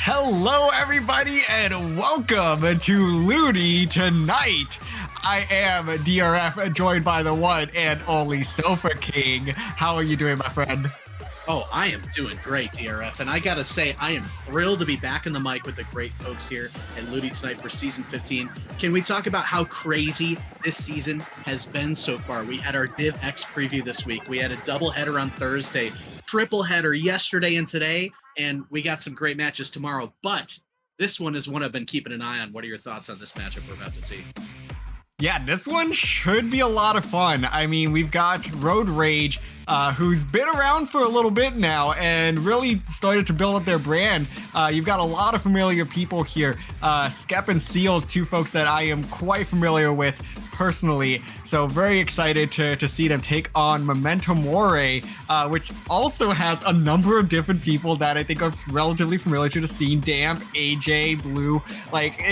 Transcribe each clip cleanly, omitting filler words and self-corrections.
Hello, everybody, and welcome to Ludi Tonight. I am DRF, joined by the one and only Sofa King. How are you doing, my friend? Oh, I am doing great, DRF, and I gotta say, I am thrilled to be back in the mic with the great folks here at Ludi Tonight for Season 15. Can we talk about how crazy this season has been so far? We had our Div X preview this week. We had a doubleheader on Thursday, triple header yesterday and today, and we got some great matches tomorrow. But this one is one I've been keeping an eye on. What are your thoughts on this matchup we're about to see? Yeah, this one should be a lot of fun. I mean, we've got Road Rage, who's been around for a little bit now and really started to build up their brand. You've got a lot of familiar people here. Skep and Seals, two folks that I am quite familiar with personally. So very excited to see them take on Memento Mori, which also has a number of different people that I think are relatively familiar to the scene. Damp, AJ, Blue, like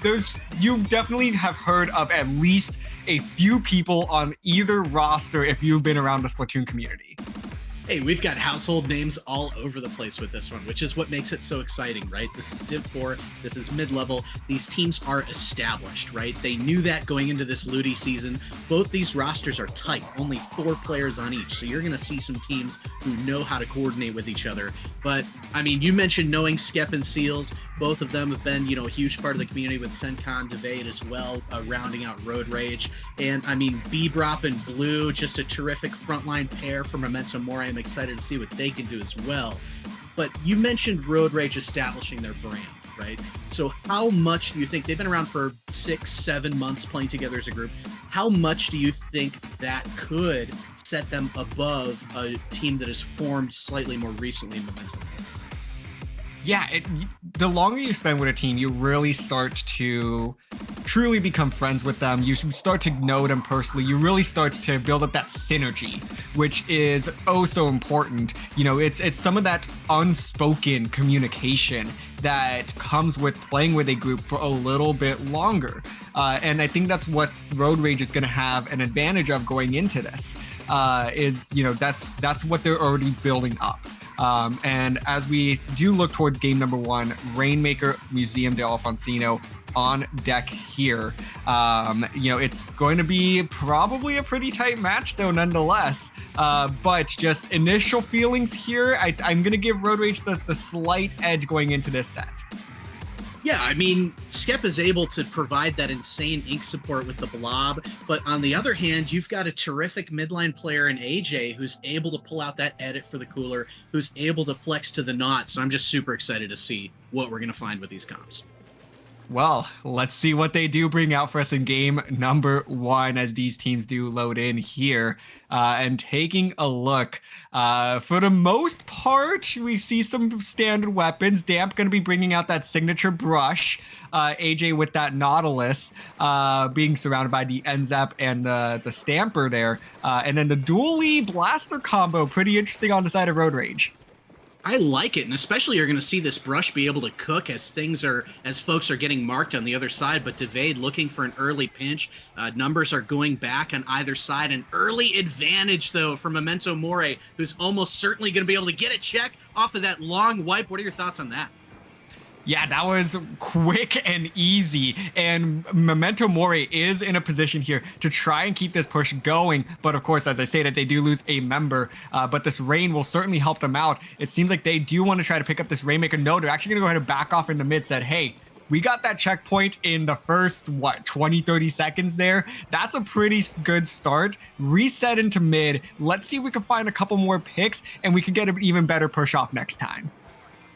those you definitely have heard of at least a few people on either roster if you've been around the Splatoon community. Hey, we've got household names all over the place with this one, which is what makes it so exciting, right? This is Div 4, this is mid-level. These teams are established, right? They knew that going into this Ludi season. Both these rosters are tight, only 4 players on each, so you're going to see some teams who know how to coordinate with each other. But, I mean, you mentioned knowing Skep and Seals. Both of them have been, a huge part of the community with Sencon Debate as well, rounding out Road Rage. And, I mean, Bbrop and Blue, just a terrific frontline pair for Memento Mori. I'm excited to see what they can do as well. But you mentioned Road Rage establishing their brand, right? So how much do you think, they've been around for 6-7 months playing together as a group, how much do you think that could set them above a team that has formed slightly more recently in Memento? Yeah, the longer you spend with a team, you really start to truly become friends with them. You start to know them personally. You really start to build up that synergy, which is oh so important. It's some of that unspoken communication that comes with playing with a group for a little bit longer. And I think that's what Road Rage is going to have an advantage of going into this, that's what they're already building up. And as we do look towards game number 1, Rainmaker Museum de Alfonsino on deck here. It's going to be probably a pretty tight match though nonetheless, but just initial feelings here, I'm going to give Road Rage the slight edge going into this set. Yeah, I mean, Skep is able to provide that insane ink support with the blob, but on the other hand, you've got a terrific midline player in AJ who's able to pull out that edit for the cooler, who's able to flex to the knot, so I'm just super excited to see what we're going to find with these comps. Well, let's see what they do bring out for us in game number 1 as these teams do load in here. And taking a look, for the most part, we see some standard weapons. Damp going to be bringing out that signature brush. AJ with that Nautilus, being surrounded by the Enzap and the Stamper there. And then the Dually Blaster combo, pretty interesting on the side of Road Rage. I like it, and especially you're going to see this brush be able to cook as folks are getting marked on the other side. But Devade looking for an early pinch. Numbers are going back on either side. An early advantage though for Memento Mori, who's almost certainly going to be able to get a check off of that long wipe. What are your thoughts on that? Yeah, that was quick and easy. And Memento Mori is in a position here to try and keep this push going. But of course, as I say that they do lose a member, but this Rain will certainly help them out. It seems like they do want to try to pick up this Rainmaker. No, they're actually going to go ahead and back off in the mid, said, hey, we got that checkpoint in the first, 20-30 seconds there. That's a pretty good start. Reset into mid. Let's see if we can find a couple more picks and we can get an even better push off next time.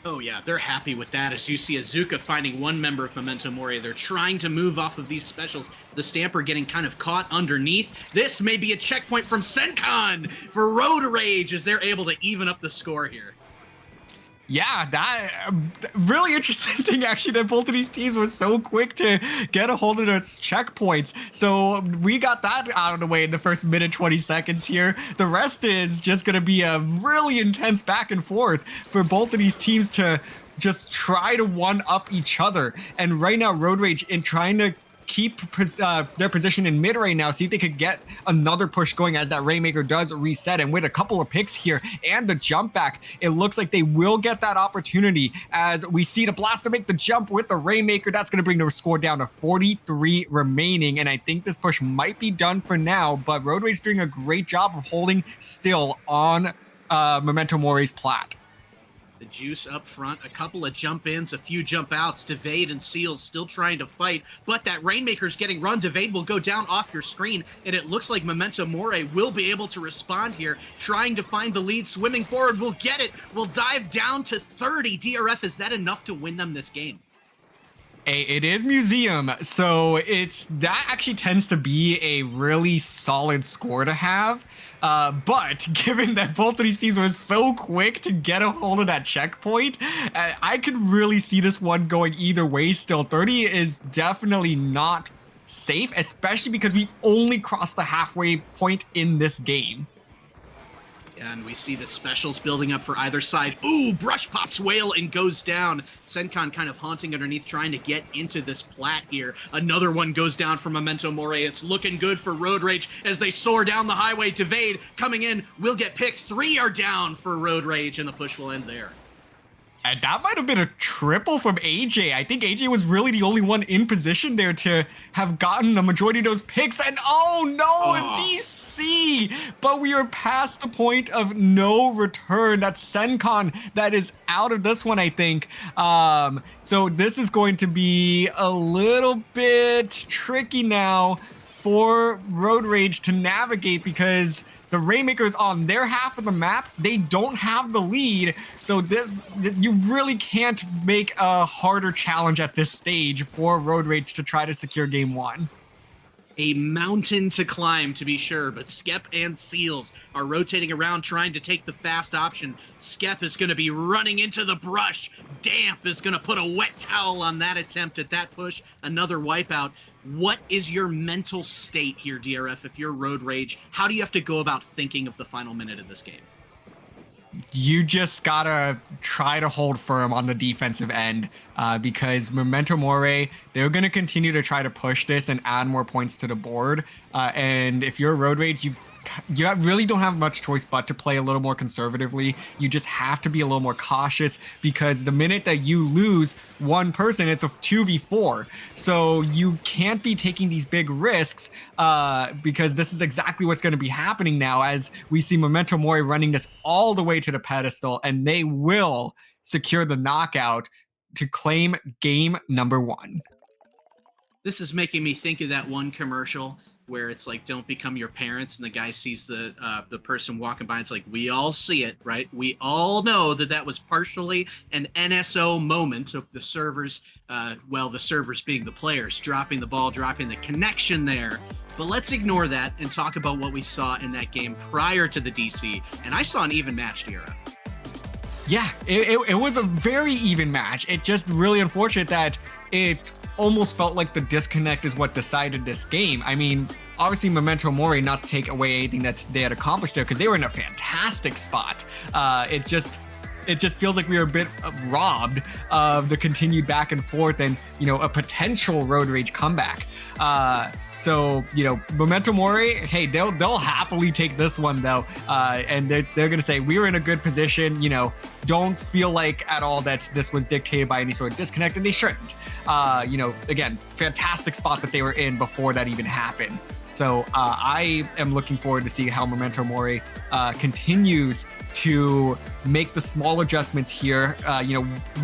Oh yeah, they're happy with that. As you see Azuka finding one member of Memento Mori, they're trying to move off of these specials. The Stamper getting kind of caught underneath. This may be a checkpoint from Senkan for Road Rage as they're able to even up the score here. Yeah, that really interesting thing actually that both of these teams were so quick to get a hold of those checkpoints. So we got that out of the way in the first minute 20 seconds here. The rest is just going to be a really intense back and forth for both of these teams to just try to one up each other. And right now, Road Rage in trying to keep their position in mid right now, see if they could get another push going as that Rainmaker does reset. And with a couple of picks here and the jump back, it looks like they will get that opportunity as we see the Blaster make the jump with the Rainmaker. That's going to bring the score down to 43 remaining. And I think this push might be done for now, but Road Rage doing a great job of holding still on Memento Mori's plat. The juice up front, a couple of jump ins, a few jump outs. Devade and Seals still trying to fight, but that Rainmaker's getting run. Devade will go down off your screen, and it looks like Memento Mori will be able to respond here, trying to find the lead, swimming forward. We'll get it. We'll dive down to 30. DRF, is that enough to win them this game? It is Museum, so that actually tends to be a really solid score to have. But given that both of these teams were so quick to get a hold of that checkpoint, I could really see this one going either way still. 30 is definitely not safe, especially because we've only crossed the halfway point in this game. And we see the specials building up for either side. Ooh, brush pops whale and goes down. Senkan kind of haunting underneath, trying to get into this plat here. Another one goes down for Memento Mori. It's looking good for Road Rage as they soar down the highway. Devade coming in, will get picked. 3 are down for Road Rage, and the push will end there. And that might have been a triple from AJ. I think AJ was really the only one in position there to have gotten a majority of those picks. And oh no, DC! But we are past the point of no return. That's Senkan that is out of this one, I think. So this is going to be a little bit tricky now for Road Rage to navigate because the Rainmakers on their half of the map, they don't have the lead. So you really can't make a harder challenge at this stage for Road Rage to try to secure game 1. A mountain to climb, to be sure, but Skep and Seals are rotating around trying to take the fast option. Skep is going to be running into the brush. Damp is going to put a wet towel on that attempt at that push. Another wipeout. What is your mental state here, DRF, if you're Road Rage? How do you have to go about thinking of the final minute of this game? You just gotta try to hold firm on the defensive end because Memento Mori, they're gonna continue to try to push this and add more points to the board. And if you're Road Rage, you really don't have much choice but to play a little more conservatively. You just have to be a little more cautious because the minute that you lose one person, it's a 2v4. So you can't be taking these big risks because this is exactly what's going to be happening now as we see Memento Mori running this all the way to the pedestal, and they will secure the knockout to claim game number 1. This is making me think of that one commercial where it's like, don't become your parents, and the guy sees the person walking by. It's like, we all see it, right? We all know that was partially an NSO moment of the servers, the servers being the players, dropping the ball, dropping the connection there. But let's ignore that and talk about what we saw in that game prior to the DC. And I saw an even match, DRF. Yeah, it was a very even match. It just really unfortunate that it almost felt like the disconnect is what decided this game. I mean, obviously Memento Mori, not to take away anything that they had accomplished there, because they were in a fantastic spot. it just feels like we were a bit robbed of the continued back and forth and, a potential Road Rage comeback. So, Memento Mori, hey, they'll happily take this one though. And they're going to say, we were in a good position, don't feel like at all that this was dictated by any sort of disconnect, and they shouldn't. Again, fantastic spot that they were in before that even happened. So I am looking forward to see how Memento Mori continues to make the small adjustments here.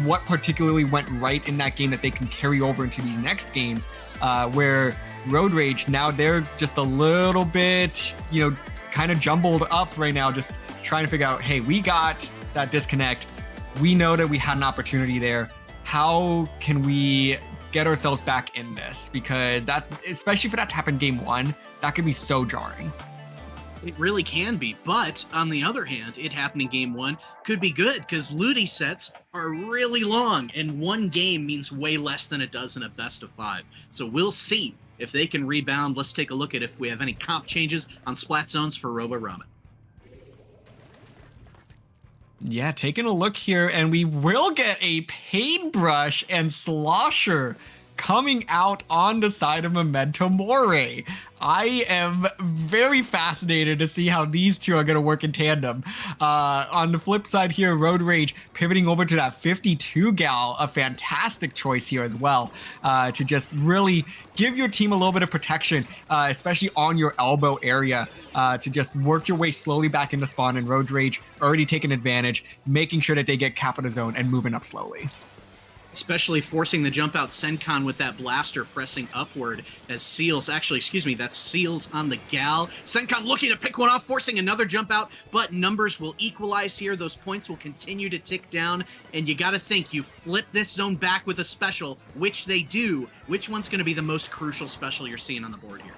What particularly went right in that game that they can carry over into these next games, where Road Rage, now they're just a little bit, kind of jumbled up right now, just trying to figure out, hey, we got that disconnect. We know that we had an opportunity there. How can we get ourselves back in this? Because that, especially for that to happen game one, that could be so jarring. It really can be, but on the other hand, it happening game one could be good because Ludi sets are really long, and one game means way less than it does in a best of 5. So we'll see if they can rebound. Let's take a look at if we have any comp changes on Splat Zones for Robo Ramen. Yeah, taking a look here, and we will get a Paintbrush and Slosher coming out on the side of Memento Mori. I am very fascinated to see how these two are going to work in tandem. On the flip side here, Road Rage pivoting over to that 52 gal, a fantastic choice here as well, to just really give your team a little bit of protection, especially on your elbow area, to just work your way slowly back into spawn. And Road Rage already taking advantage, making sure that they get Capita Zone and moving up slowly. Especially forcing the jump out Senkan with that blaster pressing upward as Seals, that's Seals on the gal. Senkan looking to pick one off, forcing another jump out, but numbers will equalize here. Those points will continue to tick down, and you gotta think, you flip this zone back with a special, which they do. Which one's gonna be the most crucial special you're seeing on the board here?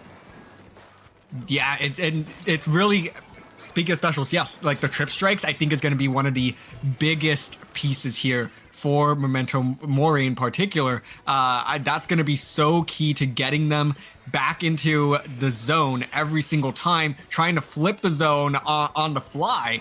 Yeah, and it's really, speaking of specials, yes, like the trip strikes, I think is gonna be one of the biggest pieces here for Memento Mori in particular. That's going to be so key to getting them back into the zone every single time, trying to flip the zone on the fly.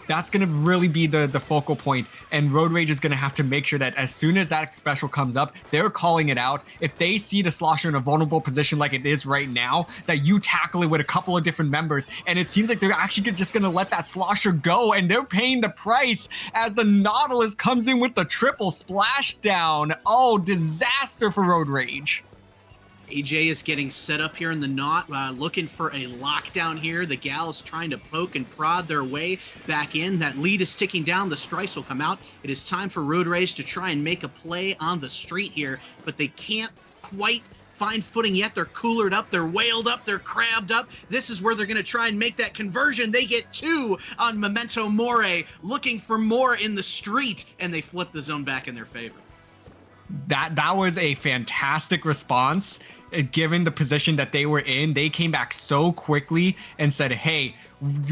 That's going to really be the focal point, and Road Rage is going to have to make sure that as soon as that special comes up, they're calling it out. If they see the Slosher in a vulnerable position like it is right now, that you tackle it with a couple of different members, and it seems like they're actually just going to let that Slosher go, and they're paying the price as the Nautilus comes in with the triple splashdown. Oh, disaster for Road Rage. AJ is getting set up here in the knot, looking for a lockdown here. The gal is trying to poke and prod their way back in. That lead is ticking down. The strikes will come out. It is time for Road Rage to try and make a play on the street here, but they can't quite find footing yet. They're coolered up, they're whaled up, they're crabbed up. This is where they're going to try and make that conversion. They get 2 on Memento Mori, looking for more in the street, and they flip the zone back in their favor. That was a fantastic response. Given the position that they were in, they came back so quickly and said, hey,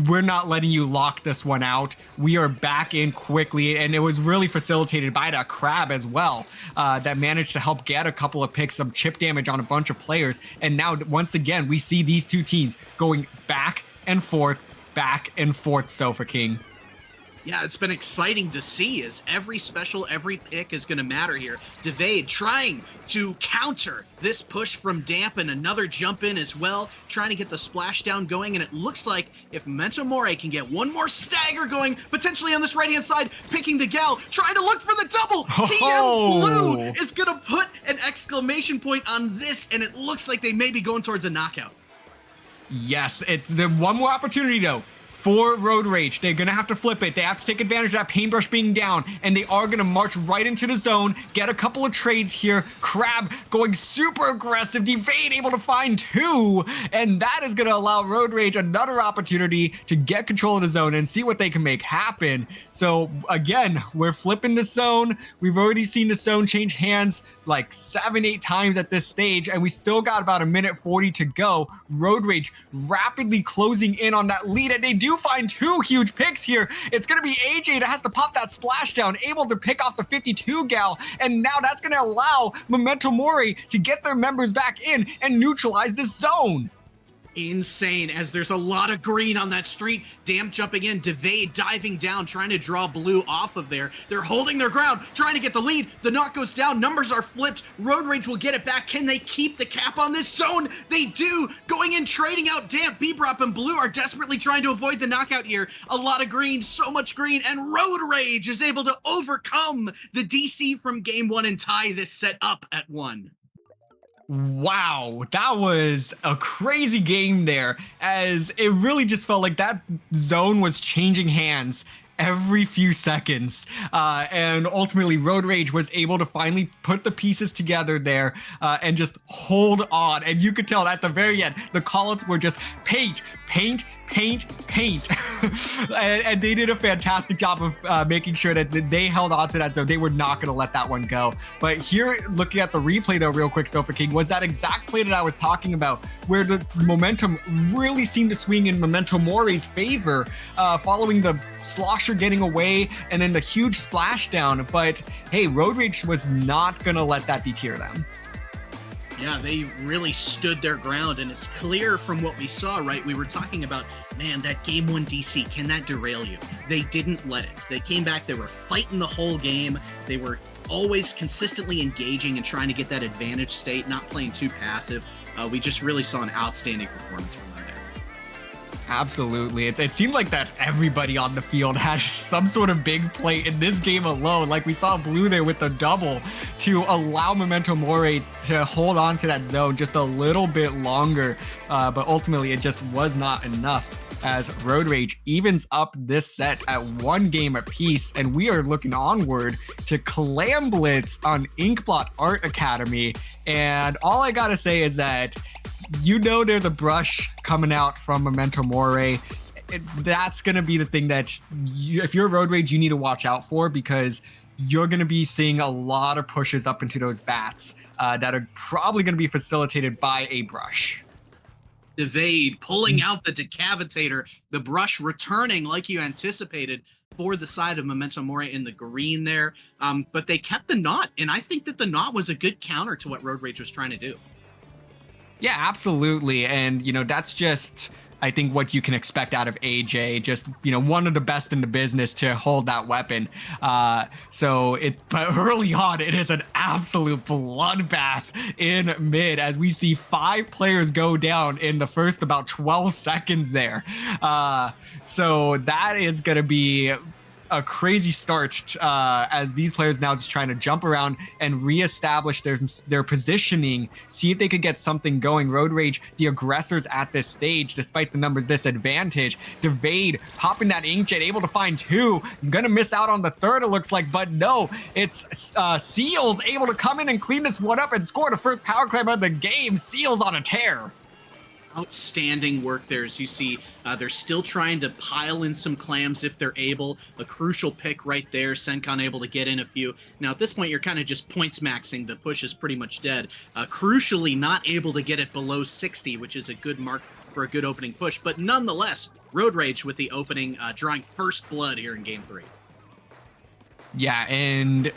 we're not letting you lock this one out. We are back in quickly. And it was really facilitated by that crab as well, that managed to help get a couple of picks, some chip damage on a bunch of players. And now, once again, we see these two teams going back and forth, Sofa King. Yeah, it's been exciting to see as every special, every pick is going to matter here. Devade trying to counter this push from Damp, and another jump in as well, trying to get the splashdown going, and it looks like if Memento Mori can get one more stagger going, potentially on this right-hand side, picking the gal, trying to look for the double. TM Blue is going to put an exclamation point on this, and it looks like they may be going towards a knockout. Yes, the one more opportunity though. For Road Rage, they're going to have to flip it. They have to take advantage of that Paintbrush being down, and they are going to march right into the zone, get a couple of trades here. Crab going super aggressive. Devade able to find 2, and that is going to allow Road Rage another opportunity to get control of the zone and see what they can make happen. So again, we're flipping the zone. We've already seen the zone change hands like 7-8 times at this stage, and we still got about 1:40 to go. Road Rage rapidly closing in on that lead, and they do find 2 huge picks here. It's going to be AJ that has to pop that splashdown, able to pick off the 52 gal, and now that's going to allow Memento Mori to get their members back in and neutralize this zone. insane as there's a lot of green on that street. Damp jumping in, Devade diving down, trying to draw blue off of there. They're holding their ground, trying to get the lead. The knock goes down, numbers are flipped. Road Rage will get it back. Can they keep the cap on this zone? They do. Going in, trading out Damp. Bebop and Blue are desperately trying to avoid the knockout here. A lot of green, so much green, and Road Rage is able to overcome the DC from game 1 and tie this set up at 1. Wow, that was a crazy game there, as it really just felt like that zone was changing hands every few seconds. And ultimately, Road Rage was able to finally put the pieces together there and just hold on. And you could tell at the very end, the callouts were just paint, paint, paint, paint. and they did a fantastic job of making sure that they held on to that zone. They were not going to let that one go. But here, looking at the replay though, real quick, Sofa King, was that exact play that I was talking about, where the momentum really seemed to swing in Memento Mori's favor, following the slosher getting away and then the huge splashdown. But hey, Road Rage was not going to let that deter them. Yeah, they really stood their ground, and it's clear from what we saw, right? We were talking about, man, that game 1 DC, can that derail you? They didn't let it. They came back, they were fighting the whole game. They were always consistently engaging and trying to get that advantage state, not playing too passive. We just really saw an outstanding performance from them there. Absolutely. It seemed like that everybody on the field had some sort of big play in this game alone. Like we saw Blue there with the double to allow Memento Mori to hold on to that zone just a little bit longer. But ultimately, it just was not enough, as Road Rage evens up this set at 1 game apiece. And we are looking onward to Clam Blitz on Inkblot Art Academy. And all I gotta say is that there's a brush coming out from Memento Mori. That's going to be the thing that if you're Road Rage, you need to watch out for, because you're going to be seeing a lot of pushes up into those bats that are probably going to be facilitated by a brush. Evade pulling out the decavitator, the brush returning like you anticipated for the side of Memento Mori in the green there. But they kept the knot, and I think that the knot was a good counter to what Road Rage was trying to do. Yeah, absolutely. And, that's just, I think, what you can expect out of AJ. Just, one of the best in the business to hold that weapon. But early on, it is an absolute bloodbath in mid, as we see 5 players go down in the first about 12 seconds there. So that is going to be a crazy start, as these players now just trying to jump around and reestablish their positioning, see if they could get something going. Road Rage, the aggressors at this stage, despite the numbers disadvantage. Devade popping that inkjet, able to find 2. Gonna miss out on the 3rd, it looks like, but no, it's Seals able to come in and clean this one up and score the first power clam of the game. Seals on a tear. Outstanding work there. As you see, they're still trying to pile in some clams if they're able. A crucial pick right there. Sencon able to get in a few. Now at this point, you're kind of just points maxing. The push is pretty much dead. Crucially, not able to get it below 60, which is a good mark for a good opening push. But nonetheless, Road Rage with the opening, drawing first blood here in game 3. Yeah, and,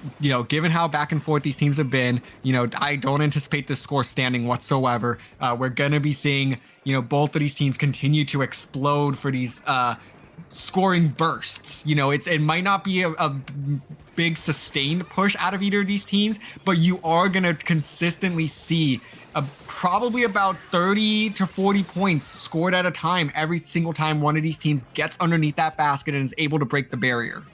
given how back and forth these teams have been, I don't anticipate this score standing whatsoever. We're going to be seeing, both of these teams continue to explode for these scoring bursts. It might not be a big sustained push out of either of these teams, but you are going to consistently see probably about 30 to 40 points scored at a time every single time one of these teams gets underneath that basket and is able to break the barrier.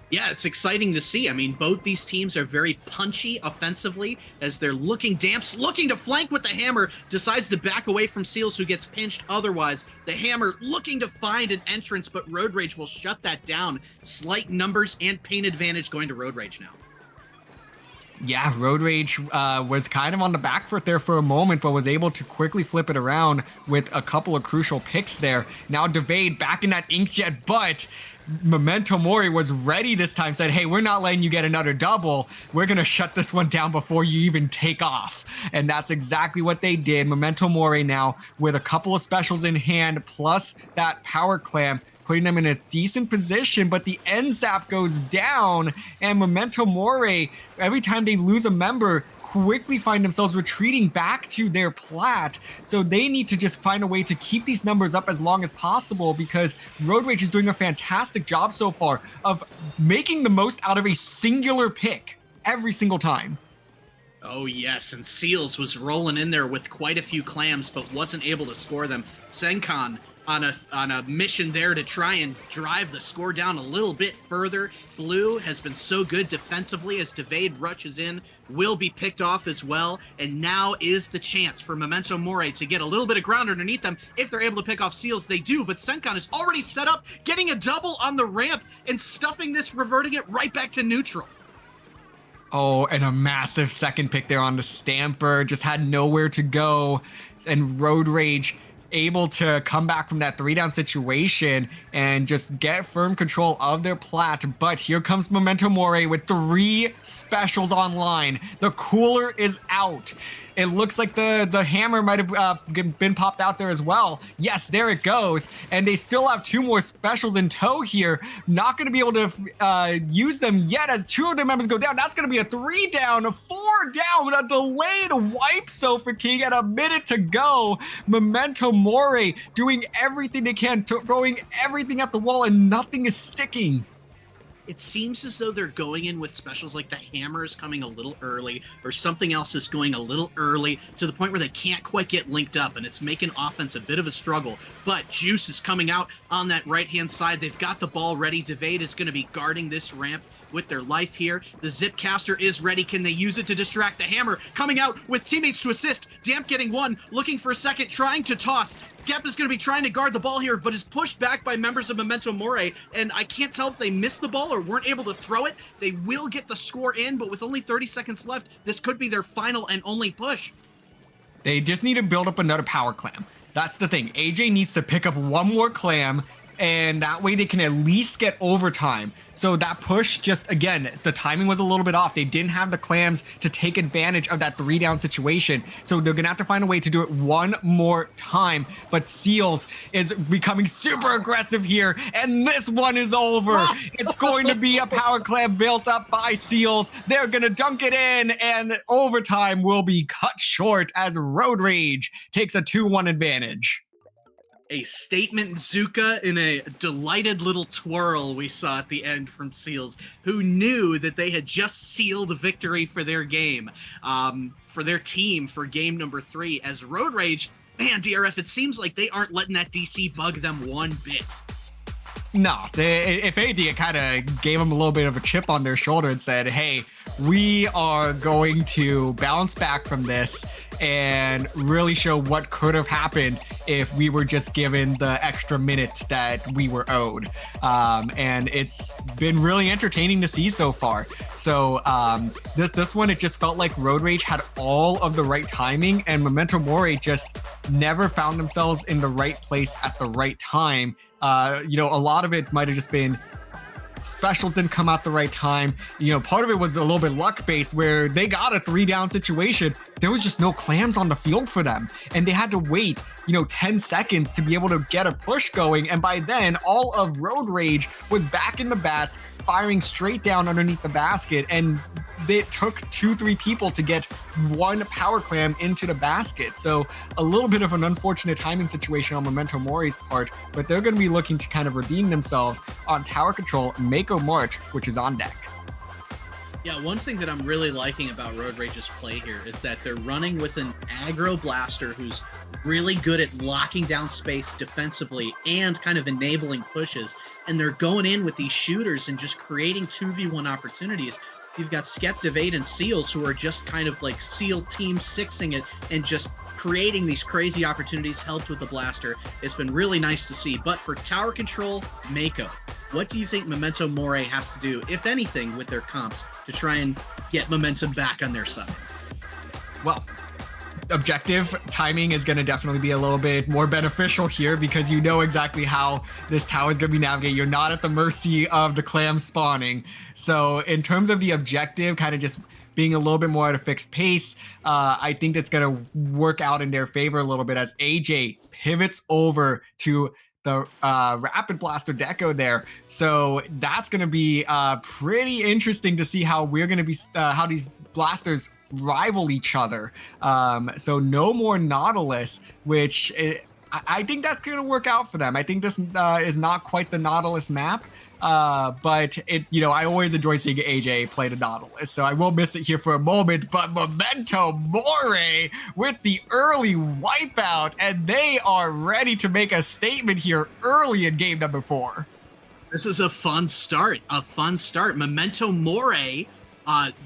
Yeah, it's exciting to see. I mean, both these teams are very punchy offensively as they're Damp's looking to flank with the hammer, decides to back away from Seals, who gets pinched otherwise. The hammer looking to find an entrance, but Road Rage will shut that down. Slight numbers and paint advantage going to Road Rage now. Yeah, Road Rage was kind of on the back foot there for a moment, but was able to quickly flip it around with a couple of crucial picks there. Now Devade back in that inkjet, but Memento Mori was ready this time, said, hey, we're not letting you get another double. We're going to shut this one down before you even take off. And that's exactly what they did. Memento Mori now with a couple of specials in hand, plus that power clam, putting them in a decent position, but the end zap goes down, and Memento Mori, every time they lose a member, quickly find themselves retreating back to their plat. So they need to just find a way to keep these numbers up as long as possible, because Road Rage is doing a fantastic job so far of making the most out of a singular pick every single time. Oh yes, and Seals was rolling in there with quite a few clams, but wasn't able to score them. Senkan on a mission there to try and drive the score down a little bit further. Blue has been so good defensively as Devade rushes in, will be picked off as well, and now is the chance for Memento Mori to get a little bit of ground underneath them. If they're able to pick off Seals, they do, but Senkan is already set up, getting a double on the ramp and stuffing this, reverting it right back to neutral. Oh, and a massive second pick there on the Stamper, just had nowhere to go, and Road Rage able to come back from that 3-down situation and just get firm control of their plat. But here comes Memento Mori with 3 specials online. The cooler is out. It looks like the hammer might have been popped out there as well. Yes, there it goes. And they still have 2 more specials in tow here. Not going to be able to use them yet as 2 of their members go down. That's going to be a 3 down, a 4 down, a delayed wipe Sofa King at a minute to go. Memento Mori doing everything they can, throwing everything at the wall, and nothing is sticking. It seems as though they're going in with specials like the hammer is coming a little early, or something else is going a little early, to the point where they can't quite get linked up, and it's making offense a bit of a struggle. But Juice is coming out on that right-hand side. They've got the ball ready. Devade is going to be guarding this ramp with their life here. The Zipcaster is ready. Can they use it to distract the hammer? Coming out with teammates to assist. Damp getting one, looking for a second, trying to toss. Gep is going to be trying to guard the ball here, but is pushed back by members of Memento Mori, and I can't tell if they missed the ball or weren't able to throw it. They will get the score in, but with only 30 seconds left, this could be their final and only push. They just need to build up another power clam. That's the thing. AJ needs to pick up 1 more clam, and that way they can at least get overtime. So that push, just again, the timing was a little bit off. They didn't have the clams to take advantage of that 3-down situation. So they're gonna have to find a way to do it 1 more time. But Seals is becoming super aggressive here, and this one is over. It's going to be a power clam built up by Seals. They're gonna dunk it in, and overtime will be cut short as Road Rage takes a 2-1 advantage. A statement Zuka in a delighted little twirl we saw at the end from Seals, who knew that they had just sealed victory for their game, for their team for game number 3. As Road Rage, man, DRF, it seems like they aren't letting that DC bug them one bit. No, if anything, it kind of gave them a little bit of a chip on their shoulder and said, hey, we are going to bounce back from this and really show what could have happened if we were just given the extra minutes that we were owed. And it's been really entertaining to see so far. So this one, it just felt like Road Rage had all of the right timing, and Memento Mori just never found themselves in the right place at the right time. A lot of it might have just been specials didn't come out the right time. Part of it was a little bit luck based, where they got a 3-down situation. There was just no clams on the field for them, and they had to wait 10 seconds to be able to get a push going. And by then, all of Road Rage was back in the bats, firing straight down underneath the basket, and it took 2-3 people to get 1 power clam into the basket. So a little bit of an unfortunate timing situation on Memento Mori's part, but they're going to be looking to kind of redeem themselves on tower control, Mako March, which is on deck. Yeah, one thing that I'm really liking about Road Rage's play here is that they're running with an aggro blaster who's really good at locking down space defensively and kind of enabling pushes. And they're going in with these shooters and just creating 2v1 opportunities. You've got Skep, Devade, and Seals, who are just kind of like SEAL team sixing it and just creating these crazy opportunities, helped with the blaster. It's been really nice to see. But for tower control, Mako, what do you think Memento Mori has to do, if anything, with their comps to try and get momentum back on their side? Well, objective timing is going to definitely be a little bit more beneficial here, because you know exactly how this tower is going to be navigated. You're not at the mercy of the clam spawning. So in terms of the objective, kind of just being a little bit more at a fixed pace, I think that's going to work out in their favor a little bit, as AJ pivots over to the Rapid Blaster Deco there. So that's going to be pretty interesting to see how we're going to be, how these blasters rival each other. So no more Nautilus, which I think that's going to work out for them. I think this is not quite the Nautilus map. But I always enjoy seeing AJ play the Nautilus, so I will miss it here for a moment. But Memento Mori with the early wipeout, and they are ready to make a statement here early in game number 4. This is a fun start. Memento Mori,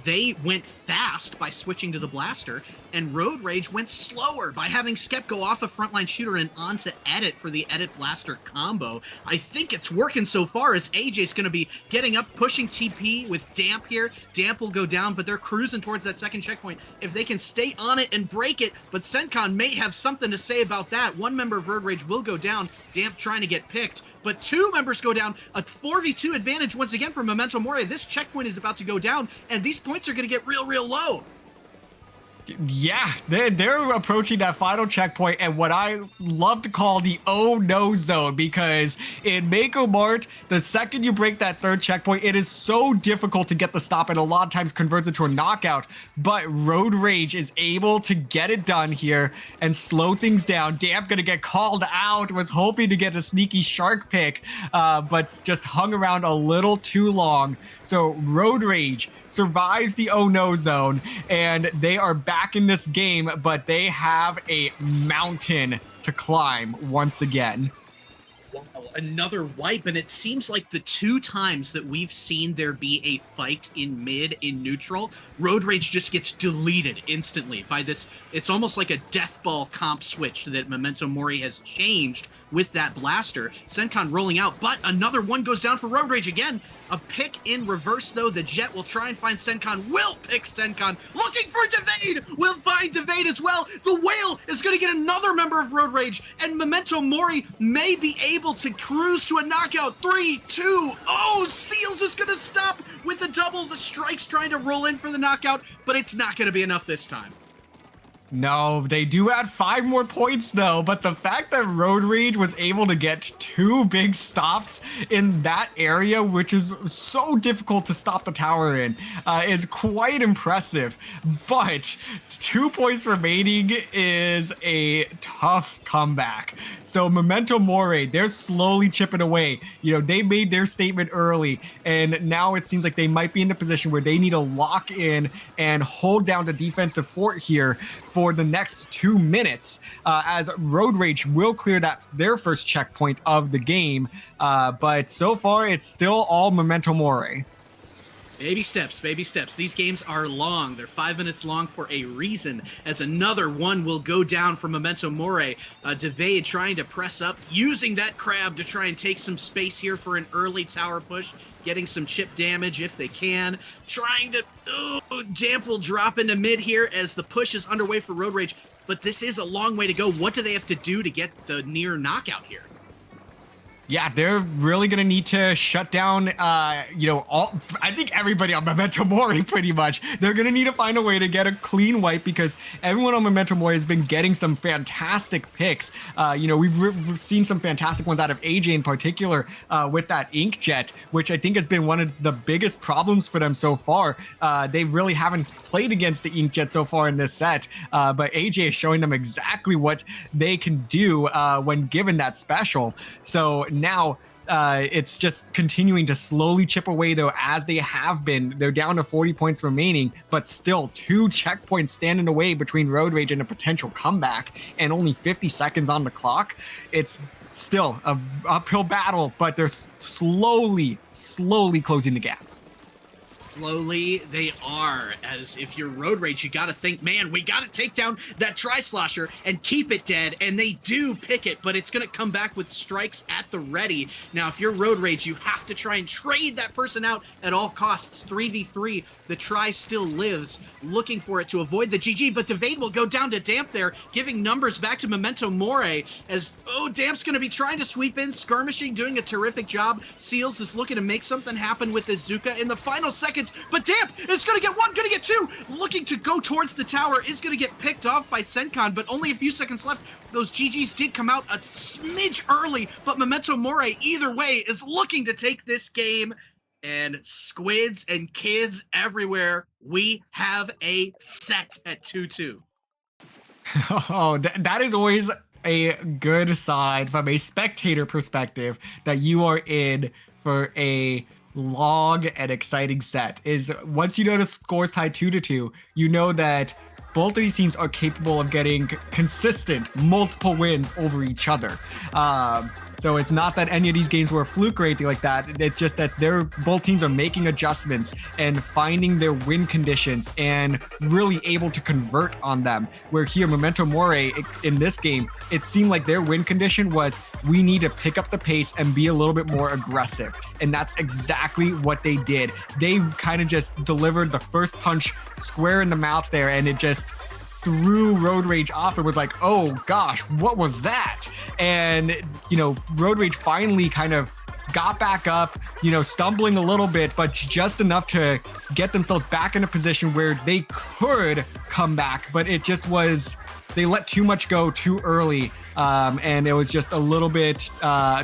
they went fast by switching to the blaster, and Road Rage went slower by having Skep go off a frontline shooter and onto Edit for the Edit Blaster combo. I think it's working so far, as AJ's going to be getting up, pushing TP with Damp here. Damp will go down, but they're cruising towards that second checkpoint. If they can stay on it and break it, but Sencon may have something to say about that. One member of Road Rage will go down, Damp trying to get picked, but 2 members go down. A 4v2 advantage once again for Memento Mori. This checkpoint is about to go down, and these points are going to get real low. Yeah, they're approaching that final checkpoint, and what I love to call the oh no zone, because in Mako Mart, the second you break that 3rd checkpoint, it is so difficult to get the stop, and a lot of times converts into a knockout. But Road Rage is able to get it done here and slow things down. Damp gonna get called out, was hoping to get a sneaky shark pick, but just hung around a little too long. So Road Rage survives the oh no zone, and they are back in this game, but they have a mountain to climb once again. Wow, another wipe, and it seems like the 2 times that we've seen there be a fight in mid, in neutral, Road Rage just gets deleted instantly by this. It's almost like a death ball comp switch that Memento Mori has changed with that blaster. Sencon rolling out, but another one goes down for Road Rage again. A pick in reverse, though. The Jet will try and find Sencon. Will pick Sencon. Looking for Devade. Will find Devade as well. The Whale is going to get another member of Road Rage, and Memento Mori may be able to cruise to a knockout. 3, 2, oh, Seals is going to stop with a double. The Strike's trying to roll in for the knockout, but it's not going to be enough this time. No, they do add 5 more points though, but the fact that Road Rage was able to get 2 big stops in that area, which is so difficult to stop the tower in, is quite impressive. But 2 points remaining is a tough comeback. So Memento Mori, they're slowly chipping away. They made their statement early, and now it seems like they might be in a position where they need to lock in and hold down the defensive fort here for the next 2 minutes, as Road Rage will clear their first checkpoint of the game. But so far, it's still all Memento Mori. Baby steps, baby steps. These games are long. They're 5 minutes long for a reason, as another one will go down for Memento Mori. Devade trying to press up, using that crab to try and take some space here for an early tower push, getting some chip damage if they can. Trying to... Damp will drop into mid here as the push is underway for Road Rage, but this is a long way to go. What do they have to do to get the near knockout here? Yeah, they're really going to need to shut down, I think everybody on Memento Mori, pretty much. They're going to need to find a way to get a clean wipe, because everyone on Memento Mori has been getting some fantastic picks. We've seen some fantastic ones out of AJ in particular, with that Inkjet, which I think has been one of the biggest problems for them so far. They really haven't played against the Inkjet so far in this set, but AJ is showing them exactly what they can do when given that special. So now it's just continuing to slowly chip away, though, as they have been. They're down to 40 points remaining, but still 2 checkpoints standing away between Road Rage and a potential comeback, and only 50 seconds on the clock. It's still an uphill battle, but they're slowly closing the gap. Slowly they are, as if you're Road Rage, you gotta think, man, we gotta take down that Tri-Slosher and keep it dead, and they do pick it, but it's gonna come back with strikes at the ready. Now, if you're Road Rage, you have to try and trade that person out at all costs. 3v3, the Tri still lives, looking for it to avoid the GG, but Devade will go down to Damp there, giving numbers back to Memento Mori, as, Damp's gonna be trying to sweep in, skirmishing, doing a terrific job. Seals is looking to make something happen with the Zuka in the final second. seconds, but Damp is going to get one, going to get two, looking to go towards the tower, is going to get picked off by Sencon, but only a few seconds left. Those GGs did come out a smidge early, but Memento Mori, either way, is looking to take this game. And squids and kids everywhere, we have a set at 2-2. Oh, that is always a good sign from a spectator perspective that you are in for a long and exciting set. Is once you know the score's tied 2-2, you know that both of these teams are capable of getting consistent multiple wins over each other. So it's not that any of these games were a fluke or anything like that. It's just that both teams are making adjustments and finding their win conditions and really able to convert on them. Where here, Memento Mori, in this game, it seemed like their win condition was, we need to pick up the pace and be a little bit more aggressive. And that's exactly what they did. They kind of just delivered the first punch square in the mouth there, and it just threw Road Rage off. It was like, oh gosh, what was that? And, Road Rage finally kind of got back up, stumbling a little bit, but just enough to get themselves back in a position where they could come back. But it just was, they let too much go too early. And it was just a little bit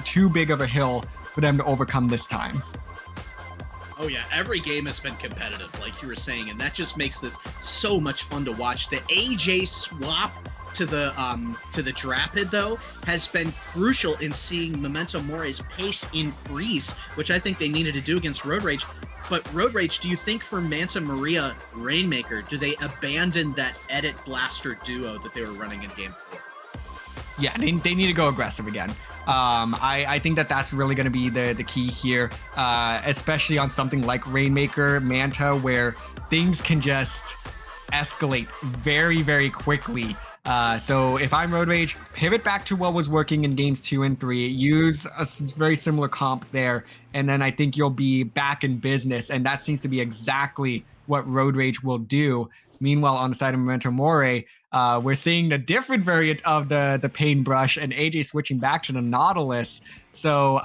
too big of a hill for them to overcome this time. Oh yeah, every game has been competitive, like you were saying, and that just makes this so much fun to watch. The AJ swap to the Drapid, though, has been crucial in seeing Memento Mori's pace increase, which I think they needed to do against Road Rage. But Road Rage, do you think for Manta Maria Rainmaker, do they abandon that Edit Blaster duo that they were running in Game 4? Yeah, they need to go aggressive again. I think that's really going to be the key here, especially on something like Rainmaker, Manta, where things can just escalate very, very quickly. So if I'm Road Rage, pivot back to what was working in games 2 and 3, use a very similar comp there, and then I think you'll be back in business, and that seems to be exactly what Road Rage will do. Meanwhile, on the side of Memento Mori, we're seeing a different variant of the Paintbrush and AJ switching back to the Nautilus. So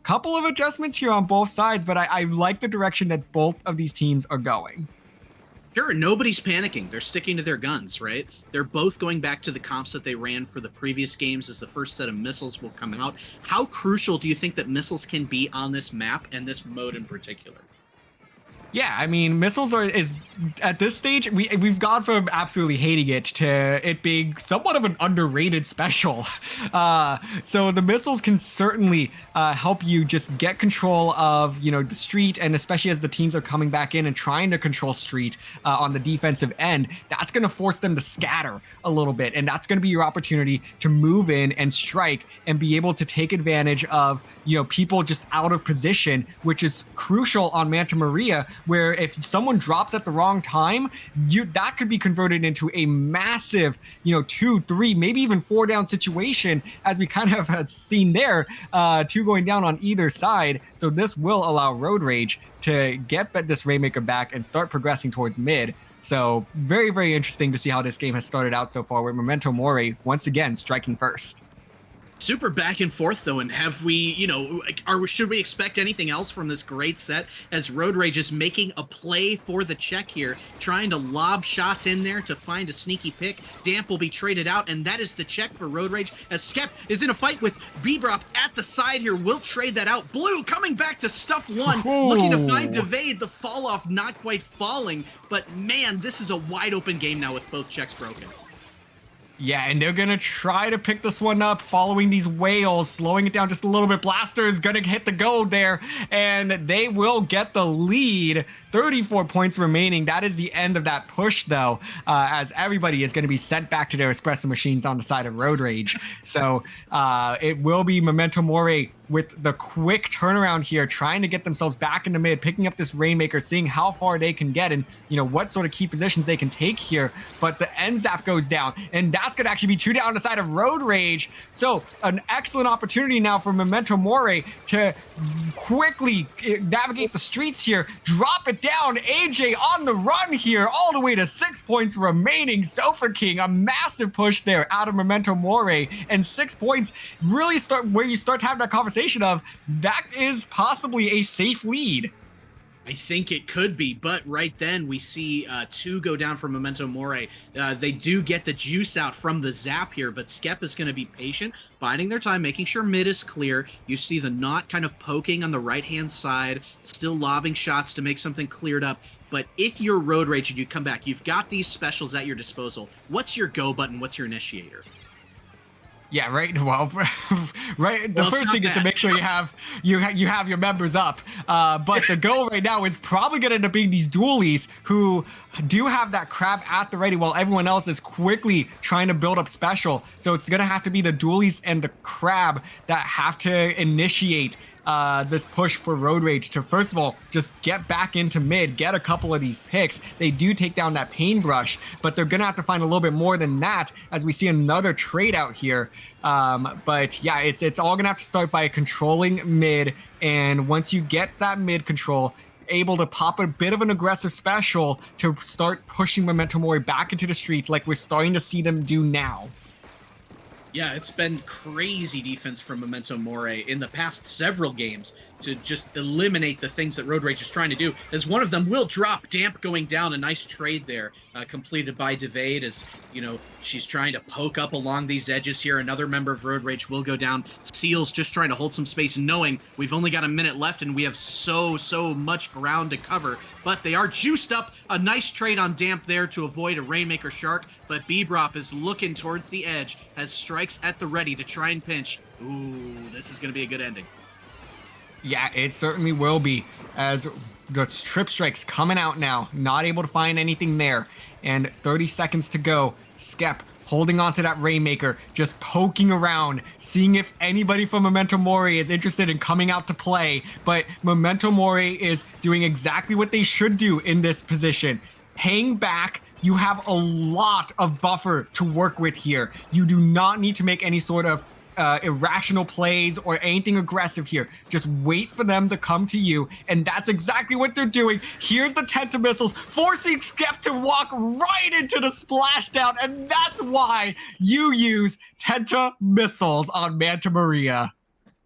couple of adjustments here on both sides, but I like the direction that both of these teams are going. Sure, nobody's panicking. They're sticking to their guns, right? They're both going back to the comps that they ran for the previous games as the first set of missiles will come out. How crucial do you think that missiles can be on this map and this mode in particular? Yeah, I mean, missiles is at this stage, we've gone from absolutely hating it to it being somewhat of an underrated special. So the missiles can certainly help you just get control of, the street, and especially as the teams are coming back in and trying to control street on the defensive end, that's going to force them to scatter a little bit, and that's going to be your opportunity to move in and strike and be able to take advantage of, people just out of position, which is crucial on Manta Maria, where if someone drops at the wrong time, that could be converted into a massive, 2, 3, maybe even 4 down situation, as we kind of had seen there, 2 going down on either side. So this will allow Road Rage to get this Rainmaker back and start progressing towards mid. So very, very interesting to see how this game has started out so far, with Memento Mori once again striking first. Super back and forth, though, and have we, should we expect anything else from this great set as Road Rage is making a play for the check here, trying to lob shots in there to find a sneaky pick. Damp will be traded out, and that is the check for Road Rage as Skep is in a fight with Bebop at the side here. Will trade that out. Blue coming back to stuff one, looking to find Devade, the fall off not quite falling, but man, this is a wide open game now with both checks broken. Yeah, and they're going to try to pick this one up following these whales, slowing it down just a little bit. Blaster is going to hit the gold there, and they will get the lead. 34 points remaining. That is the end of that push, though, as everybody is going to be sent back to their espresso machines on the side of Road Rage. So it will be Memento Mori with the quick turnaround here, trying to get themselves back in the mid, picking up this Rainmaker, seeing how far they can get and, what sort of key positions they can take here. But the end zap goes down, and that's going to actually be 2 down on the side of Road Rage. So an excellent opportunity now for Memento Mori to quickly navigate the streets here, drop it down. AJ on the run here, all the way to 6 points remaining. Sofa King, a massive push there out of Memento Mori, and 6 points really start where you start having that conversation of that is possibly a safe lead. I think it could be, but right then we see 2 go down from Memento Mori. They do get the juice out from the zap here, but Skep is going to be patient, biding their time, making sure mid is clear. You see the knot kind of poking on the right-hand side, still lobbing shots to make something cleared up. But if you're Road Rage and you come back, you've got these specials at your disposal. What's your go button? What's your initiator? Yeah, right. Well, right. The first thing is to make sure you have your members up. But the goal right now is probably going to end up being these dualies who do have that crab at the ready while everyone else is quickly trying to build up special. So it's going to have to be the dualies and the crab that have to initiate this push for Road Rage to, first of all, just get back into mid, get a couple of these picks. They do take down that paintbrush, but they're going to have to find a little bit more than that as we see another trade out here. But yeah, it's all going to have to start by controlling mid. And once you get that mid control, able to pop a bit of an aggressive special to start pushing Memento Mori back into the street like we're starting to see them do now. Yeah, it's been crazy defense from Memento Mori in the past several games to just eliminate the things that Road Rage is trying to do, as one of them will drop. Damp going down, a nice trade there, completed by Devade, as, you know, she's trying to poke up along these edges here. Another member of Road Rage will go down. Seals just trying to hold some space, knowing we've only got a minute left and we have so much ground to cover, but they are juiced up. A nice trade on Damp there to avoid a Rainmaker Shark, but Beebrop is looking towards the edge, has strikes at the ready to try and pinch. Ooh, this is going to be a good ending. Yeah, it certainly will be, as the trip strikes coming out now, not able to find anything there, and 30 seconds to go. Skep holding on to that Rainmaker, just poking around, seeing if anybody from Memento Mori is interested in coming out to play, but Memento Mori is doing exactly what they should do in this position. Hang back. You have a lot of buffer to work with here. You do not need to make any sort of irrational plays or anything aggressive here. Just wait for them to come to you, and that's exactly what they're doing. Here's the Tenta missiles, forcing Skep to walk right into the splashdown, and that's why you use Tenta missiles on Manta Maria.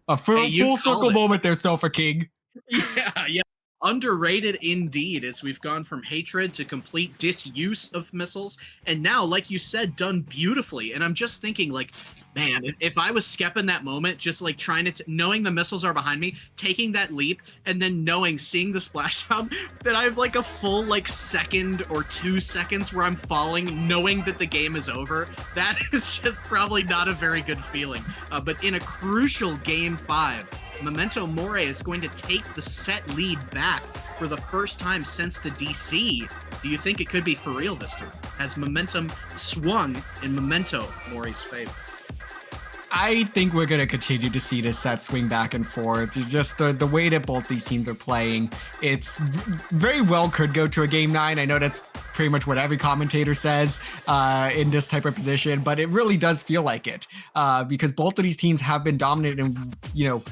A full circle moment there, Sofa King. Yeah. Underrated indeed, as we've gone from hatred to complete disuse of missiles, and now, like you said, done beautifully. And I'm just thinking, like, man, if I was Skep in that moment, just like trying to, knowing the missiles are behind me, taking that leap, and then seeing the splashdown, that I have like a full like second or 2 seconds where I'm falling, knowing that the game is over, that is just probably not a very good feeling. But in a crucial game 5, Memento Mori is going to take the set lead back for the first time since the DC. Do you think it could be for real this time? Has momentum swung in Memento Mori's favor? I think we're going to continue to see this set swing back and forth. Just the way that both these teams are playing, it's very well could go to a game 9. I know that's pretty much what every commentator says in this type of position, but it really does feel like it because both of these teams have been dominant in, you know,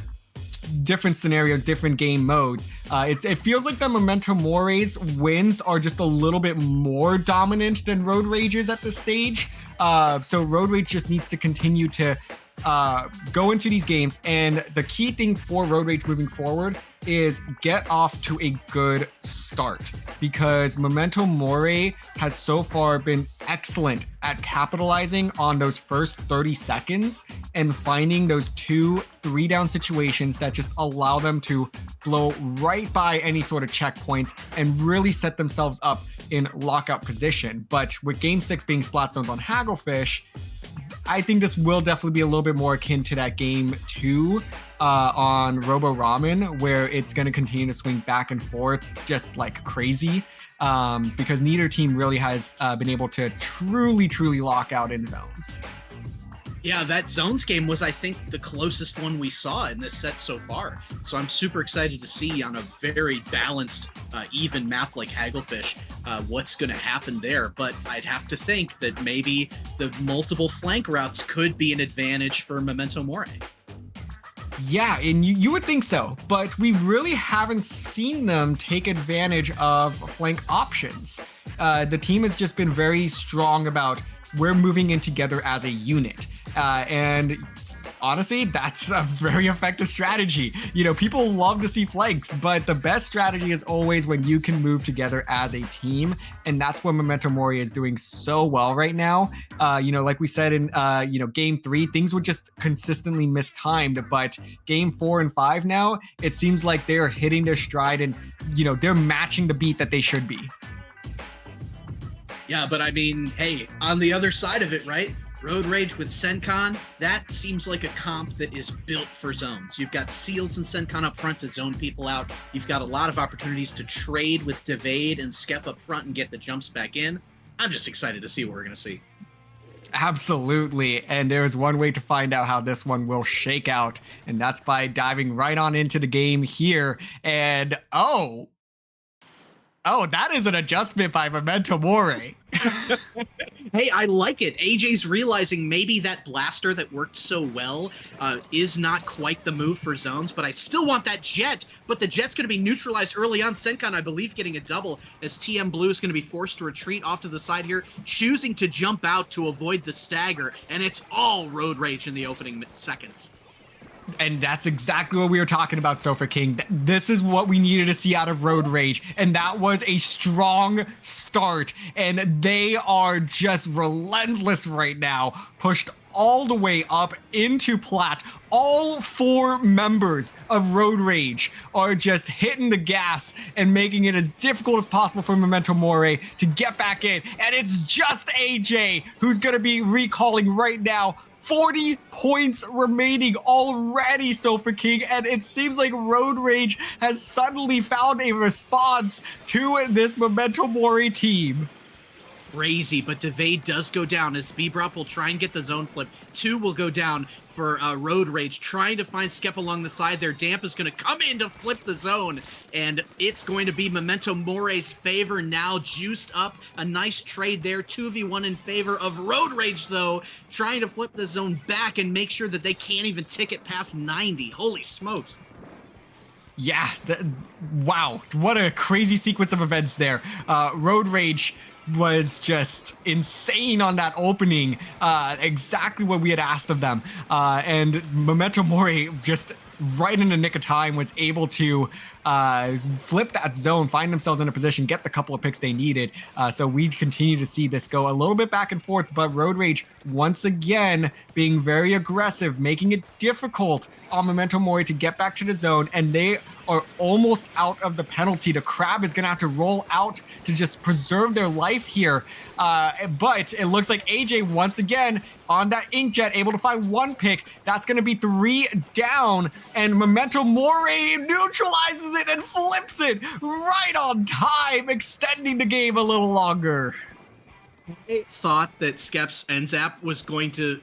different scenarios, different game modes. It feels like the Memento Mori's wins are just a little bit more dominant than Road Rage's at this stage. So Road Rage just needs to continue to go into these games, and the key thing for Road Rage moving forward is get off to a good start, because Memento Mori has so far been excellent at capitalizing on those first 30 seconds and finding those 2-3 down situations that just allow them to blow right by any sort of checkpoints and really set themselves up in lockout position. But with game 6 being splat zones on Hagglefish, I think this will definitely be a little bit more akin to that game 2 on Robo Ramen, where it's going to continue to swing back and forth just like crazy, because neither team really has been able to truly lock out in zones. Yeah, that zones game was, I think, the closest one we saw in this set so far. So I'm super excited to see on a very balanced, even map like Hagglefish, what's going to happen there. But I'd have to think that maybe the multiple flank routes could be an advantage for Memento Mori. Yeah, and you would think so, but we really haven't seen them take advantage of flank options. The team has just been very strong about we're moving in together as a unit. And Honestly, that's a very effective strategy. You know, people love to see flanks, but the best strategy is always when you can move together as a team. And that's what Memento Mori is doing so well right now. You know, like we said in, game 3, things were just consistently mistimed. But game 4 and 5 now, it seems like they're hitting their stride and, they're matching the beat that they should be. Yeah, but I mean, hey, on the other side of it, right? Road Rage with Sencon, that seems like a comp that is built for zones. You've got Seals and Sencon up front to zone people out. You've got a lot of opportunities to trade with Devade and Skep up front and get the jumps back in. I'm just excited to see what we're going to see. Absolutely. And there is one way to find out how this one will shake out, and that's by diving right on into the game here. And oh, that is an adjustment by Memento Mori. Hey, I like it. AJ's realizing maybe that blaster that worked so well is not quite the move for zones, but I still want that jet. But the jet's going to be neutralized early on. Sencon, I believe, getting a double as TM Blue is going to be forced to retreat off to the side here, choosing to jump out to avoid the stagger. And it's all Road Rage in the opening seconds. And that's exactly what we were talking about, Sofa King. This is what we needed to see out of Road Rage. And that was a strong start. And they are just relentless right now, pushed all the way up into Plat. All 4 members of Road Rage are just hitting the gas and making it as difficult as possible for Memento Mori to get back in. And it's just AJ who's going to be recalling right now. 40 points remaining already, Sofa King, and it seems like Road Rage has suddenly found a response to this Memento Mori team. Crazy, but Devade does go down as Bebop will try and get the zone flip. 2 will go down for Road Rage, trying to find Skep along the side there. Damp is going to come in to flip the zone, and it's going to be Memento Mori's favor now, juiced up. A nice trade there, 2v1 in favor of Road Rage, though, trying to flip the zone back and make sure that they can't even tick it past 90. Holy smokes. Yeah, wow, what a crazy sequence of events there. Road Rage was just insane on that opening, exactly what we had asked of them. And Memento Mori, just right in the nick of time, was able to flip that zone, find themselves in a position, get the couple of picks they needed. So we continue to see this go a little bit back and forth, but Road Rage once again being very aggressive, making it difficult on Memento Mori to get back to the zone, and they are almost out of the penalty. The Crab is going to have to roll out to just preserve their life here. But it looks like AJ once again on that Inkjet, able to find 1 pick. That's going to be 3 down, and Memento Mori neutralizes it and flips it right on time, extending the game a little longer. I thought that Skeps Enzap was going to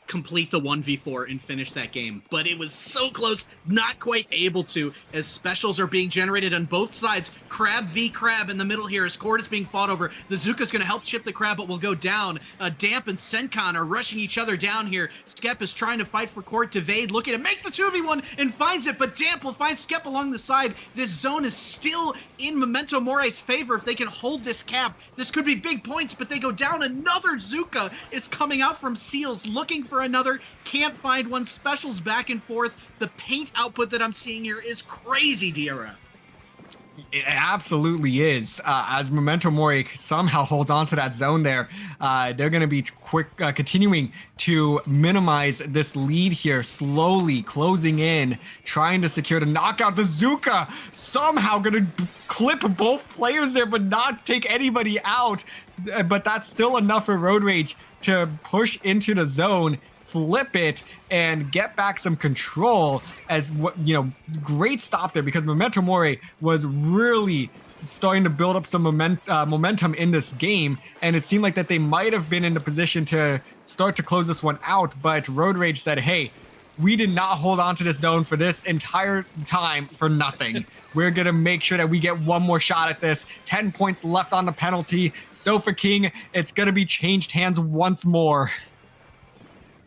complete the 1v4 and finish that game, but it was so close, not quite able to, as specials are being generated on both sides. Crab v Crab in the middle here as Cord is being fought over. The Zuka's going to help chip the Crab, but will go down. Damp and Sencon are rushing each other down here. Skep is trying to fight for Cord. Devade looking to make the 2v1 and finds it, but Damp will find Skep along the side. This zone is still in Memento Mori's favor. If they can hold this cap, this could be big points, but they go down. Another Zuka is coming out from Seals, looking for another, can't find one. Specials back and forth. The paint output that I'm seeing here is crazy, DRF. It absolutely is. As Memento Mori somehow holds on to that zone there, they're going to be continuing to minimize this lead here, slowly closing in, trying to secure the knockout. The Zuka somehow going to clip both players there, but not take anybody out. But that's still enough for Road Rage to push into the zone, flip it, and get back some control. As what, great stop there, because Memento Mori was really starting to build up some momentum in this game, and it seemed like that they might have been in the position to start to close this one out, but Road Rage said, hey, we did not hold on to this zone for this entire time for nothing. We're going to make sure that we get one more shot at this. 10 points left on the penalty. Sofa King, it's going to be changed hands once more.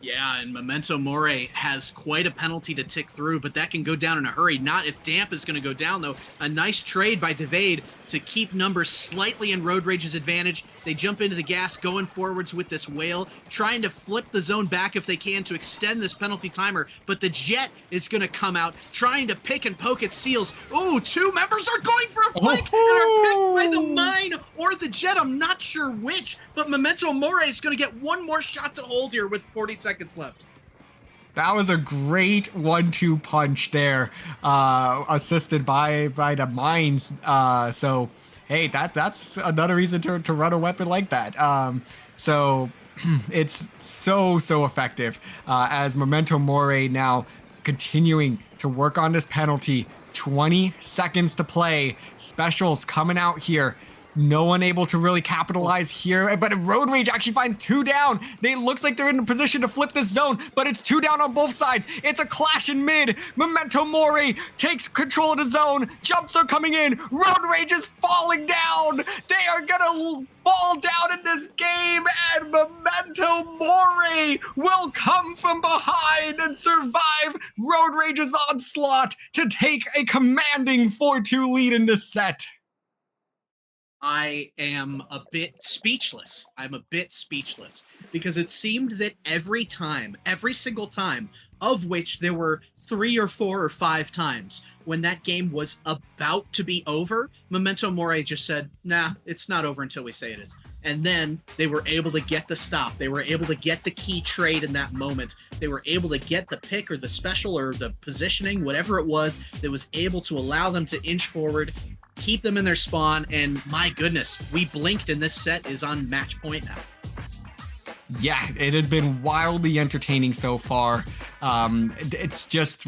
Yeah, and Memento Mori has quite a penalty to tick through, but that can go down in a hurry. Not if Damp is going to go down, though. A nice trade by Devade to keep numbers slightly in Road Rage's advantage. They jump into the gas, going forwards with this whale, trying to flip the zone back if they can to extend this penalty timer, but the Jet is going to come out, trying to pick and poke at Seals. Oh, two members are going for a flank and are picked by the Mine or the Jet. I'm not sure which, but Memento Mori is going to get one more shot to hold here with 40 seconds left. That was a great 1-2 punch there, assisted by the mines. So hey, that's another reason to run a weapon like that. So it's so effective, as Memento Mori now continuing to work on this penalty. 20 seconds to play. Specials coming out here. No one able to really capitalize here, but Road Rage actually finds 2 down. They looks like they're in a position to flip this zone, but it's 2 down on both sides. It's a clash in mid. Memento Mori takes control of the zone. Jumps are coming in. Road Rage is falling down. They are gonna fall down in this game, and Memento Mori will come from behind and survive Road Rage's onslaught to take a commanding 4-2 lead in this set. I am a bit speechless. I'm a bit speechless because it seemed that every single time, of which there were 3 or 4 or 5 times when that game was about to be over, Memento Mori just said, nah, it's not over until we say it is. And then they were able to get the stop. They were able to get the key trade in that moment. They were able to get the pick or the special or the positioning, whatever it was, that was able to allow them to inch forward, keep them in their spawn, and my goodness, we blinked and this set is on match point now. Yeah, it has been wildly entertaining so far. It's just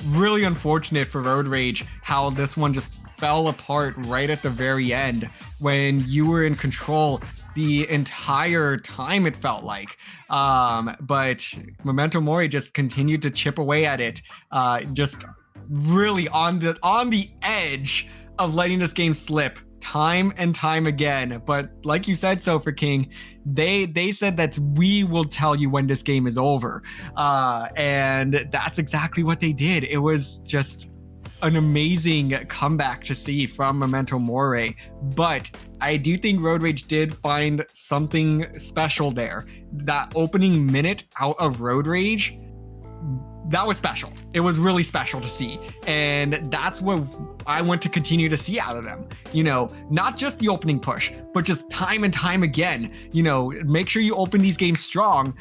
really unfortunate for Road Rage how this one just fell apart right at the very end when you were in control the entire time, it felt like. But Memento Mori just continued to chip away at it, just really on the edge of letting this game slip time and time again. But like you said, Sofa King, they said that we will tell you when this game is over, and that's exactly what they did. It was just an amazing comeback to see from Memento Mori, but I do think Road Rage did find something special there. That opening minute out of Road Rage, that was special. It was really special to see. And that's what I want to continue to see out of them. You know, not just the opening push, but just time and time again. You know, make sure you open these games strong,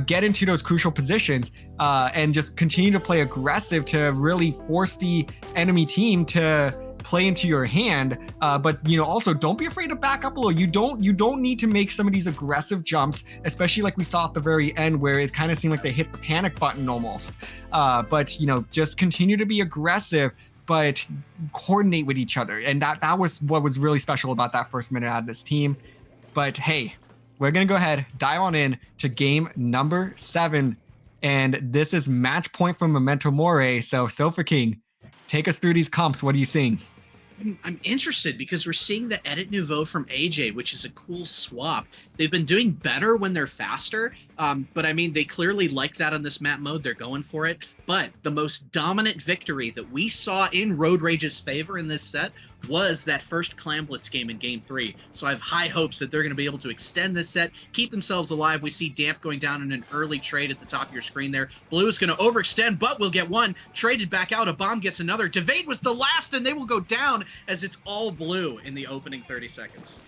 get into those crucial positions, and just continue to play aggressive to really force the enemy team to play into your hand, but you know, also don't be afraid to back up a little. You don't need to make some of these aggressive jumps, especially like we saw at the very end where it kind of seemed like they hit the panic button almost. But you know, just continue to be aggressive, but coordinate with each other, and that was what was really special about that first minute out of this team. But hey, we're gonna go ahead, dive on in to game number 7, and this is match point from Memento Mori. So Sofa King, take us through these comps. What are you seeing? I'm interested because we're seeing the Edit Nouveau from AJ, which is a cool swap. They've been doing better when they're faster, but I mean, they clearly like that on this map mode. They're going for it. But the most dominant victory that we saw in Road Rage's favor in this set was that first Clam Blitz game in Game 3. So I have high hopes that they're going to be able to extend this set, keep themselves alive. We see Damp going down in an early trade at the top of your screen there. Blue is going to overextend, but will get one. Traded back out. A bomb gets another. Devade was the last, and they will go down as it's all blue in the opening 30 seconds.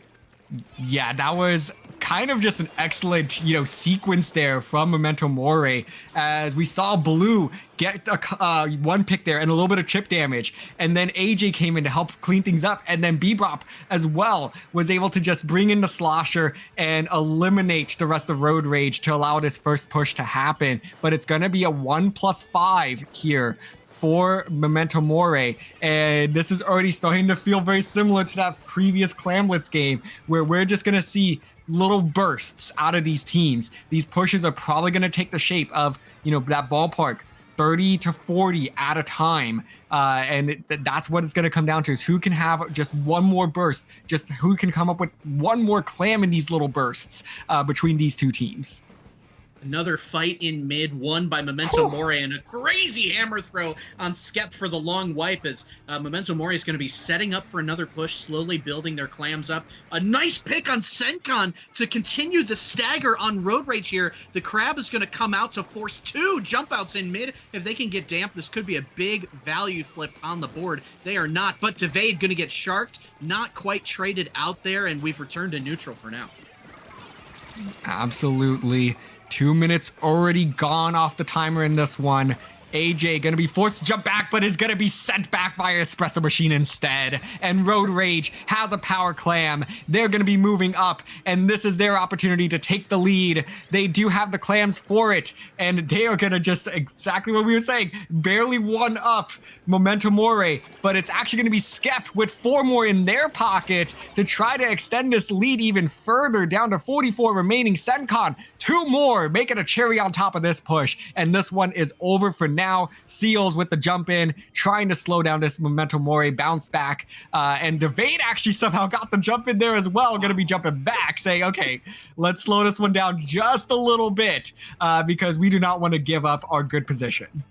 Yeah, that was kind of just an excellent, you know, sequence there from Memento Mori, as we saw Blue get one pick there and a little bit of chip damage, and then AJ came in to help clean things up, and then Bebop as well was able to just bring in the slosher and eliminate the rest of Road Rage to allow this first push to happen. But it's gonna be a 1+5 here for Memento Mori, and this is already starting to feel very similar to that previous Clam Blitz game where we're just gonna see little bursts out of these teams. These pushes are probably gonna take the shape of, you know, that ballpark 30 to 40 at a time, and that's what it's going to come down to, is who can have just one more burst, just who can come up with one more clam in these little bursts between these two teams. Another fight in mid, won by Memento Mori, and a crazy hammer throw on Skep for the long wipe as Memento Mori is going to be setting up for another push, slowly building their clams up. A nice pick on Senkan to continue the stagger on Road Rage here. The Crab is going to come out to force 2 jump outs in mid. If they can get damp, this could be a big value flip on the board. They are not, but Devade going to get sharked, not quite traded out there, and we've returned to neutral for now. Absolutely. 2 minutes already gone off the timer in this one. AJ gonna be forced to jump back, but is gonna be sent back by Espresso Machine instead. And Road Rage has a power clam. They're gonna be moving up, and this is their opportunity to take the lead. They do have the clams for it, and they are gonna just exactly what we were saying, barely one up Memento Mori, but it's actually gonna be Skep with 4 more in their pocket to try to extend this lead even further down to 44 remaining. Senkan, 2 more, making a cherry on top of this push, and this one is over for now. Seals with the jump in, trying to slow down this Memento Mori bounce back. And Devade actually somehow got the jump in there as well. Going to be jumping back, saying, okay, let's slow this one down just a little bit because we do not want to give up our good position.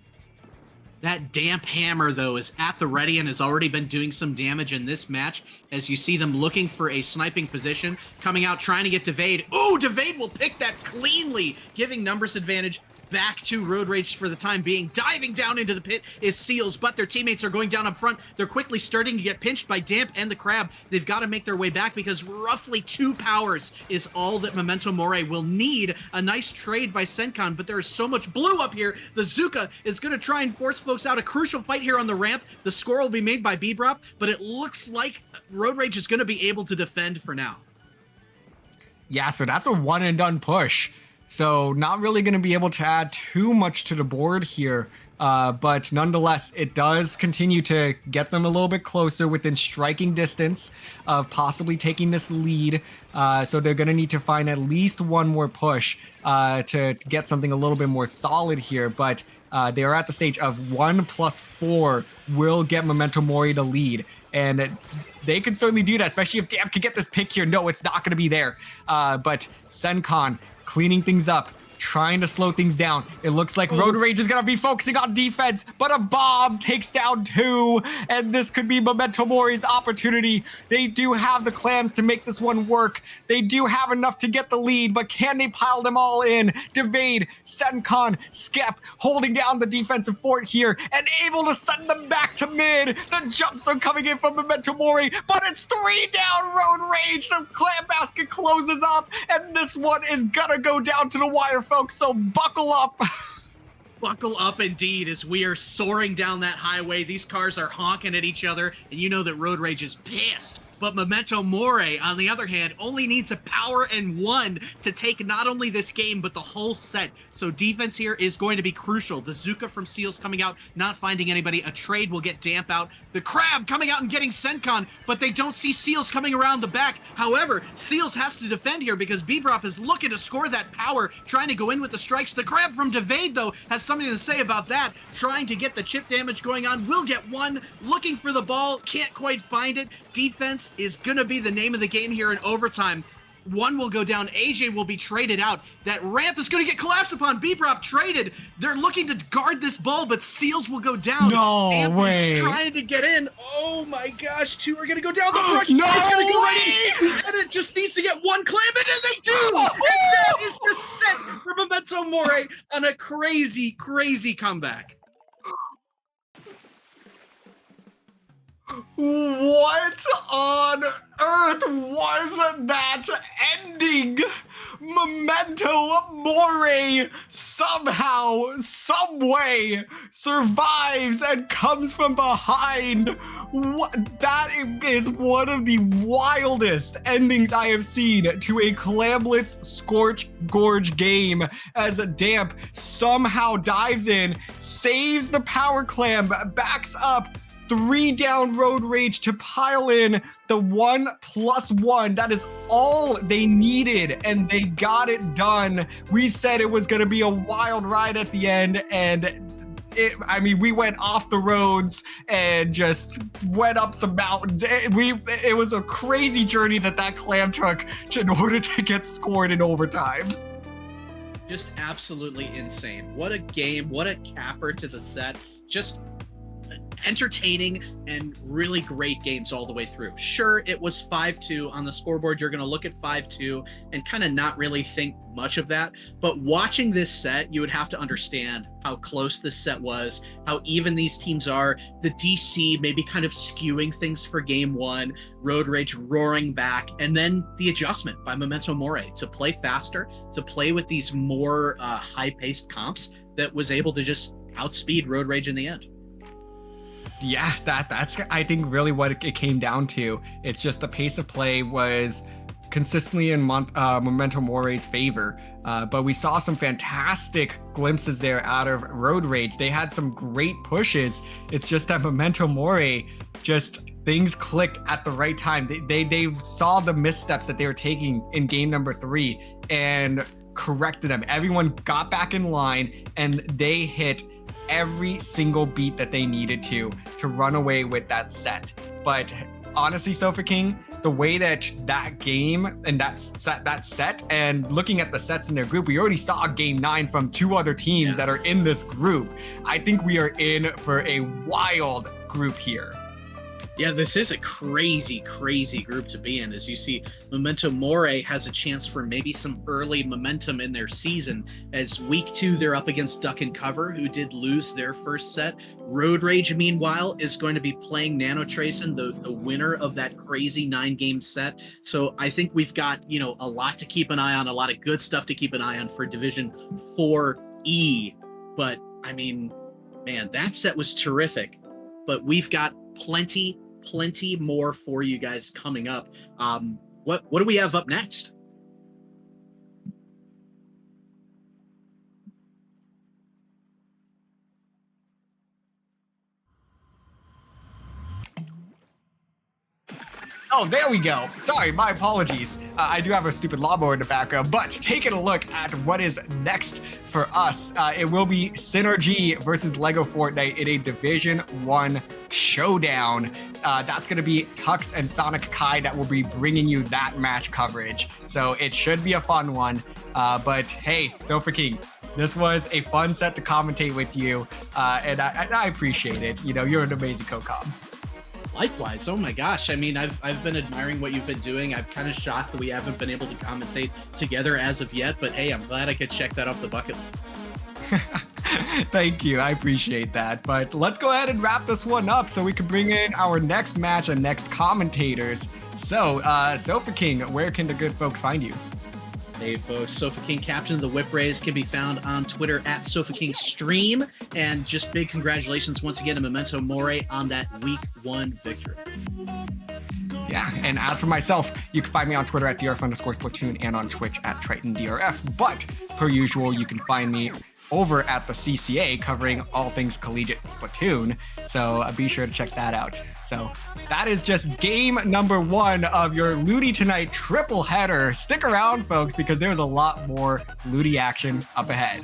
That damp hammer, though, is at the ready and has already been doing some damage in this match as you see them looking for a sniping position, coming out, trying to get Devade. Ooh, Devade will pick that cleanly, giving numbers advantage back to Road Rage for the time being. Diving down into the pit is Seals, but their teammates are going down up front. They're quickly starting to get pinched by Damp and the Crab. They've got to make their way back because roughly 2 powers is all that Memento Mori will need. A nice trade by Senkan, but there is so much blue up here. The Zuka is going to try and force folks out. A crucial fight here on the ramp. The score will be made by Bbrop, but it looks like Road Rage is going to be able to defend for now. Yeah, so that's a one and done push. So not really going to be able to add too much to the board here. But nonetheless, it does continue to get them a little bit closer within striking distance of possibly taking this lead. So they're going to need to find at least one more push to get something a little bit more solid here. But they are at the stage of 1+4 will get Memento Mori to lead. And they can certainly do that, especially if Damp can get this pick here. No, it's not going to be there. But Senkan cleaning things up, trying to slow things down. It looks like Road Rage is going to be focusing on defense, but a bomb takes down 2, and this could be Memento Mori's opportunity. They do have the clams to make this one work. They do have enough to get the lead, but can they pile them all in? Devade, Senkan, Skep holding down the defensive fort here and able to send them back to mid. The jumps are coming in from Memento Mori, but it's 3 down Road Rage. The clam basket closes up, and this one is gonna go down to the wire, folks, so buckle up. Buckle up indeed as we are soaring down that highway. These cars are honking at each other, and you know that Road Rage is pissed. But Memento Mori, on the other hand, only needs a power and 1 to take not only this game, but the whole set. So defense here is going to be crucial. The Zuka from Seals coming out, not finding anybody. A trade will get Damp out. The Crab coming out and getting Senkan, but they don't see Seals coming around the back. However, Seals has to defend here because Bbrop is looking to score that power, trying to go in with the strikes. The Crab from Devade, though, has something to say about that. Trying to get the chip damage going on. Will get 1. Looking for the ball. Can't quite find it. Defense is going to be the name of the game here in overtime. 1 will go down. AJ will be traded out. That ramp is going to get collapsed upon. Bbrop traded. They're looking to guard this ball, but Seals will go down. No Amp way. is trying to get in. Oh my gosh. 2 are going to go down. The rush No is going to go way. right in. And it just needs to get 1 clam, and then they do. And that is the set for Memento Mori on a crazy, crazy comeback. What on earth was that ending? Memento Mori somehow, someway survives and comes from behind. What? That is one of the wildest endings I have seen to a Clamblitz Scorch Gorge game, as Damp somehow dives in, saves the power clam, backs up, 3 down Road Rage to pile in the 1+1. That is all they needed, and they got it done. We said it was going to be a wild ride at the end, and we went off the roads and just went up some mountains. It was a crazy journey that clam took in order to get scored in overtime. Just absolutely insane. What a game. What a capper to the set. Just entertaining and really great games all the way through. Sure, it was 5-2 on the scoreboard. You're going to look at 5-2 and kind of not really think much of that. But watching this set, you would have to understand how close this set was, how even these teams are. The DC maybe kind of skewing things for game one, Road Rage roaring back, and then the adjustment by Memento Mori to play faster, to play with these more high-paced comps that was able to just outspeed Road Rage in the end. Yeah, that's I think really what it came down to. It's just the pace of play was consistently in Memento Mori's favor, but we saw some fantastic glimpses there out of Road Rage. They had some great pushes. It's just that Memento Mori, just things clicked at the right time. They saw the missteps that they were taking in game number 3 and corrected them. Everyone got back in line and they hit every single beat that they needed to run away with that set. But honestly, Sofa King, the way that game and that set, and looking at the sets in their group, we already saw game 9 from 2 other teams that are in this group. I think we are in for a wild group here. Yeah, this is a crazy, crazy group to be in. As you see, Memento Mori has a chance for maybe some early momentum in their season. As week 2, they're up against Duck and Cover, who did lose their first set. Road Rage, meanwhile, is going to be playing Nanotracin, the winner of that crazy 9-game set. So I think we've got, a lot to keep an eye on, a lot of good stuff to keep an eye on for Division 4E. But, I mean, man, that set was terrific. But we've got plenty more for you guys coming up. What do we have up next? Oh, there we go. Sorry, my apologies. I do have a stupid lawnmower in the background, but taking a look at what is next for us, it will be Synergy versus Lego Fortnite in a Division 1 showdown. That's going to be Tux and Sonic Kai that will be bringing you that match coverage. So it should be a fun one. But hey, Sofa King, this was a fun set to commentate with you, and I appreciate it. You're an amazing co-com. Likewise. Oh my gosh. I mean, I've been admiring what you've been doing. I'm kind of shocked that we haven't been able to commentate together as of yet, but hey, I'm glad I could check that off the bucket list. Thank you. I appreciate that. But let's go ahead and wrap this one up so we can bring in our next match and next commentators. So, Sofa King, where can the good folks find you? Hey folks, Sofa King, captain of the Whip Rays, can be found on Twitter at Sofa King Stream. And just big congratulations once again to Memento Mori on that week 1 victory. Yeah, and as for myself, you can find me on Twitter at DRF_Splatoon and on Twitch at TritonDRF. But per usual, you can find me over at the CCA covering all things collegiate Splatoon. So be sure to check that out. So that is just game number 1 of your Ludi Tonight triple header. Stick around, folks, because there's a lot more Ludi action up ahead.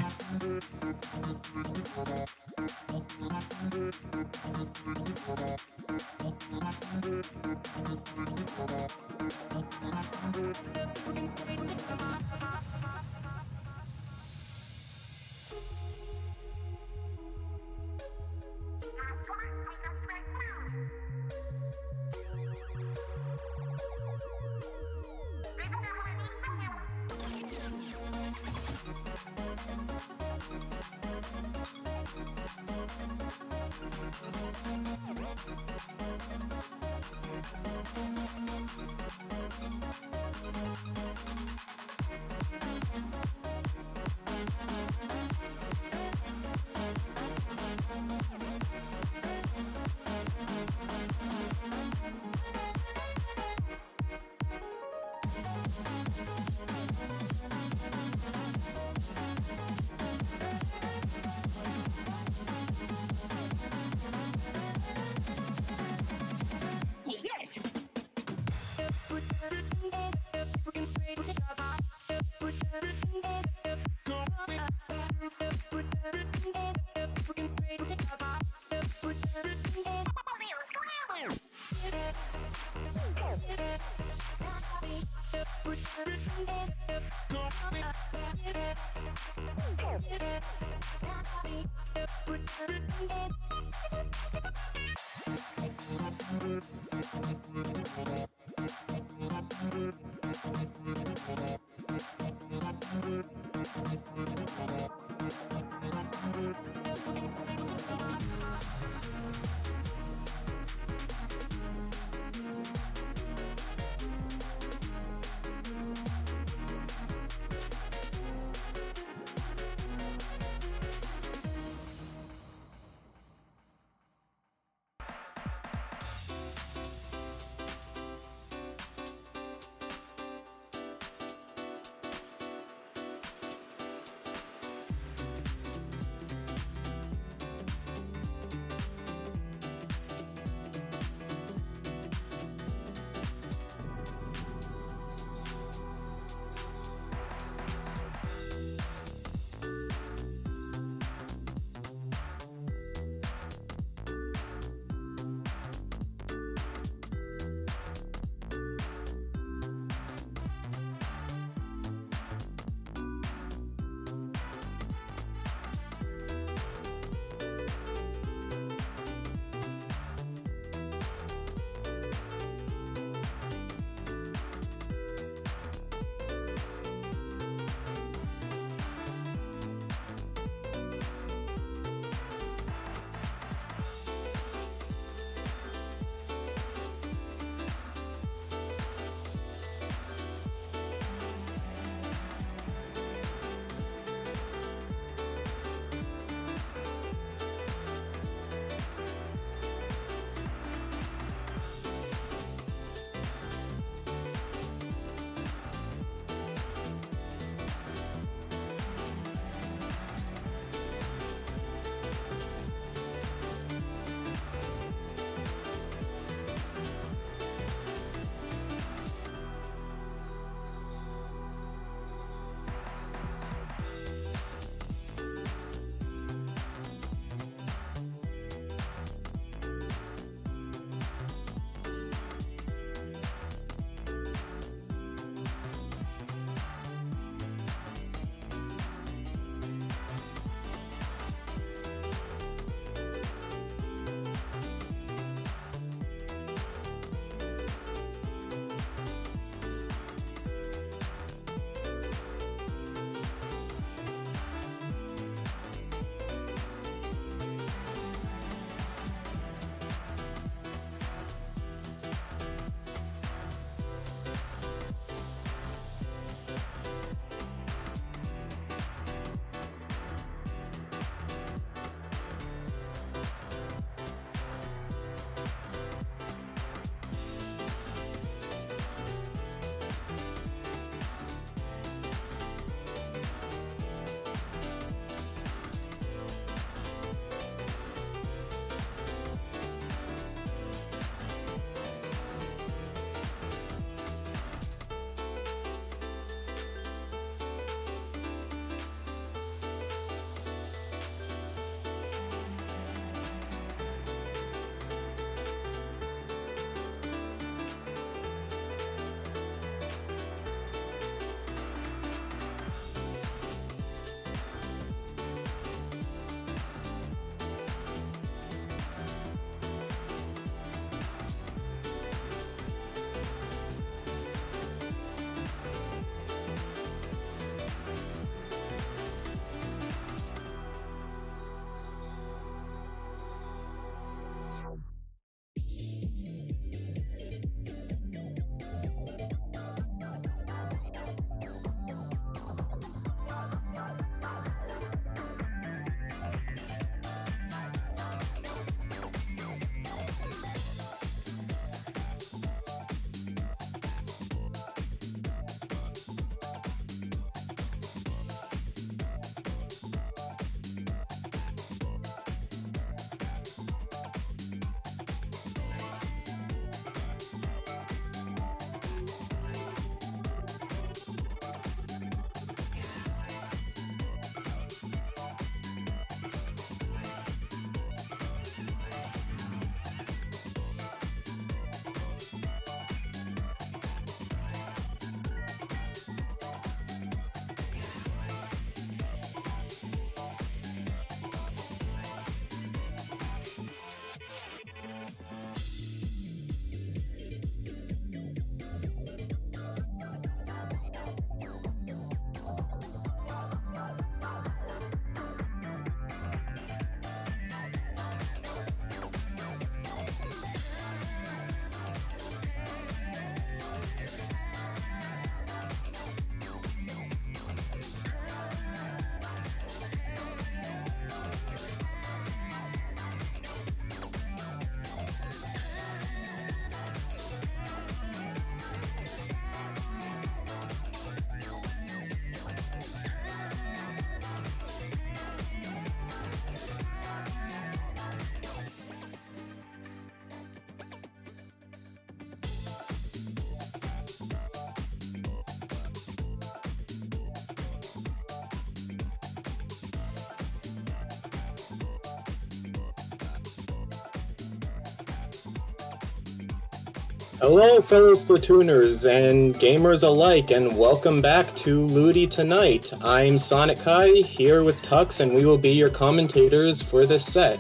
Hello, fellow Splatooners and gamers alike, and welcome back to Ludi Tonight. I'm Sonic Kai, here with Tux, and we will be your commentators for this set.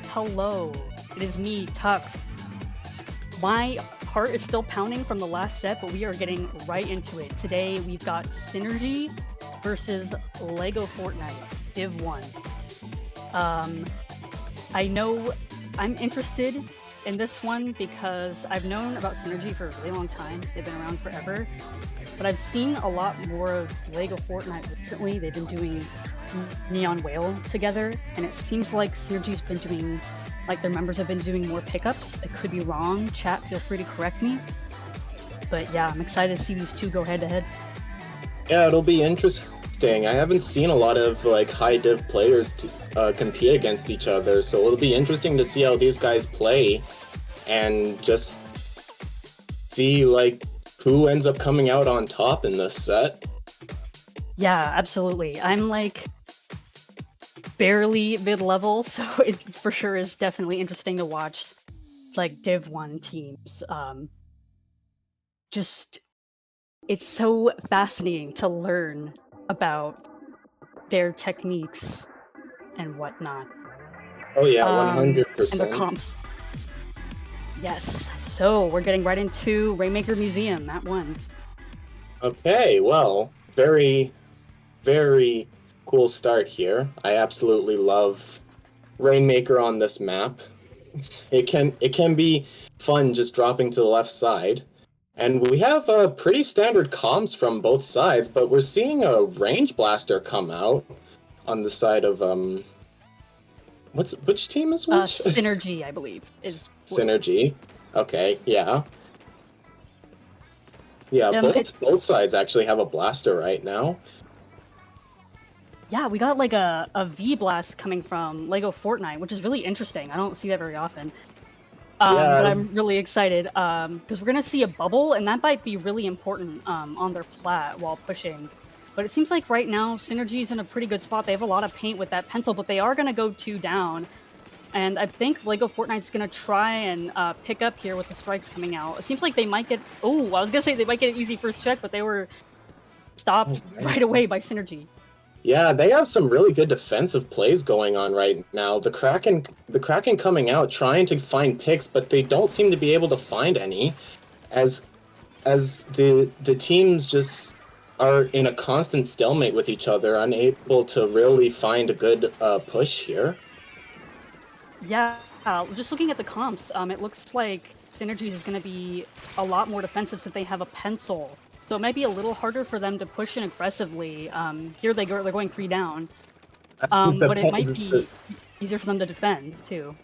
Hello, it is me, Tux. My heart is still pounding from the last set, but we are getting right into it. Today we've got Synergy versus Lego Fortnite, Div 1. I know I'm interested in this one because I've known about Synergy for a really long time. They've been around forever, but I've seen a lot more of Lego Fortnite recently. They've been doing Neon Whale together, and it seems like Synergy's been doing, like their members have been doing more pickups. I could be wrong. Chat, feel free to correct me. But yeah, I'm excited to see these two go head to head. Yeah, it'll be interesting. I haven't seen a lot of high div players compete against each other, so it'll be interesting to see how these guys play and just see who ends up coming out on top in this set. Yeah, absolutely. I'm barely mid-level, so it for sure is definitely interesting to watch Div 1 teams. It's so fascinating to learn about their techniques and whatnot. Oh yeah, And 100%. their comps. Yes, so we're getting right into Rainmaker Museum, Map 1. Okay, well, very, very cool start here. I absolutely love Rainmaker on this map. It can be fun just dropping to the left side. And we have pretty standard comms from both sides, but we're seeing a range blaster come out on the side of which team is which? Synergy, I believe, is Synergy. Okay, yeah. Yeah, both sides actually have a blaster right now. Yeah, we got a V blast coming from Lego Fortnite, which is really interesting. I don't see that very often. But I'm really excited because we're going to see a bubble, and that might be really important on their plat while pushing. But it seems like right now, Synergy's in a pretty good spot. They have a lot of paint with that pencil, but they are going to go 2 down. And I think Lego Fortnite's going to try and pick up here with the strikes coming out. It seems like they might get... Oh, I was going to say they might get an easy first check, but they were stopped right away by Synergy. Yeah, they have some really good defensive plays going on right now. The Kraken coming out trying to find picks, but they don't seem to be able to find any, as the teams just are in a constant stalemate with each other, unable to really find a good push here. Yeah, just looking at the comps, it looks like Synergy is going to be a lot more defensive since they have a pencil. So it might be a little harder for them to push in aggressively. Here they're going 3 down. But it might be easier for them to defend, too.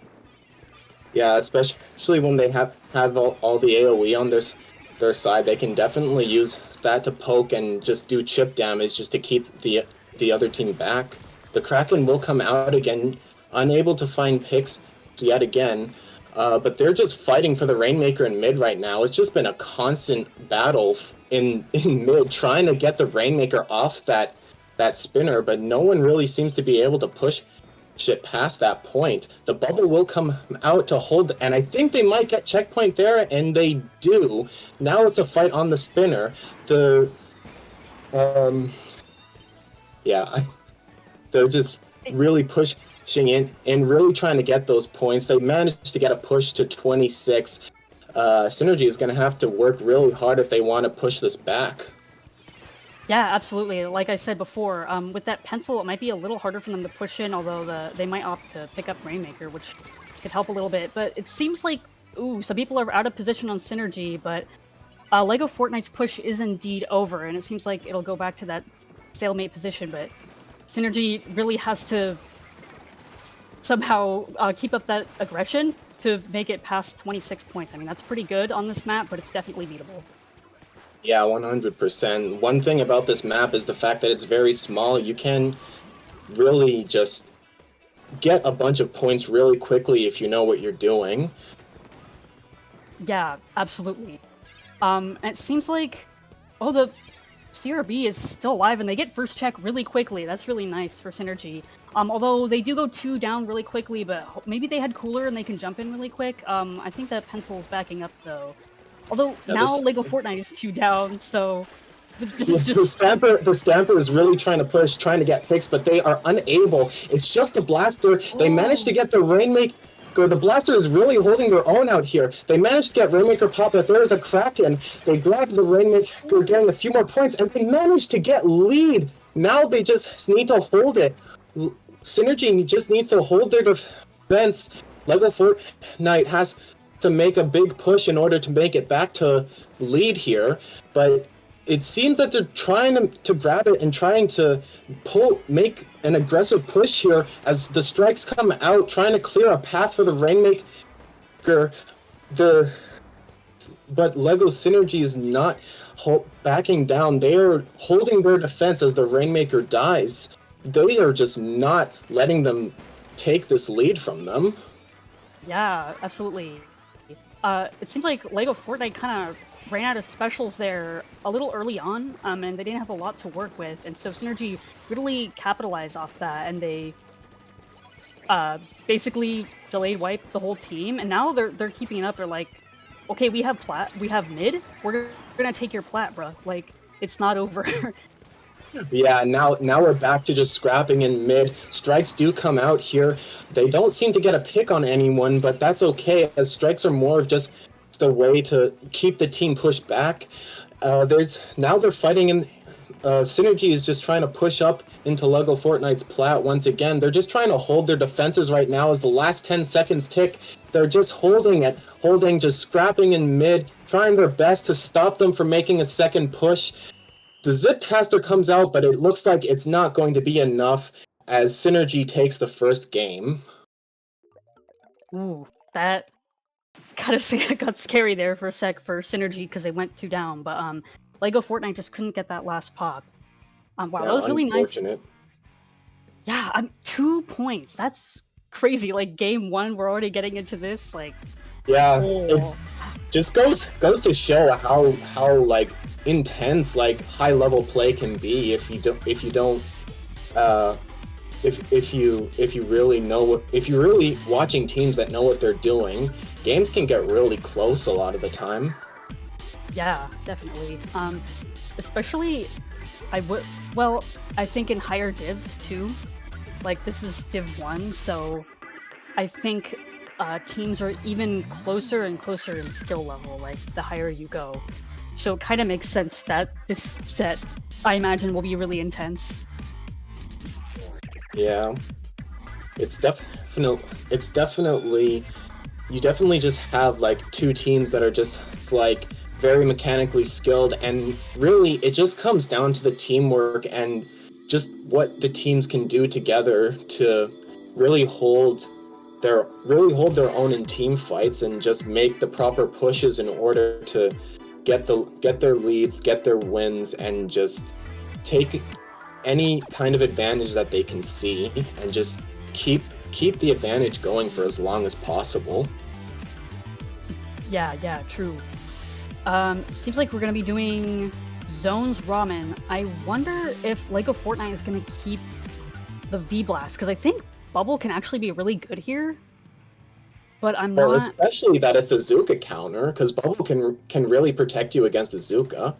Yeah, especially when they have all the AoE on their side. They can definitely use that to poke and just do chip damage just to keep the other team back. The Kraken will come out again, unable to find picks yet again. But they're just fighting for the Rainmaker in mid right now. It's just been a constant battle in mid, trying to get the Rainmaker off that spinner, but no one really seems to be able to push it past that point. The bubble will come out to hold, and I think they might get checkpoint there, and they do. Now it's a fight on the spinner. They're just really pushing in and really trying to get those points. They managed to get a push to 26. Synergy is going to have to work really hard if they want to push this back. Yeah, absolutely. Like I said before, with that pencil, it might be a little harder for them to push in, although they might opt to pick up Rainmaker, which could help a little bit. But it seems like, some people are out of position on Synergy, but Lego Fortnite's push is indeed over, and it seems like it'll go back to that stalemate position, but Synergy really has to somehow keep up that aggression to make it past 26 points. I mean, that's pretty good on this map, but it's definitely beatable. Yeah, 100%. One thing about this map is the fact that it's very small. You can really just get a bunch of points really quickly if you know what you're doing. Yeah, absolutely. It seems like, the CRB is still alive, and they get first check really quickly. That's really nice for Synergy. Although they do go 2 down really quickly, but maybe they had Cooler and they can jump in really quick. I think that Pencil's backing up, though. Although now Lego Fortnite is 2 down, so... This is just... The Stamper is really trying to push, trying to get picks, but they are unable. It's just the Blaster. They managed to get the Rainmaker. The Blaster is really holding their own out here. They managed to get Rainmaker pop, but there is a Kraken. They grabbed the Rainmaker, getting a few more points, and they managed to get lead. Now they just need to hold it. Synergy just needs to hold their defense. Lego Fortnite has to make a big push in order to make it back to lead here, but it seems that they're trying to grab it and trying to make an aggressive push here as the strikes come out, trying to clear a path for the Rainmaker. But Lego Synergy is not backing down. They are holding their defense as the Rainmaker dies. They are just not letting them take this lead from them. Yeah, absolutely. It seems like Lego Fortnite kind of ran out of specials there a little early on, and they didn't have a lot to work with, and so Synergy really capitalized off that, and they basically delayed wipe the whole team, and now they're keeping it up. They're like, okay, we have mid, we're gonna take your plat, bro. Like, it's not over. Yeah, now we're back to just scrapping in mid. Strikes do come out here. They don't seem to get a pick on anyone, but that's okay, as strikes are more of just a way to keep the team pushed back. Now they're fighting in. Synergy is just trying to push up into Lego Fortnite's plat once again. They're just trying to hold their defenses right now as the last 10 seconds tick. They're just holding, just scrapping in mid, trying their best to stop them from making a second push. The Zipcaster comes out, but it looks like it's not going to be enough as Synergy takes the first game. Ooh, that got scary there for a sec for Synergy because they went 2 down, but Lego Fortnite just couldn't get that last pop. Wow, yeah, that was really nice. Yeah, 2 points. That's crazy. Like, game 1, we're already getting into this. Like, yeah, it just goes to show how like intense like high level play can be if you really watching teams that know what they're doing. Games can get really close a lot of the time. Yeah, definitely. Especially, I think in higher divs too. Like, this is Div 1, so I think teams are even closer and closer in skill level, like, the higher you go. So it kind of makes sense that this set, I imagine, will be really intense. Yeah. It's definitely you definitely just have like 2 teams that are just like very mechanically skilled, and really it just comes down to the teamwork and just what the teams can do together to really hold their own in team fights and just make the proper pushes in order to get their leads, get their wins, and just take any kind of advantage that they can see and just keep the advantage going for as long as possible. Yeah, true. Seems like we're gonna be doing Zones Ramen. I wonder if Lego Fortnite is gonna keep the V-Blast, because I think Bubble can actually be really good here. But I'm not... Well, especially that it's a Zuka counter, because Bubble can really protect you against a Zuka.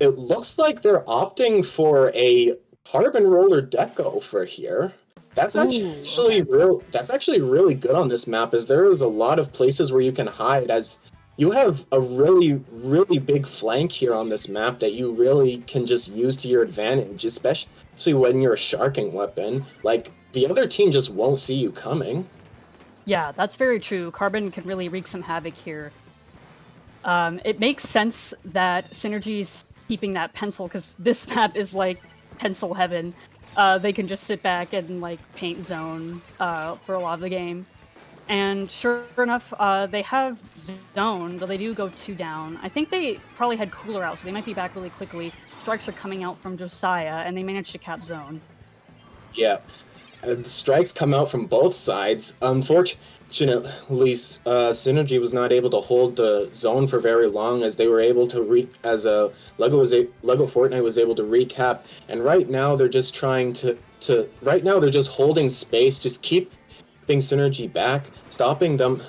It looks like they're opting for a Carbon Roller Deco for here. That's actually really good on this map, as there is a lot of places where you can hide, as you have a really, really big flank here on this map that you really can just use to your advantage, especially when you're a sharking weapon. Like, the other team just won't see you coming. Yeah, that's very true. Carbon can really wreak some havoc here. It makes sense that Synergy's keeping that pencil, because this map is like pencil heaven. They can just sit back and like paint zone for a lot of the game. And sure enough, they have zone, though they do go 2 down. I think they probably had Cooler out, so they might be back really quickly. Strikes are coming out from Josiah, and they managed to cap zone. Yeah. The strikes come out from both sides. Unfortunately, Synergy was not able to hold the zone for very long, as they were able to Lego Fortnite was able to recap. And right now they're just trying right now they're just holding space, just keeping Synergy back, stopping them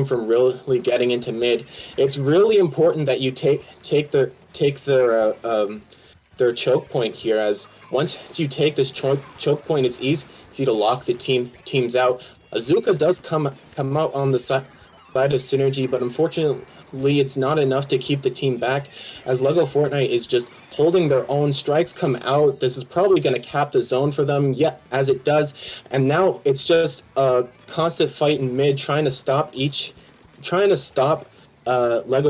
from really getting into mid. It's really important that you take their choke point here, as once you take this choke point, it's easy to lock the teams out. Azuka does come out on the side of Synergy, but unfortunately it's not enough to keep the team back, as Lego Fortnite is just holding their own. Strikes come out. This is probably going to cap the zone for them, as it does. And now it's just a constant fight in mid, trying to stop Lego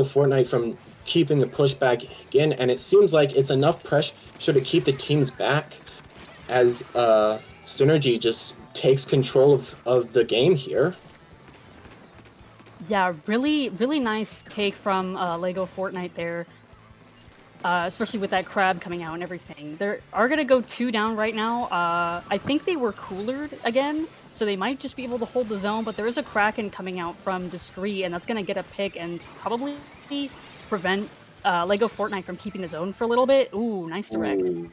Fortnite from keeping the push back in, and it seems like it's enough pressure to keep the teams back, as Synergy just takes control of the game here. Yeah, really, really nice take from Lego Fortnite there, especially with that crab coming out and everything. They are going to go 2 down right now. I think they were coolered again, so they might just be able to hold the zone, but there is a Kraken coming out from Discreet, and that's going to get a pick and probably prevent Lego Fortnite from keeping the zone for a little bit. Ooh, nice direct. Ooh.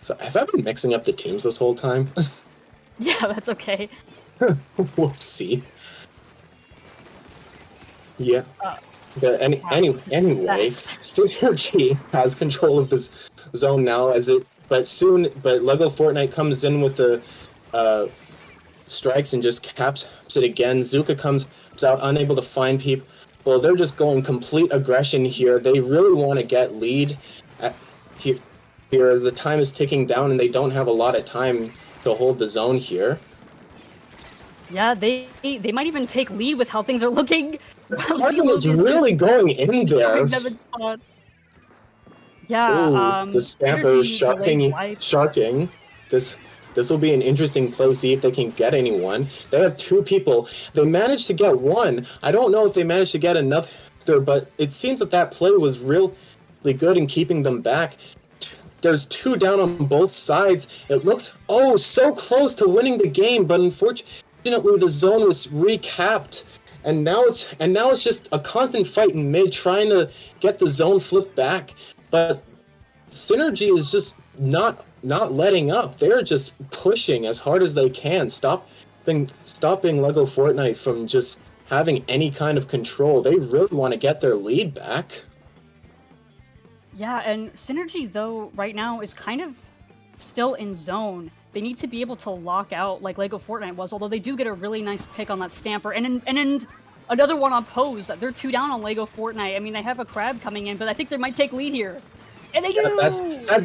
So have I been mixing up the teams this whole time? Yeah, that's okay. Whoopsie. Yeah. But anyway, Synergy has control of this zone now, but Lego Fortnite comes in with the strikes and just caps it again. Zuka comes out unable to find people. Well, they're just going complete aggression here. They really want to get lead here as the time is ticking down, and they don't have a lot of time to hold the zone here. Yeah, they might even take lead with how things are looking. Carson is really going in there. Yeah, the Stamper is sharking. This will be an interesting play, see if they can get anyone. They have 2 people. They managed to get 1. I don't know if they managed to get another, but it seems that play was really good in keeping them back. There's 2 down on both sides. It looks, so close to winning the game, but unfortunately the zone was recapped. And now it's just a constant fight in mid, trying to get the zone flipped back. But Synergy is just not letting up. They're just pushing as hard as they can, stopping Lego Fortnite from just having any kind of control. They really want to get their lead back. Yeah, and Synergy, though, right now is kind of still in zone. They need to be able to lock out like Lego Fortnite was, although they do get a really nice pick on that Stamper. And then another one on Pose. They're 2 down on Lego Fortnite. I mean, they have a crab coming in, but I think they might take lead here. And they do!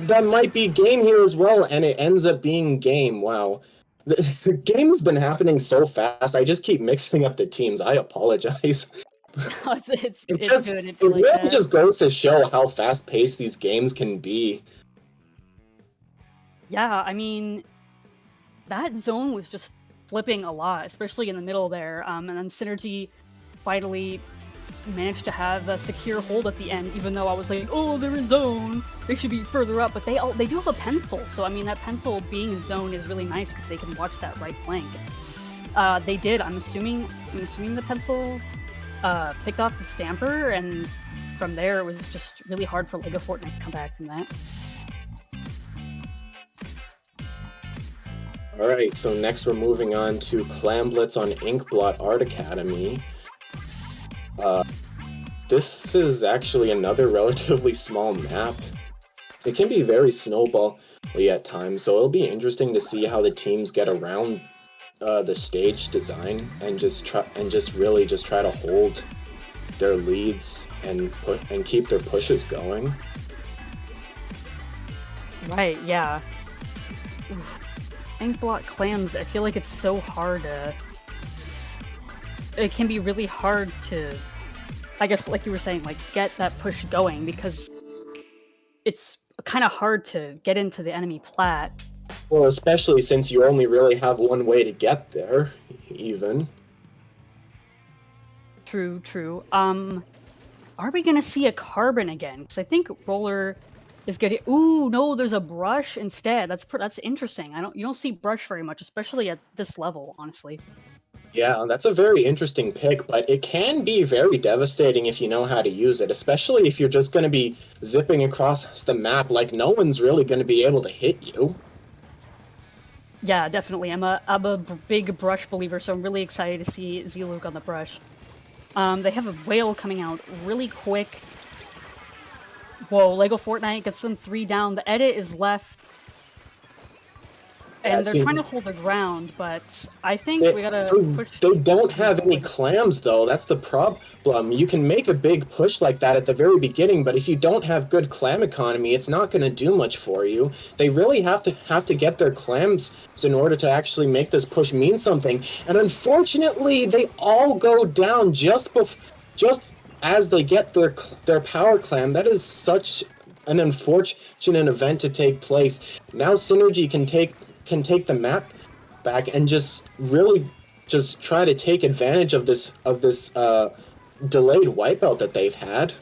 That might be game here as well, and it ends up being game. Wow. The game has been happening so fast, I just keep mixing up the teams. I apologize. it's good. It really just goes to show how fast-paced these games can be. Yeah, I mean, that zone was just flipping a lot, especially in the middle there. And then Synergy finally managed to have a secure hold at the end, even though I was like, oh, they're in zone, they should be further up, but they do have a pencil, so I mean that pencil being in zone is really nice because they can watch that right flank. They did. I'm assuming the pencil picked off the Stamper, and from there it was just really hard for Lego Fortnite to come back from that. Alright, so next we're moving on to Clamblitz on Inkblot Art Academy. This is actually another relatively small map. It can be very snowbally at times, so it'll be interesting to see how the teams get around the stage design and just really try to hold their leads and keep their pushes going. Right, yeah. Inkblot clams, I feel like it's so hard to... It can be really hard to, I guess, like you were saying, like, get that push going, because it's kind of hard to get into the enemy plat. Well, especially since you only really have one way to get there, even. True. Are we gonna see a Carbon again? Because I think Roller is getting. Ooh, no, there's a brush instead. That's interesting. You don't see brush very much, especially at this level, honestly. Yeah, that's a very interesting pick, but it can be very devastating if you know how to use it, especially if you're just going to be zipping across the map. Like, no one's really going to be able to hit you. Yeah, definitely. I'm a big brush believer, so I'm really excited to see Z-Luke on the brush. They have a whale coming out really quick. Whoa, Lego Fortnite gets them 3 down. The edit is left. And they're trying to hold their ground, but I think we gotta push. They don't have any clams, though. That's the problem. You can make a big push like that at the very beginning, but if you don't have good clam economy, it's not going to do much for you. They really have to get their clams in order to actually make this push mean something. And unfortunately, they all go down just as they get their power clam. That is such an unfortunate event to take place. Now Synergy can take the map back and just really just try to take advantage of this delayed wipeout that they've had.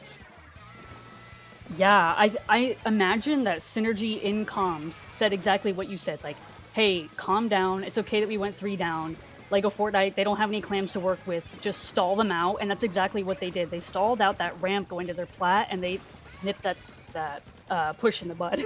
Yeah, I imagine that Synergy in comms said exactly what you said, like, hey, calm down, it's okay that we went 3 down. Lego Fortnite, they don't have any clams to work with, just stall them out, and that's exactly what they did. They stalled out that ramp going to their plat, and they nipped that push in the bud.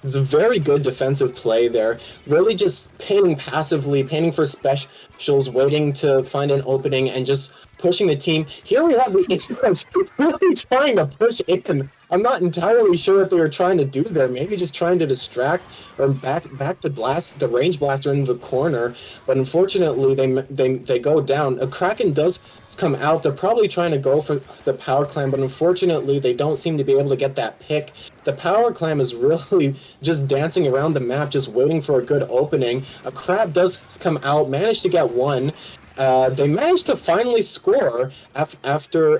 It's a very good defensive play there. Really just painting passively, painting for specials, waiting to find an opening, and just pushing the team. Here we have the English really trying to push in. I'm not entirely sure what they were trying to do there. Maybe just trying to distract or back to blast the range blaster into the corner. But unfortunately, they go down. A Kraken does come out. They're probably trying to go for the power clam, but unfortunately, they don't seem to be able to get that pick. The power clam is really just dancing around the map, just waiting for a good opening. A crab does come out, managed to get one. They managed to finally score after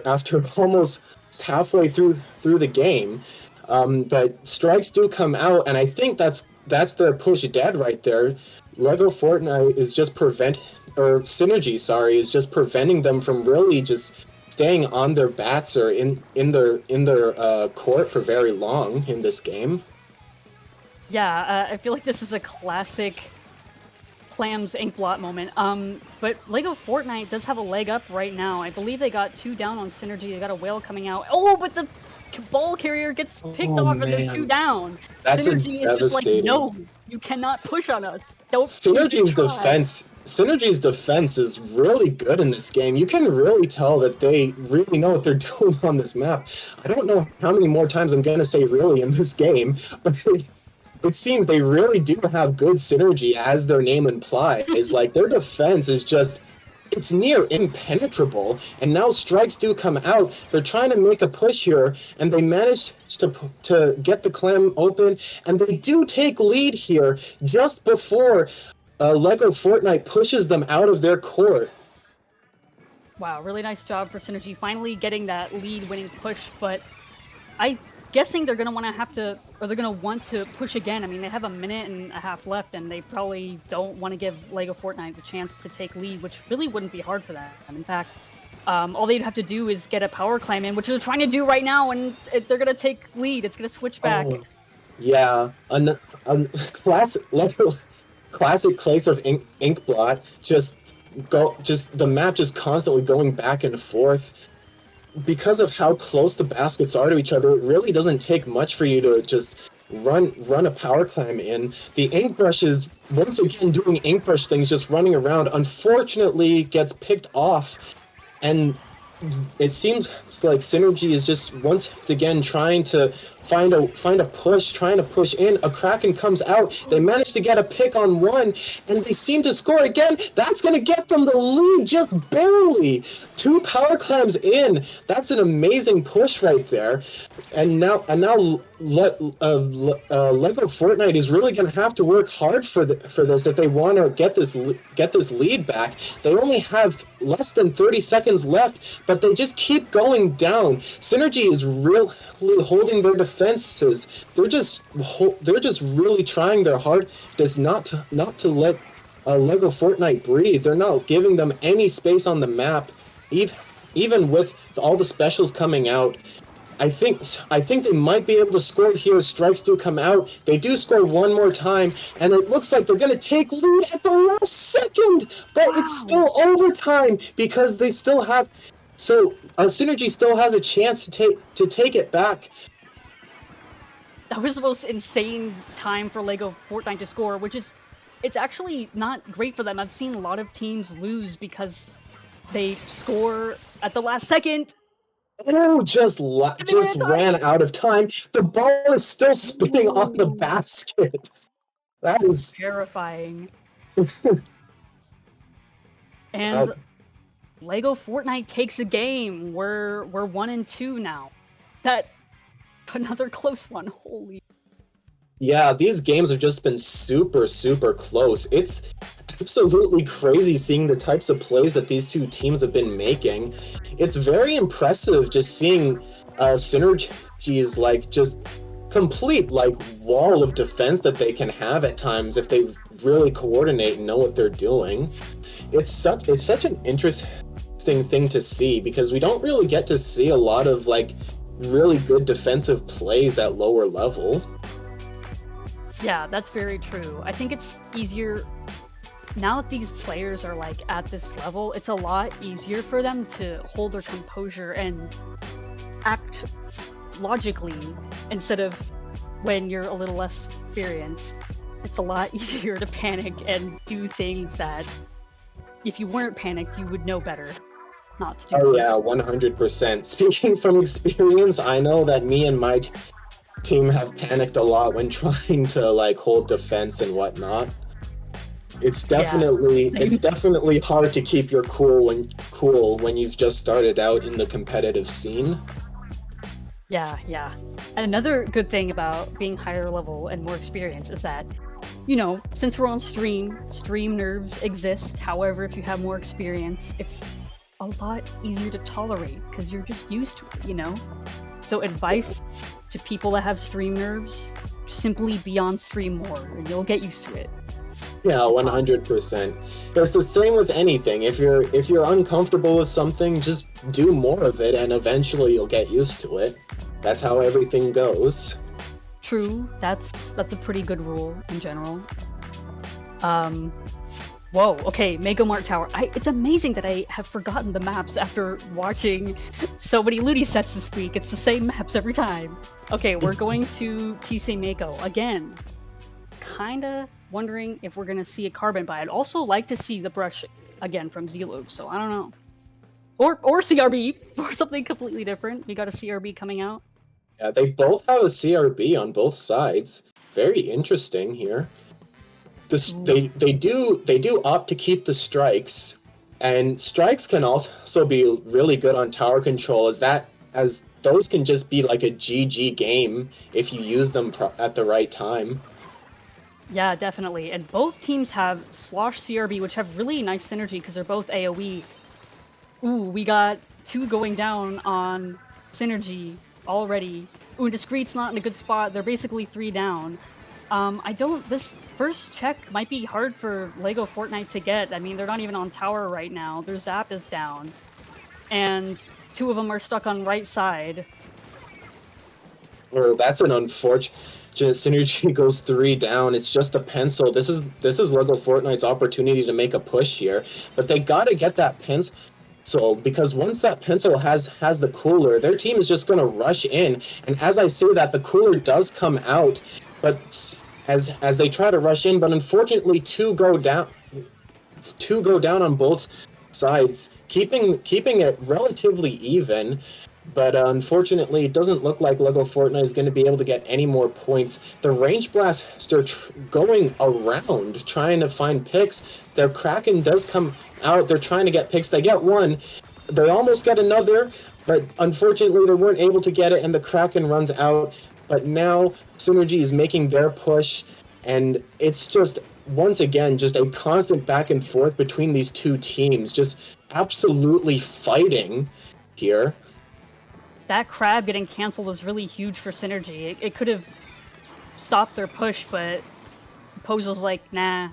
almost halfway through the game, but strikes do come out, and I think that's their push dead right there. Lego Fortnite is just Synergy, is just preventing them from really just staying on their bats or in their court for very long in this game. Yeah, I feel like this is a classic Clams Inkblot moment. But Lego Fortnite does have a leg up right now. I believe they got 2 down on Synergy. They got a whale coming out. Oh, but the ball carrier gets picked off and they're 2 down. That's Synergy is just like, no, you cannot push on us. Don't. Synergy's defense is really good in this game. You can really tell that they really know what they're doing on this map. I don't know how many more times I'm gonna say really in this game, but it seems they really do have good synergy, as their name implies. Like, their defense is just, it's near impenetrable, and now strikes do come out. They're trying to make a push here, and they manage to get the clam open, and they do take lead here just before Lego Fortnite pushes them out of their court. Wow, really nice job for Synergy finally getting that lead-winning push, but I'm guessing they're going to want to push again. I mean, they have a minute and a half left, and they probably don't want to give Lego Fortnite the chance to take lead, which really wouldn't be hard for them. In fact, all they'd have to do is get a power clam in, which they're trying to do right now, and they're going to take lead. It's going to switch back. Oh, yeah, classic case of Inkblot. Just the map just constantly going back and forth. Because of how close the baskets are to each other, it really doesn't take much for you to just run a power clam in. The ink brush is once again doing ink brush things, just running around. Unfortunately, gets picked off, and it seems like Synergy is just once again trying to find a push, trying to push in. A Kraken comes out. They manage to get a pick on one, and they seem to score again. That's going to get them the lead just barely. 2 power clams in. That's an amazing push right there. And now Lego Fortnite is really going to have to work hard for this if they want to get this lead back. They only have less than 30 seconds left, but they just keep going down. Synergy is really holding their defenses. They're just really trying their hardest not to let Lego Fortnite breathe. They're not giving them any space on the map, even with all the specials coming out. I think they might be able to score here. Strikes do come out. They do score one more time, and it looks like they're going to take lead at the last second. But it's still overtime because they still have. So Synergy still has a chance to take it back. That was the most insane time for LEGO Fortnite to score, which is, it's actually not great for them. I've seen a lot of teams lose because they score at the last second. Oh, just ran out of time. The ball is still spinning on the basket. That is terrifying. And LEGO Fortnite takes a game. We're 1-2 now. That another close one. Holy. Yeah, these games have just been super, super close. It's absolutely crazy seeing the types of plays that these two teams have been making. It's very impressive just seeing Synergy's like just complete like wall of defense that they can have at times if they really coordinate and know what they're doing. It's such an interesting thing to see because we don't really get to see a lot of like really good defensive plays at lower level. Yeah, that's very true. I think it's easier now that these players are like at this level, it's a lot easier for them to hold their composure and act logically instead of when you're a little less experienced. It's a lot easier to panic and do things that if you weren't panicked, you would know better not to do. Oh yeah, 100%. Speaking from experience, I know that me and my team have panicked a lot when trying to like hold defense and whatnot. It's definitely hard to keep your cool when you've just started out in the competitive scene. Yeah. And another good thing about being higher level and more experienced is that, you know, since we're on stream nerves exist. However, if you have more experience, it's a lot easier to tolerate because you're just used to it, you know? So advice to people that have stream nerves, simply be on stream more and you'll get used to it. Yeah, 100%. It's the same with anything. If you're uncomfortable with something, just do more of it and eventually you'll get used to it. That's how everything goes. True. That's a pretty good rule in general. Whoa, okay, Mega Mart Tower. It's amazing that I have forgotten the maps after watching so many Ludi sets this week. It's the same maps every time. Okay, we're going to Tisei Mako again. Kinda wondering if we're gonna see a carbon, but I'd also like to see the brush again from Zilog, so I don't know. Or CRB, or something completely different. We got a CRB coming out. Yeah, they both have a CRB on both sides. Very interesting here. They do opt to keep the strikes, and strikes can also be really good on tower control as those can just be like a GG game if you use them at the right time. Yeah, definitely. And both teams have Slosh CRB, which have really nice synergy because they're both AoE. Ooh, we got 2 going down on synergy already. Ooh, Discreet's not in a good spot. They're basically 3 down. This first check might be hard for LEGO Fortnite to get. I mean, they're not even on tower right now. Their zap is down. And 2 of them are stuck on right side. Oh, that's an unfortunate. Synergy goes 3 down. It's just a pencil. This is LEGO Fortnite's opportunity to make a push here, but they gotta get that pencil because once that pencil has the cooler, their team is just gonna rush in. And as I say that, the cooler does come out, but as they try to rush in, but unfortunately 2 go down on both sides, keeping it relatively even. But unfortunately, it doesn't look like LEGO Fortnite is going to be able to get any more points. The Range Blaster going around, trying to find picks. Their Kraken does come out. They're trying to get picks. They get 1. They almost get another, but unfortunately, they weren't able to get it, and the Kraken runs out. But now, Synergy is making their push, and it's just, once again, just a constant back and forth between these two teams, just absolutely fighting here. That crab getting canceled is really huge for Synergy. It could have stopped their push, but Pose was like, nah,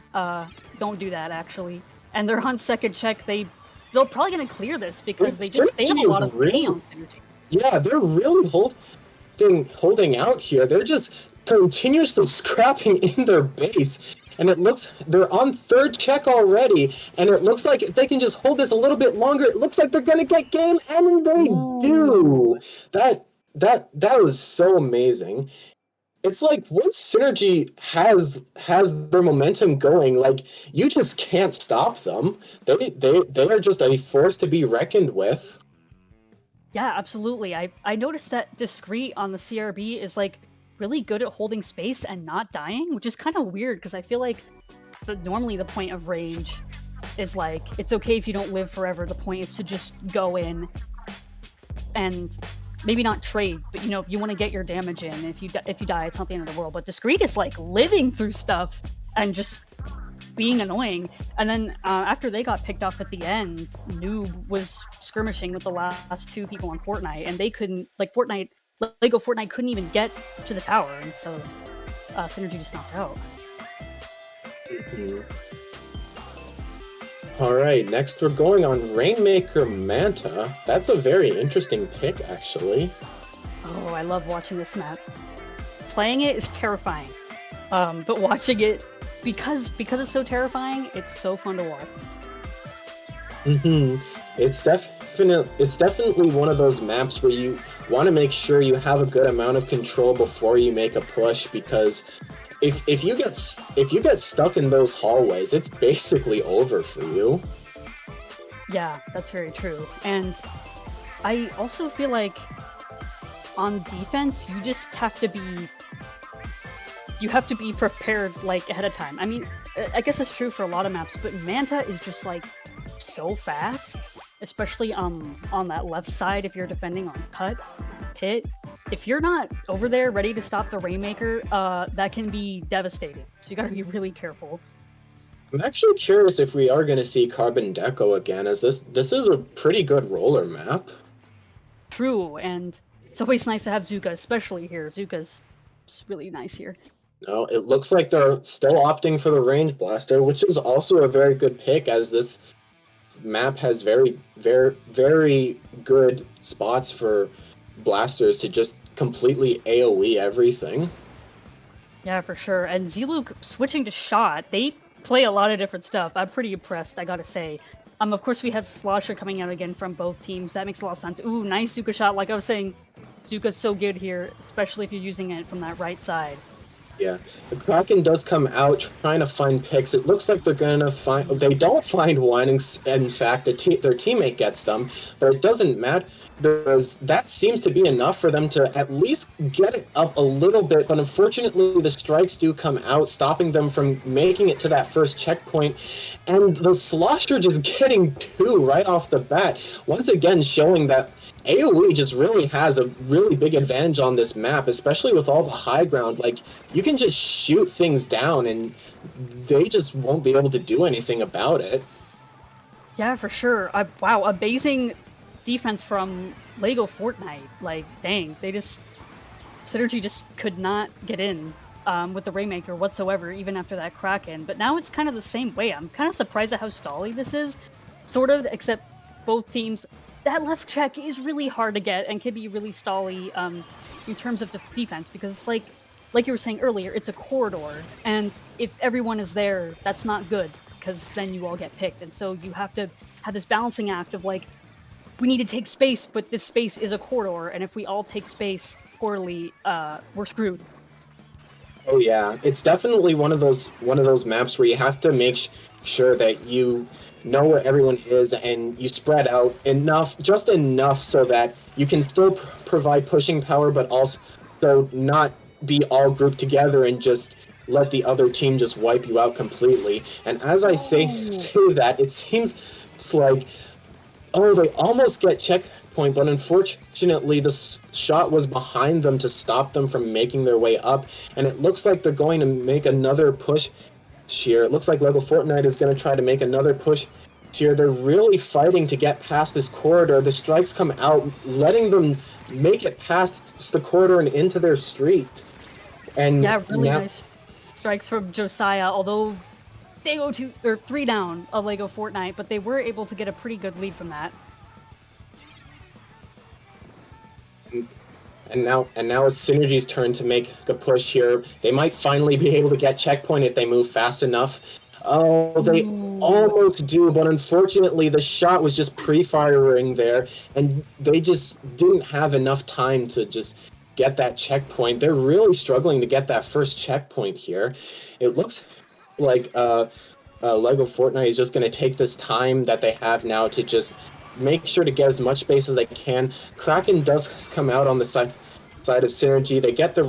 don't do that, actually. And they're on second check. They're probably going to clear this because they have a lot of money on Synergy. Yeah, they're really holding out here. They're just continuously scrapping in their base. And it looks they're on third check already, and it looks like if they can just hold this a little bit longer, it looks like they're gonna get game, and they do. That was so amazing. It's like once Synergy has their momentum going, like you just can't stop them. They are just a force to be reckoned with. Yeah, absolutely. I noticed that Discreet on the CRB is like really good at holding space and not dying, which is kind of weird because I feel like normally the point of range is like it's okay if you don't live forever. The point is to just go in and maybe not trade, but you know, you want to get your damage in. If you die, it's not the end of the world. But Discreet is like living through stuff and just being annoying. And then after they got picked off at the end, Noob was skirmishing with the last two people on Fortnite, and they couldn't, like Lego Fortnite couldn't even get to the tower, and so Synergy just knocked out. All right, next we're going on Rainmaker Manta. That's a very interesting pick, actually. Oh, I love watching this map. Playing it is terrifying, but watching it, because it's so terrifying, it's so fun to watch. It's definitely one of those maps where you want to make sure you have a good amount of control before you make a push, because if you get stuck in those hallways, it's basically over for you. Yeah, that's very true. And I also feel like on defense, you just have to be prepared like ahead of time. I mean, I guess it's true for a lot of maps, but Manta is just like so fast, especially on that left side if you're defending on pit. If you're not over there ready to stop the Rainmaker, that can be devastating. So you gotta be really careful. I'm actually curious if we are going to see Carbon Deco again, as this is a pretty good roller map. True, and it's always nice to have Zuka, especially here. Zuka's really nice here. No, it looks like they're still opting for the Range Blaster, which is also a very good pick, as this map has very, very, very good spots for blasters to just completely AoE everything. Yeah, for sure. And Zluke switching to shot, they play a lot of different stuff. I'm pretty impressed, I gotta say. Of course, we have Slosher coming out again from both teams. That makes a lot of sense. Ooh, nice Zuka shot. Like I was saying, Zuka's so good here, especially if you're using it from that right side. Yeah, the Kraken does come out trying to find picks. It looks like they're gonna find. They don't find one. In fact, their teammate gets them, but it doesn't matter because that seems to be enough for them to at least get it up a little bit. But unfortunately, the strikes do come out, stopping them from making it to that first checkpoint. And the Slosher just getting two right off the bat, once again showing that AoE just really has a really big advantage on this map, especially with all the high ground. Like, you can just shoot things down and they just won't be able to do anything about it. Yeah, for sure. Wow, amazing defense from Lego Fortnite. Like, dang, Synergy just could not get in with the Rainmaker whatsoever, even after that Kraken. But now it's kind of the same way. I'm kind of surprised at how stally this is, sort of, except both teams. That left check is really hard to get and can be really stally in terms of defense, because it's like you were saying earlier, it's a corridor, and if everyone is there, that's not good, because then you all get picked. And so you have to have this balancing act of like, we need to take space, but this space is a corridor, and if we all take space poorly, we're screwed. Oh yeah, it's definitely one of those maps where you have to make sure that you know where everyone is and you spread out just enough so that you can still provide pushing power, but also not be all grouped together and just let the other team just wipe you out completely. And as I say that, it seems like, they almost get checkpoint, but unfortunately the shot was behind them to stop them from making their way up, and it looks like they're going to make another push here. It looks like Lego Fortnite is going to try to make another push here. They're really fighting to get past this corridor. The strikes come out, letting them make it past the corridor and into their street. And yeah, really nice strikes from Josiah, although they go 3 down of Lego Fortnite, but they were able to get a pretty good lead from that. And now it's Synergy's turn to make a push here. They might finally be able to get checkpoint if they move fast enough. Oh, they almost do, but unfortunately the shot was just pre-firing there, and they just didn't have enough time to just get that checkpoint. They're really struggling to get that first checkpoint here. It looks like Lego Fortnite is just going to take this time that they have now to just make sure to get as much space as they can. Kraken does come out on the side of Synergy. They get the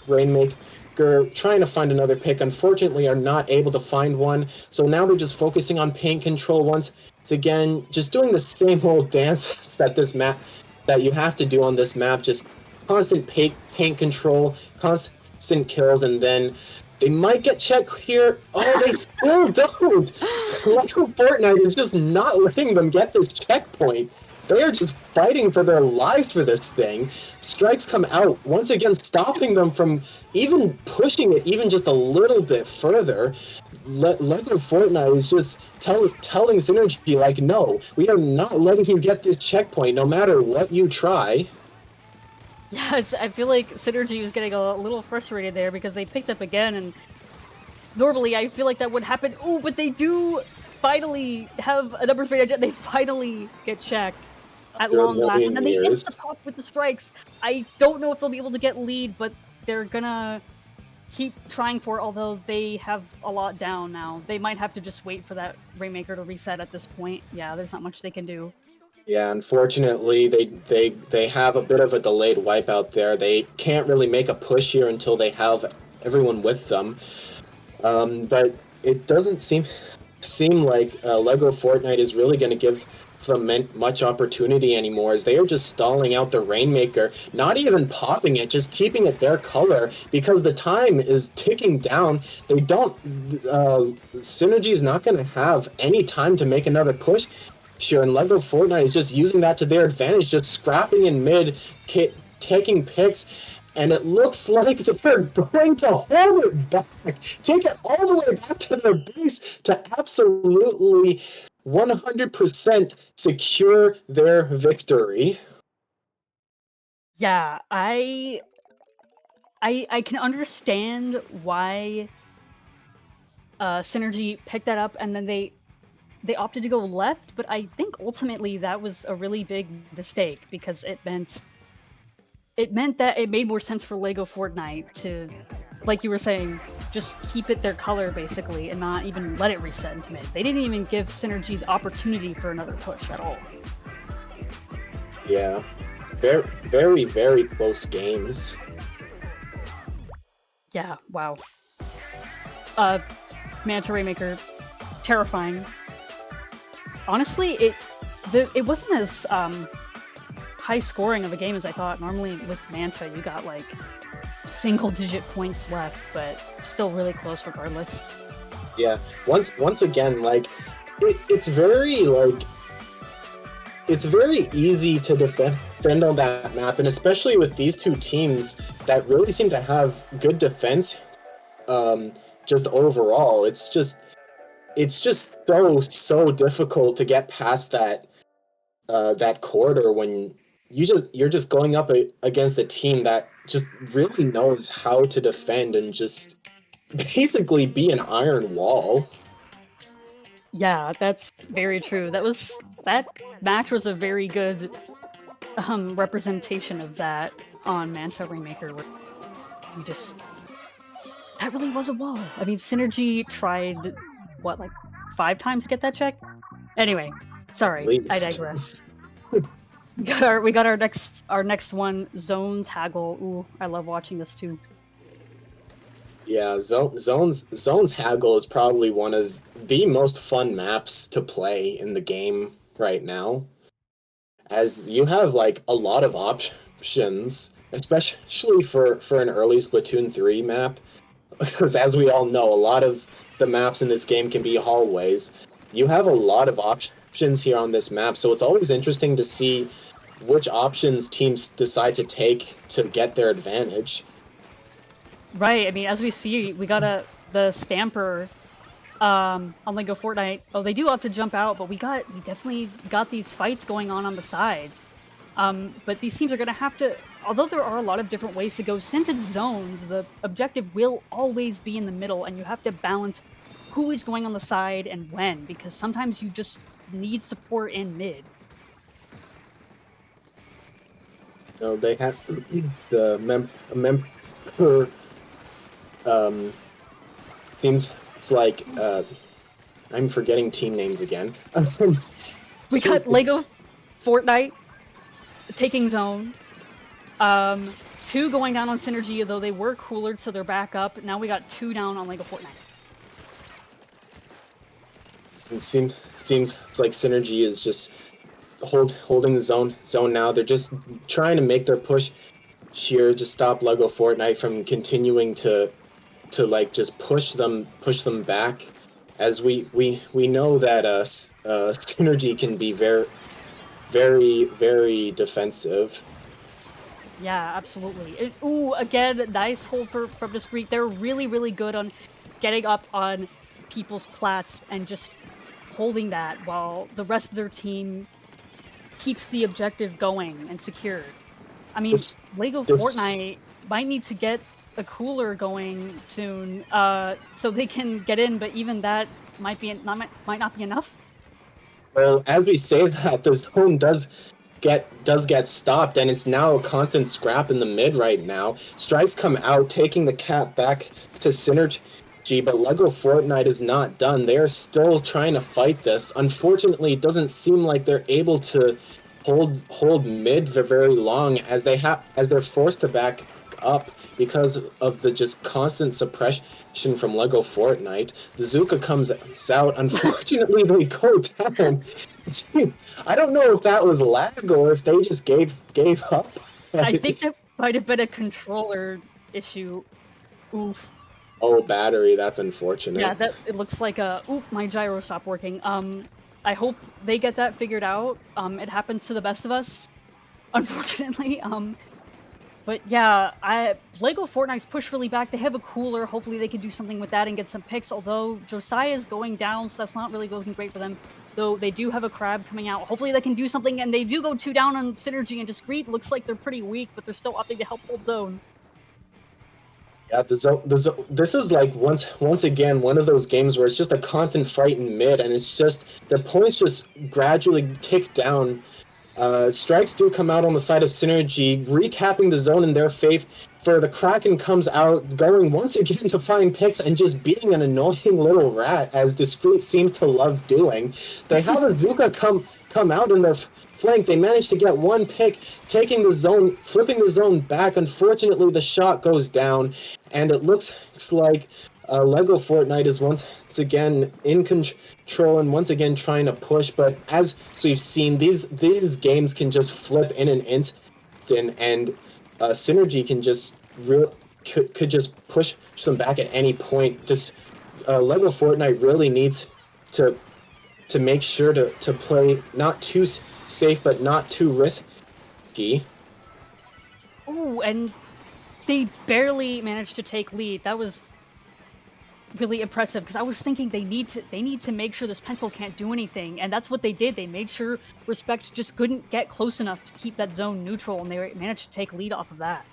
Rainmaker, trying to find another pick. Unfortunately, are not able to find one. So now they're just focusing on paint control once again, just doing the same old dance that you have to do on this map. Just constant paint control, constant kills, and then they might get checked here. Oh, they still don't. Lego Fortnite is just not letting them get this checkpoint. They are just fighting for their lives for this thing. Strikes come out, once again stopping them from even pushing it even just a little bit further. Lego Fortnite is just telling Synergy, like, no, we are not letting you get this checkpoint no matter what you try. Yeah, I feel like Synergy was getting a little frustrated there because they picked up again, and normally I feel like that would happen. Oh, but they do finally have a numbers range. They finally get checked at long last, and then they get the pop with the strikes. I don't know if they'll be able to get lead, but they're gonna keep trying for it, although they have a lot down now. They might have to just wait for that Rainmaker to reset at this point. Yeah, there's not much they can do. Yeah, unfortunately, they have a bit of a delayed wipeout there. They can't really make a push here until they have everyone with them. But it doesn't seem like Lego Fortnite is really going to give them much opportunity anymore, as they are just stalling out the Rainmaker, not even popping it, just keeping it their color because the time is ticking down. They don't. Synergy is not going to have any time to make another push. Sure, and Lego Fortnite is just using that to their advantage, just scrapping in mid, taking picks, and it looks like they're going to hold it back, take it all the way back to their base to absolutely 100% secure their victory. Yeah, I can understand why Synergy picked that up, and then they opted to go left, but I think ultimately that was a really big mistake because it meant that it made more sense for Lego Fortnite to, like you were saying, just keep it their color basically and not even let it reset into mid. They didn't even give Synergy the opportunity for another push at all. Yeah, very, very, very close games. Yeah, wow. Manta Rainmaker, terrifying. Honestly, it wasn't as high scoring of a game as I thought. Normally with Manta, you got like single-digit points left, but still really close regardless. Yeah, once again, like it's very easy to defend on that map, and especially with these two teams that really seem to have good defense. Just overall, it's just so difficult to get past that corridor when you're just going up against a team that just really knows how to defend and just basically be an iron wall. Yeah, that's very true. That match was a very good representation of that on Manta Rainmaker. That really was a wall. I mean, Synergy tried what, like 5 times to get that check? Anyway, sorry, I digress. We got our next one, Zones Haggle. Ooh, I love watching this too. Yeah, Zones Haggle is probably one of the most fun maps to play in the game right now, as you have like a lot of options, especially for an early Splatoon 3 map, because as we all know, a lot of the maps in this game can be hallways. You have a lot of options here on this map, so it's always interesting to see which options teams decide to take to get their advantage. Right, I mean, as we see, we got the Stamper on Lego Fortnite. Oh, they do have to jump out, but we definitely got these fights going on the sides. But these teams are going to have to, although there are a lot of different ways to go, since it's zones, the objective will always be in the middle, and you have to balance who is going on the side and when, because sometimes you just need support in mid. No, they have the member seems like I'm forgetting team names again. We got Lego Fortnite taking zone. 2 going down on Synergy, though they were coolered, so they're back up. Now we got 2 down on Lego Fortnite. It seems like Synergy is just holding the zone now. They're just trying to make their push here to stop Lego Fortnite from continuing to like just push them back, as we know that Synergy can be very very defensive. Yeah, absolutely. Ooh, again, nice hold from Discreet. They're really good on getting up on people's plats and just holding that while the rest of their team keeps the objective going and secured. I mean, Lego Fortnite might need to get a cooler going soon, so they can get in, but even that might not be enough. Well, as we say that, the zone does get stopped, and it's now a constant scrap in the mid right now. Strikes come out, taking the cap back to Synergy, but Lego Fortnite is not done. They are still trying to fight this. Unfortunately, it doesn't seem like they're able to hold mid for very long, as they're forced to back up because of the just constant suppression from Lego Fortnite. The Zuka comes out. Unfortunately, they go down. I don't know if that was lag or if they just gave up. I think that might have been a controller issue. Oof. Oh, battery. That's unfortunate. Yeah, it looks like my gyro stopped working. I hope they get that figured out. It happens to the best of us, unfortunately. But yeah, Lego Fortnite's pushed really back. They have a cooler. Hopefully they can do something with that and get some picks, although Josiah's going down, so that's not really looking great for them. Though they do have a crab coming out. Hopefully they can do something, and they do go 2 down on Synergy and Discreet. Looks like they're pretty weak, but they're still opting to help hold zone. Yeah, the zone. This is like once again one of those games where it's just a constant fight in mid, and it's just the points just gradually tick down. Strikes do come out on the side of Synergy, recapping the zone in their favor. The Kraken comes out, going once again to find picks and just being an annoying little rat, as Discreet seems to love doing. They have a Zuka come out in their flank. They manage to get 1 pick, taking the zone, flipping the zone back. Unfortunately, the shot goes down, and it looks like Lego Fortnite is once again in control and once again trying to push. But as we've seen, these games can just flip in an instant, and Synergy can just could just push them back at any point. Just Lego Fortnite really needs to make sure to play not too safe but not too risky. Oh, and they barely managed to take lead. That was really impressive, because I was thinking they need to make sure this pencil can't do anything, and that's what they did. They made sure Respect just couldn't get close enough to keep that zone neutral, and they managed to take lead off of that.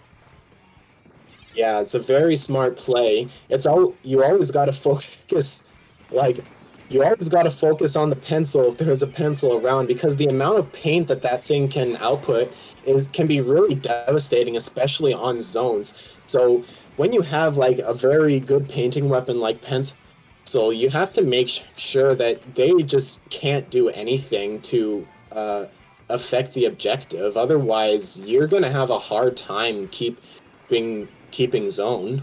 Yeah, it's a very smart play. You always got to focus, you always got to focus on the pencil if there's a pencil around, because the amount of paint that thing can output can be really devastating, especially on zones. So when you have like a very good painting weapon like pencil, you have to make sure that they just can't do anything to affect the objective. Otherwise, you're gonna have a hard time keeping zone.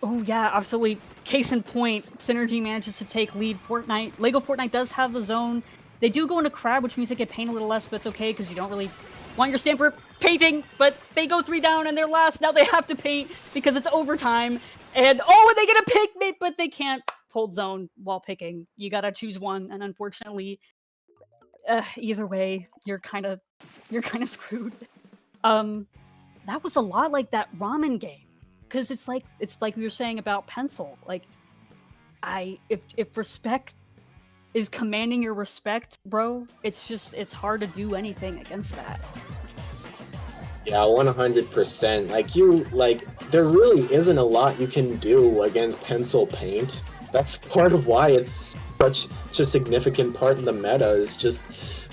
Oh yeah, absolutely. Case in point, Synergy manages to take lead. Lego Fortnite does have the zone. They do go into crab, which means they get paint a little less, but it's okay because you don't really want your Stamper painting. But they go 3 down and they're last. Now they have to paint because it's overtime. And they get a pick, but they can't hold zone while picking. You gotta choose one, and unfortunately, either way, you're kind of screwed. That was a lot like that ramen game, because it's like we were saying about pencil. Like, if respect is commanding your respect, bro, it's hard to do anything against that. Yeah, 100%. There really isn't a lot you can do against pencil paint. That's part of why it's such a significant part in the meta, is just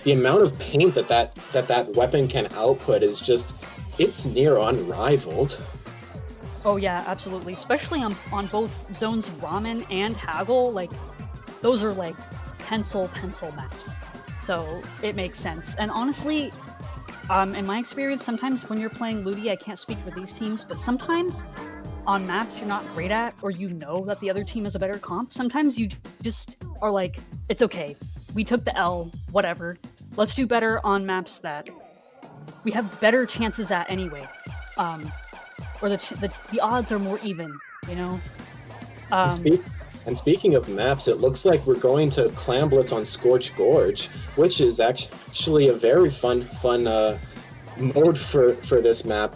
the amount of paint that weapon can output is just, it's near unrivaled. Oh yeah, absolutely. Especially on both zones Ramen and Haggle, like those are like pencil maps. So it makes sense. And honestly, in my experience, sometimes when you're playing Ludi, I can't speak for these teams, but sometimes on maps you're not great at, or you know that the other team is a better comp, sometimes you just are like, it's okay. We took the L, whatever. Let's do better on maps that we have better chances at anyway. Or the odds are more even, you know? And, speaking of maps, it looks like we're going to Clam Blitz on Scorch Gorge, which is actually a very fun mode for this map,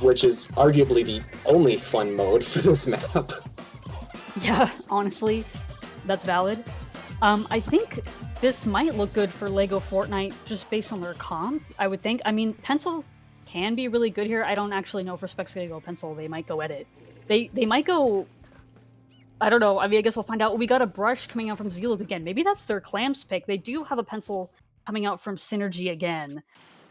which is arguably the only fun mode for this map. Yeah, honestly, that's valid. I think this might look good for LEGO Fortnite just based on their comp, I would think. I mean, Pencil can be really good here. I don't actually know if Respect's gonna go Pencil. They might go Edit. They might go... I don't know. I mean, I guess we'll find out. We got a Brush coming out from Ziluk again. Maybe that's their Clams pick. They do have a Pencil coming out from Synergy again.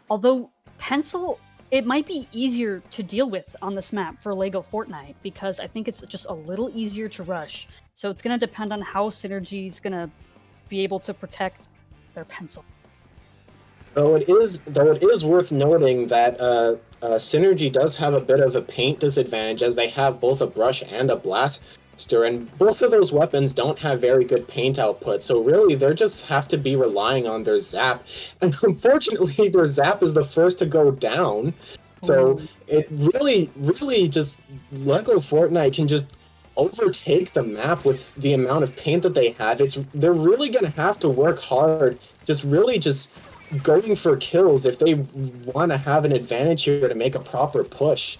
Although, Pencil, it might be easier to deal with on this map for LEGO Fortnite, because I think it's just a little easier to rush. So it's going to depend on how Synergy's going to be able to protect their Pencil. Though it is worth noting that Synergy does have a bit of a paint disadvantage, as they have both a Brush and a Blaster, and both of those weapons don't have very good paint output, so really they just have to be relying on their Zap. And unfortunately, their Zap is the first to go down. So it really just, LEGO Fortnite can just overtake the map with the amount of paint that they have. They're really going to have to work hard, just going for kills if they want to have an advantage here to make a proper push.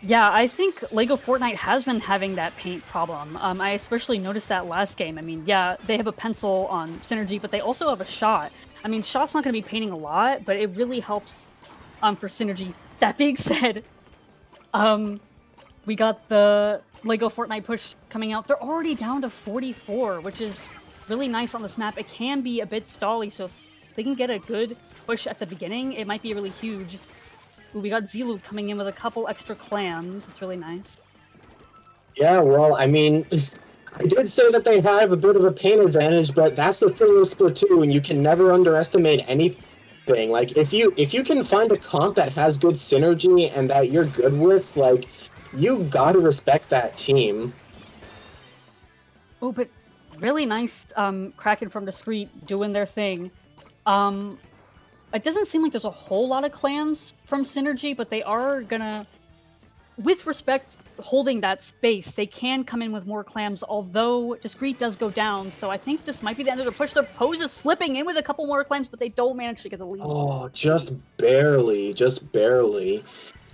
Yeah, I think LEGO Fortnite has been having that paint problem. I especially noticed that last game. I mean, yeah, they have a Pencil on Synergy, but they also have a Shot. I mean, Shot's not going to be painting a lot, but it really helps for Synergy. That being said, we got the LEGO Fortnite push coming out. They're already down to 44, which is really nice on this map. It can be a bit stally, so if they can get a good push at the beginning, it might be really huge. Ooh, we got Ziluk coming in with a couple extra clams. It's really nice. Yeah, well, I mean, I did say that they have a bit of a paint advantage, but that's the thing with Splatoon. You can never underestimate anything. Like, if you can find a comp that has good synergy and that you're good with, like, you gotta respect that team. Oh, but really nice Kraken from Discreet doing their thing. It doesn't seem like there's a whole lot of clams from Synergy, but they are gonna, with respect, holding that space. They can come in with more clams, although Discreet does go down, so I think this might be the end of the push. Their Pose is slipping in with a couple more clams, but they don't manage to get the lead. Oh, just barely.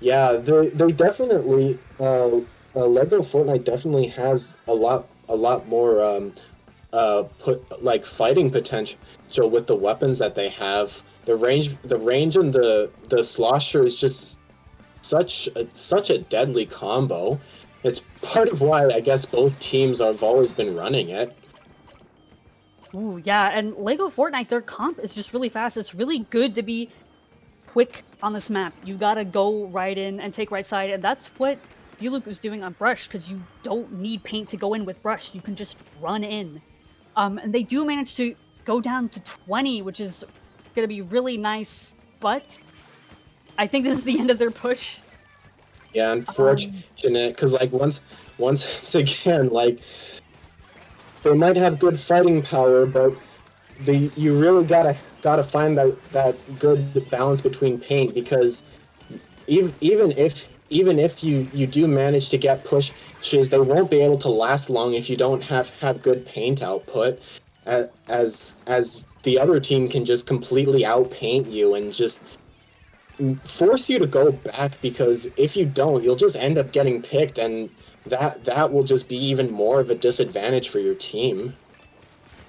Yeah, they definitely, LEGO Fortnite definitely has a lot more fighting potential with the weapons that they have. The range and the slosher is just such a deadly combo. It's part of why I guess both teams have always been running it. Ooh, yeah, and LEGO Fortnite, their comp is just really fast. It's really good to be quick on this map. You gotta go right in and take right side, and that's what Ziluk was doing on Brush, because you don't need paint to go in with Brush. You can just run in. And they do manage to go down to 20, which is gonna be really nice, but I think this is the end of their push. Yeah, unfortunate, because like once again, like, they might have good fighting power, but you really gotta find that good balance between paint, because even if you do manage to get pushes, they won't be able to last long if you don't have good paint output, as the other team can just completely outpaint you and just force you to go back, because if you don't, you'll just end up getting picked, and that will just be even more of a disadvantage for your team.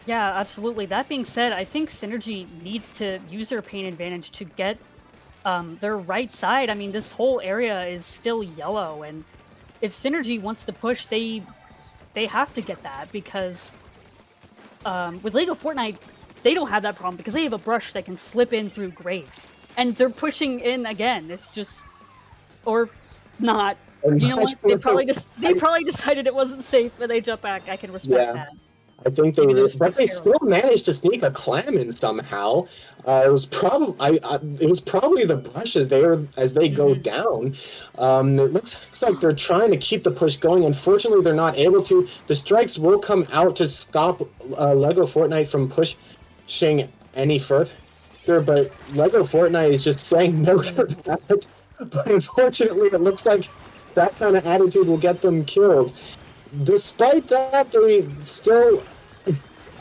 Yeah, absolutely. That being said, I think Synergy needs to use their paint advantage to get their right side, I mean, this whole area is still yellow, and if Synergy wants to push, they have to get that because with Lego Fortnite, they don't have that problem because they have a brush that can slip in through grave, and they're pushing in again. It's just or not. You know what? They probably decided it wasn't safe, but they jump back. I can respect that. I think but they still managed to sneak a clam in somehow. It was probably the brush as they go down. It looks like they're trying to keep the push going. Unfortunately, they're not able to. The strikes will come out to stop Lego Fortnite from pushing any further. But Lego Fortnite is just saying no to that. But unfortunately, it looks like that kind of attitude will get them killed. Despite that, they still...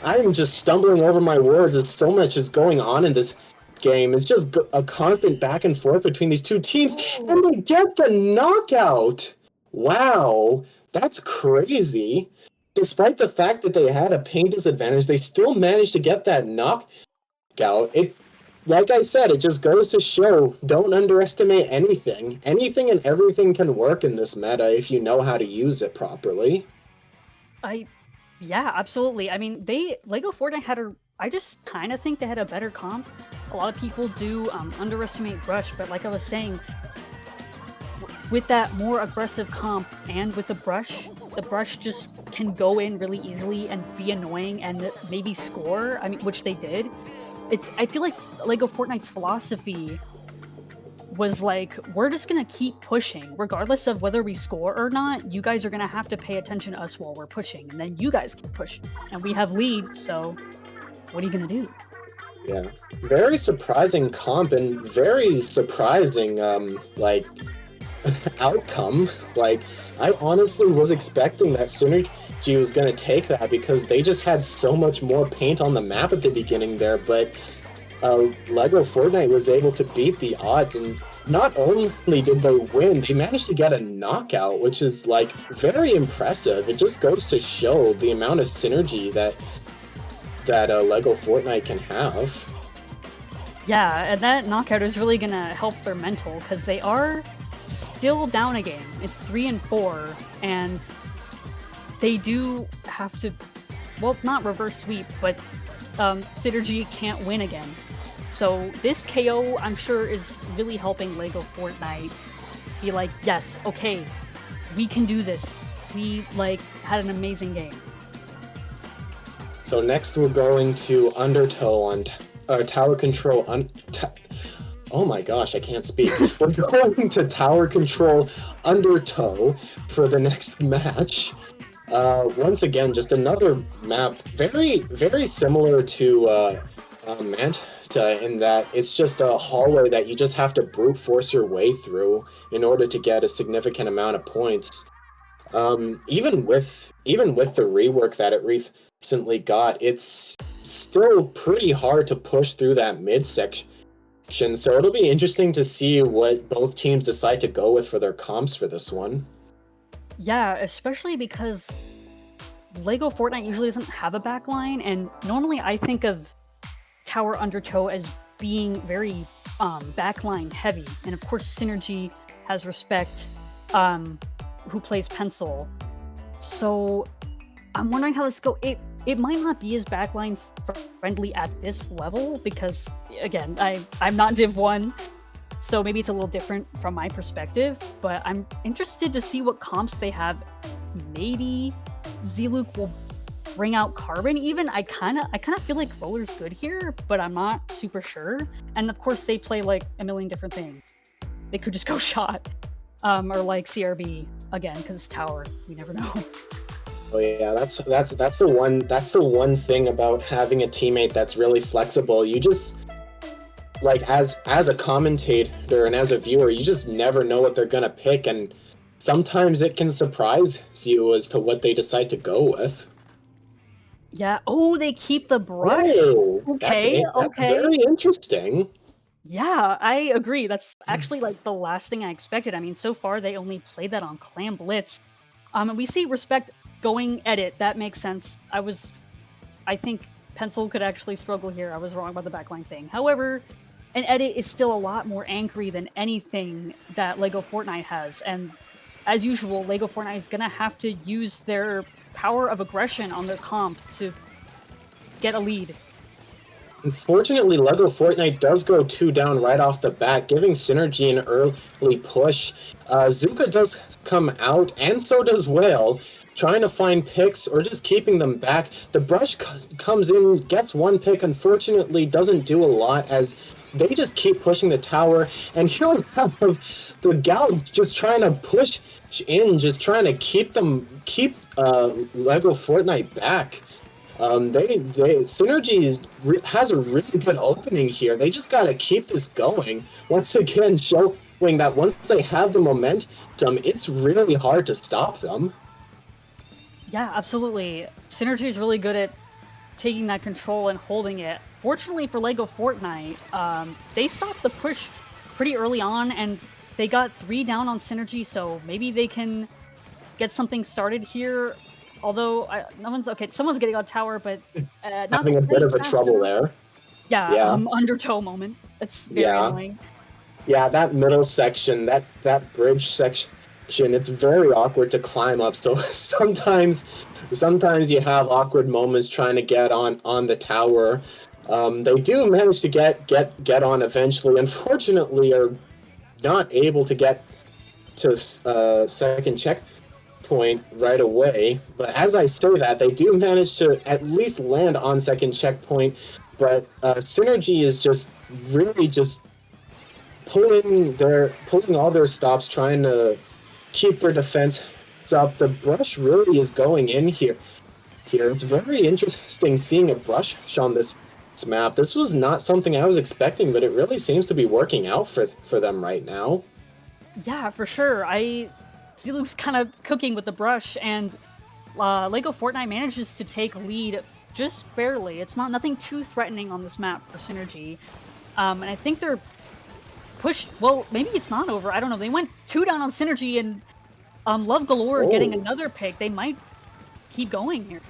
I'm just stumbling over my words as so much is going on in this game. It's just a constant back and forth between these two teams, and they get the knockout! Wow, that's crazy. Despite the fact that they had a paint disadvantage, they still managed to get that knockout. Like I said, it just goes to show, don't underestimate anything. Anything and everything can work in this meta if you know how to use it properly. Yeah, absolutely. I mean, Lego Fortnite I just kind of think they had a better comp. A lot of people do underestimate Brush, but like I was saying, with that more aggressive comp and with the brush just can go in really easily and be annoying and maybe score, I mean, which they did. I feel like Lego Fortnite's philosophy was like, we're just gonna keep pushing, regardless of whether we score or not. You guys are gonna have to pay attention to us while we're pushing, and then you guys keep pushing. And we have lead, so what are you gonna do? Yeah, very surprising comp and very surprising, outcome. Like, I honestly was expecting that Synergy was going to take that because they just had so much more paint on the map at the beginning there, but Lego Fortnite was able to beat the odds, and not only did they win, they managed to get a knockout, which is, like, very impressive. It just goes to show the amount of synergy that Lego Fortnite can have. Yeah, and that knockout is really going to help their mental, because they are still down a game. It's 3-4, and they do have to, well, not reverse sweep, but Synergy can't win again. So this KO, I'm sure, is really helping Lego Fortnite be like, yes, okay, we can do this. We, like, had an amazing game. So next we're going to Undertow on Tower Control. Oh my gosh, I can't speak. We're going to Tower Control Undertow for the next match. Once again, just another map, very, very similar to Manta, in that it's just a hallway that you just have to brute force your way through in order to get a significant amount of points. Even with the rework that it recently got, it's still pretty hard to push through that midsection. So it'll be interesting to see what both teams decide to go with for their comps for this one. Yeah, especially because Lego Fortnite usually doesn't have a backline, and normally I think of Tower Undertow as being very backline heavy, and of course Synergy has Respect, who plays Pencil. So I'm wondering how this go. It might not be as backline friendly at this level because, again, I'm not Div 1, so maybe it's a little different from my perspective, but I'm interested to see what comps they have. Maybe Z-Luke will bring out Carbon even. I kind of feel like Roller's good here, but I'm not super sure. And of course they play like a million different things. They could just go Shot, or like CRB again, because it's Tower. We never know. Oh yeah, that's the one thing about having a teammate that's really flexible. You just, like, as a commentator and as a viewer, you just never know what they're gonna pick, and sometimes it can surprise you as to what they decide to go with. Yeah. Oh, they keep the brush. Oh, okay. that's very interesting. Yeah, I agree. That's actually like the last thing I expected. I mean, so far they only played that on Clam Blitz. And we see Respect going edit. That makes sense. I think Pencil could actually struggle here. I was wrong about the backline thing. However, and Edit is still a lot more angry than anything that LEGO Fortnite has. And as usual, LEGO Fortnite is gonna have to use their power of aggression on their comp to get a lead. Unfortunately, LEGO Fortnite does go 2 down right off the bat, giving Synergy an early push. Zuka does come out, and so does Whale, trying to find picks or just keeping them back. The Brush comes in, gets 1 pick, unfortunately doesn't do a lot as they just keep pushing the tower. And here we have the Gal just trying to push in, just trying to keep LEGO Fortnite back. Synergy has a really good opening here. They just gotta keep this going. Once again, showing that once they have the momentum, it's really hard to stop them. Yeah, absolutely. Synergy is really good at taking that control and holding it. Fortunately for LEGO Fortnite, they stopped the push pretty early on, and they got 3 down on Synergy, so maybe they can get something started here. Although, someone's getting on tower, but not having a bit of a trouble there. Yeah, undertow moment. It's very annoying. Yeah, that middle section, that bridge section, it's very awkward to climb up. So sometimes you have awkward moments trying to get on the tower. They do manage to get on eventually. Unfortunately, are not able to get to second checkpoint right away. But as I say that, they do manage to at least land on second checkpoint. But Synergy is just really just pulling all their stops, trying to keep their defense up. The Brush really is going in here. It's very interesting seeing a Brush on this map. This was not something I was expecting, but it really seems to be working out for them right now. Yeah, for sure. Ziluk's kind of cooking with the Brush, and LEGO Fortnite manages to take lead just barely. It's nothing too threatening on this map for Synergy. And I think they're pushed. Well, maybe it's not over. I don't know. They went 2 down on Synergy, and Love Galore getting another pick. They might keep going here.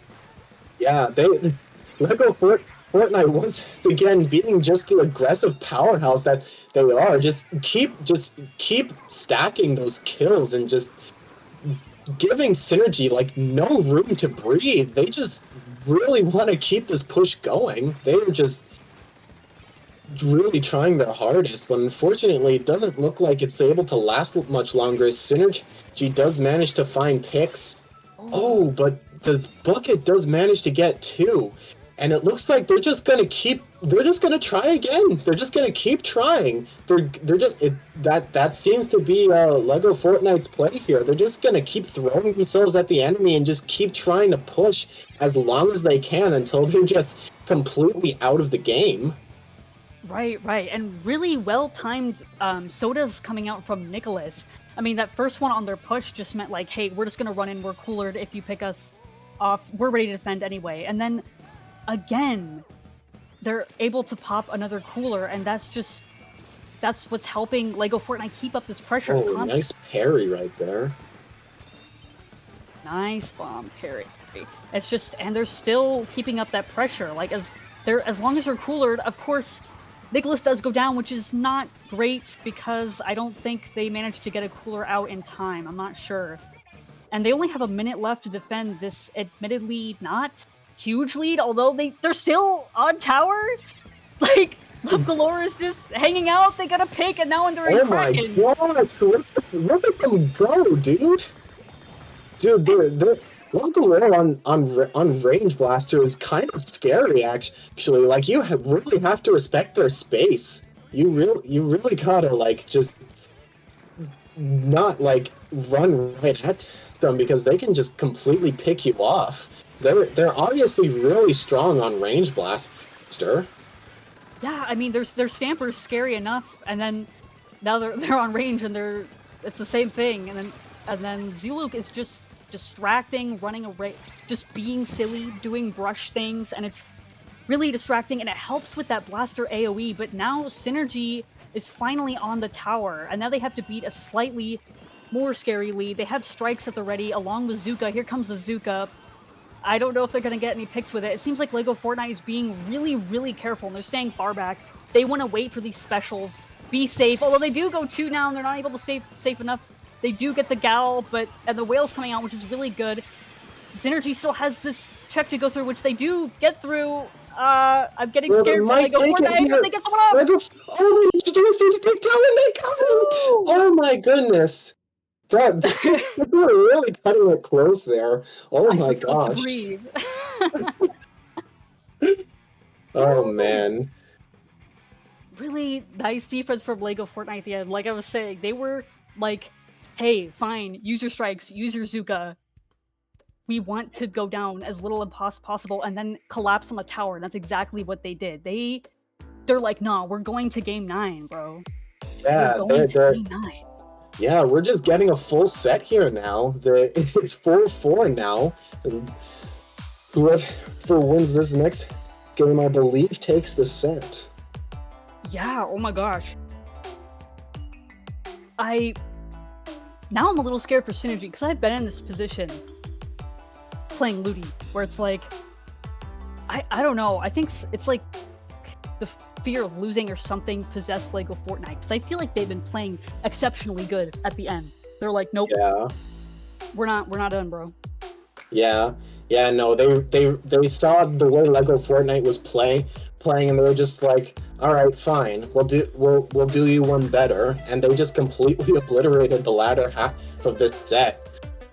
Yeah, LEGO Fortnite once again being just the aggressive powerhouse that they are. Just keep stacking those kills and just giving Synergy like no room to breathe. They just really want to keep this push going. They're just really trying their hardest, but unfortunately it doesn't look like it's able to last much longer. Synergy does manage to find picks. Oh, but the bucket does manage to get 2. And it looks like they're just gonna try again. They're just gonna keep trying. That seems to be LEGO Fortnite's play here. They're just gonna keep throwing themselves at the enemy and just keep trying to push as long as they can until they're just completely out of the game. Right. And really well-timed sodas coming out from Nicholas. I mean, that first one on their push just meant like, hey, we're just gonna run in, we're cooler if you pick us off, we're ready to defend anyway. And then again, they're able to pop another cooler, and that's what's helping LEGO Fortnite keep up this pressure. Oh, nice parry right there. Nice bomb parry. It's just, and they're still keeping up that pressure. Like as long as they're coolered, of course, Nicholas does go down, which is not great because I don't think they managed to get a cooler out in time. I'm not sure. And they only have a minute left to defend this admittedly not huge lead, although they're still on tower. Like, Love Galore is just hanging out, they got a pick, and now they're in Kraken. Oh my gosh, look at them go, dude! Dude, they're Love Galore on Range Blaster is kind of scary, actually. Like, you really have to respect their space. You really gotta, like, just not, like, run right at them because they can just completely pick you off. They're obviously really strong on Range Blaster. Yeah, I mean, their Stamper's scary enough, and then now they're on range, and it's the same thing, and then Ziluk is just distracting, running away, just being silly, doing brush things, and it's really distracting, and it helps with that blaster AoE. But now Synergy is finally on the tower, and now they have to beat a slightly more scary lead. They have strikes at the ready, along with Zuka. Here comes the Zuka. I don't know if they're going to get any picks with it. It seems like LEGO Fortnite is being really, really careful, and they're staying far back. they want to wait for these specials, be safe. Although they do go 2 now, and they're not able to safe enough. They do get the Gal, and the Whale's coming out, which is really good. Synergy still has this check to go through, which they do get through. I'm getting scared for Lego Fortnite, but they get someone up! Oh, they just need to take down and make out! Oh my goodness! They were really cutting it close there. Oh my gosh. Oh man. Really nice defense from Lego Fortnite at the end. Like I was saying, they were like, hey, fine, use your strikes, use your Zuka. We want to go down as little as possible and then collapse on the tower. And that's exactly what they did. They're like, nah, we're going to game 9, bro. Yeah, we're going to game 9. Yeah, we're just getting a full set here now. It's 4-4 now. Whoever wins this next game, I believe, takes the set. Yeah, oh my gosh. Now I'm a little scared for Synergy, because I've been in this position playing Ludi, where it's like, I don't know, I think it's like the fear of losing or something possessed Lego Fortnite, because I feel like they've been playing exceptionally good at the end. They're like, nope, yeah, we're not done, bro. Yeah, no, they saw the way Lego Fortnite was playing, and they were just like, all right, fine, we'll do you one better, and they just completely obliterated the latter half of this set.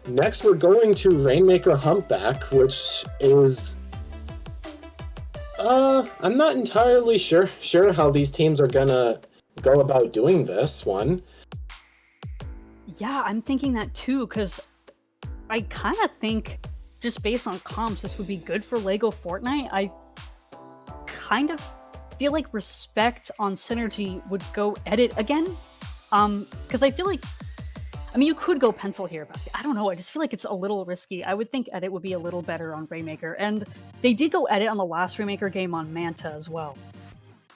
Next, we're going to Rainmaker Humpback, which is I'm not entirely sure how these teams are gonna go about doing this one. Yeah, I'm thinking that too, because I kind of think, just based on comps, this would be good for Lego Fortnite. I kind of feel like Respect on Synergy would go edit again. Because I feel like, I mean, you could go Pencil here, but I don't know. I just feel like it's a little risky. I would think edit would be a little better on Rainmaker. And they did go edit on the last Rainmaker game on Manta as well.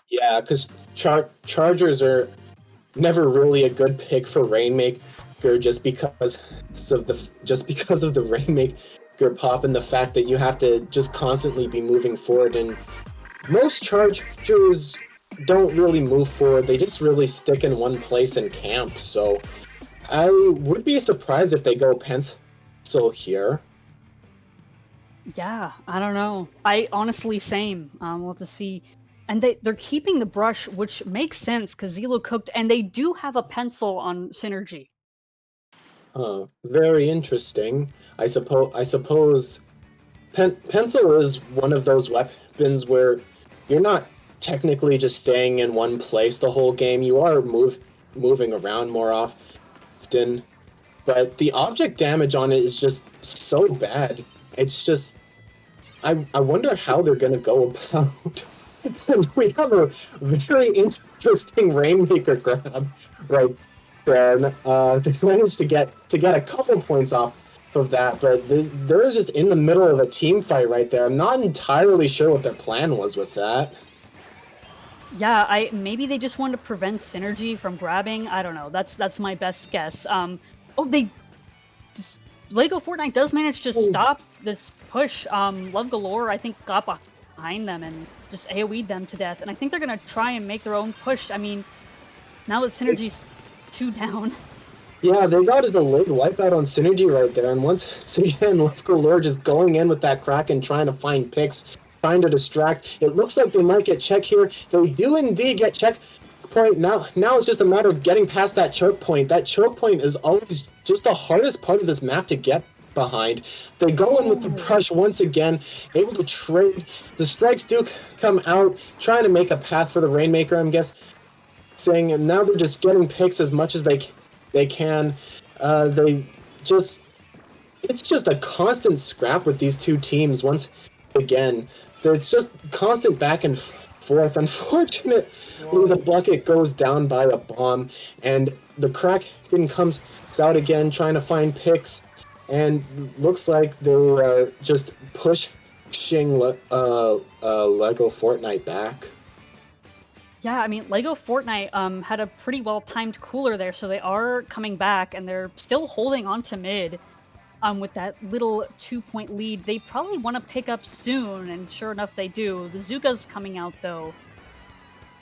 Yeah, because Chargers are never really a good pick for Rainmaker just because of the Rainmaker pop and the fact that you have to just constantly be moving forward. And most Chargers don't really move forward. They just really stick in one place and camp. So I would be surprised if they go Pencil here. Yeah, I don't know. I honestly, same. We'll have to see. And they're keeping the brush, which makes sense because Zelo cooked, and they do have a Pencil on Synergy. Very interesting. I suppose Pencil is one of those weapons where you're not technically just staying in one place the whole game. You are moving around more often, but the object damage on it is just so bad. It's just, I wonder how they're gonna go about. We have a very interesting Rainmaker grab right there. They managed to get a couple points off of that, but they're just in the middle of a team fight right there. I'm not entirely sure what their plan was with that. Yeah, maybe they just wanted to prevent Synergy from grabbing. I don't know. That's my best guess. Lego Fortnite does manage to stop this push. Love Galore, I think, got behind them and just AoE'd them to death. And I think they're gonna try and make their own push. I mean, now that Synergy's 2 down. Yeah, they got a delayed wipeout on Synergy right there, and once again, Love Galore just going in with that Kraken, trying to find picks, trying to distract. It looks like they might get check here. They do indeed get checkpoint. Now it's just a matter of getting past that choke point. That choke point is always just the hardest part of this map to get behind. They go in with the brush once again, able to trade. The strikes do come out, trying to make a path for the Rainmaker, I'm guessing. And now they're just getting picks as much as they can. It's just a constant scrap with these two teams once again. It's just constant back and forth. Unfortunately, the bucket goes down by a bomb, and the Kraken comes out again trying to find picks, and looks like they're just pushing Lego Fortnite back. Yeah, I mean, Lego Fortnite had a pretty well-timed cooler there, so they are coming back, and they're still holding on to mid with that little 2-point lead. They probably want to pick up soon, and sure enough, they do. The Zuka's coming out, though.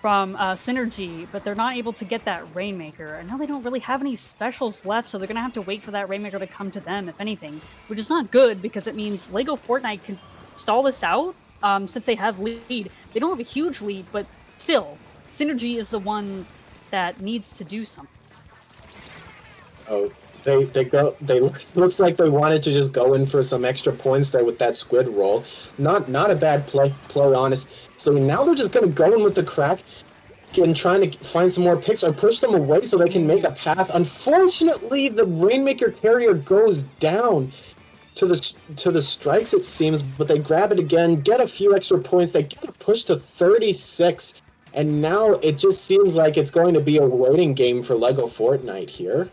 from Synergy, but they're not able to get that Rainmaker. And now they don't really have any specials left, so they're going to have to wait for that Rainmaker to come to them, if anything. Which is not good, because it means LEGO Fortnite can stall this out, since they have lead. They don't have a huge lead, but still, Synergy is the one that needs to do something. Oh, they looks like they wanted to just go in for some extra points there with that squid roll. Not a bad play, honest. So now they're just gonna go in with the crack and trying to find some more picks or push them away so they can make a path. Unfortunately, the Rainmaker carrier goes down to the strikes, it seems, but they grab it again, get a few extra points. They get a push to 36, and now it just seems like it's going to be a waiting game for LEGO Fortnite here.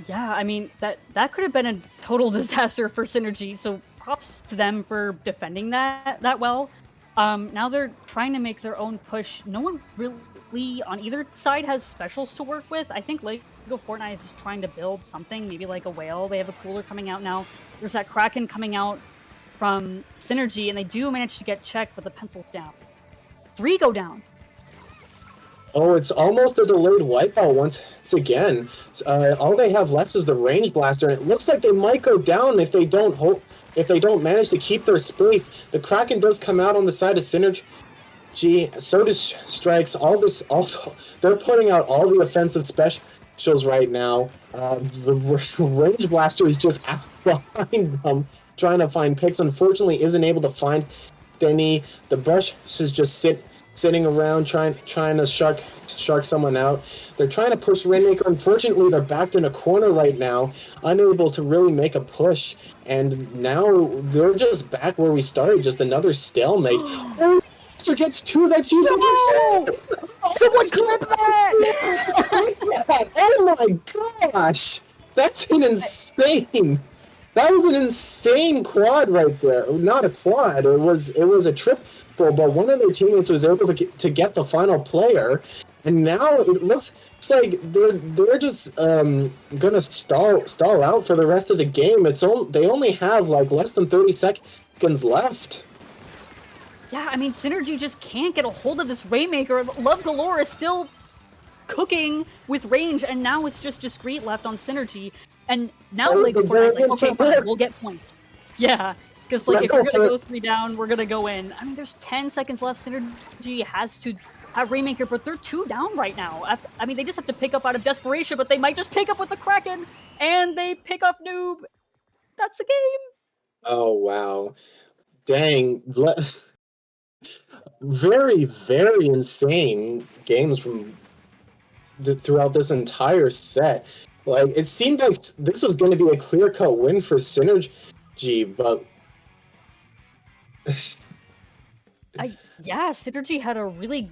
Yeah, I mean, that could have been a total disaster for Synergy, so props to them for defending that well. Now they're trying to make their own push. No one really on either side has specials to work with. I think LEGO Fortnite is trying to build something, maybe like a whale. They have a cooler coming out now. There's that Kraken coming out from Synergy, and they do manage to get checked, but the pencil's down. 3 go down. Oh, it's almost a delayed wipeout once again. All they have left is the range blaster, and it looks like they might go down if they don't manage to keep their space. The Kraken does come out on the side of Synergy. So does Strikes. They're putting out all the offensive specials right now. The range blaster is just behind them, trying to find picks. Unfortunately, isn't able to find any. The brush is just sitting around trying to shark someone out. They're trying to push Rainmaker. Unfortunately, they're backed in a corner right now, unable to really make a push. And now they're just back where we started, just another stalemate. Oh, Monster gets 2. That's huge. No! Someone clip that! Oh my gosh, that's an insane. That was an insane quad right there. Not a quad. It was a triple, but one of their teammates was able to get the final player, and now it looks like they're just gonna stall out for the rest of the game. They only have like less than 30 seconds left. Yeah, I mean, Synergy just can't get a hold of this Rainmaker. Love Galore is still cooking with range, and now it's just Discreet left on Synergy. And now LEGO Fortnite's like, okay, fine, we'll get points. Yeah, because like if we're gonna go 3 down, we're gonna go in. I mean, there's 10 seconds left. Synergy has to have Rainmaker, but they're 2 down right now. I mean, they just have to pick up out of desperation, but they might just pick up with the Kraken, and they pick off Noob. That's the game. Oh wow, dang! Very, very insane games from throughout this entire set. Like, it seemed like this was going to be a clear-cut win for Synergy, but yeah, Synergy had a really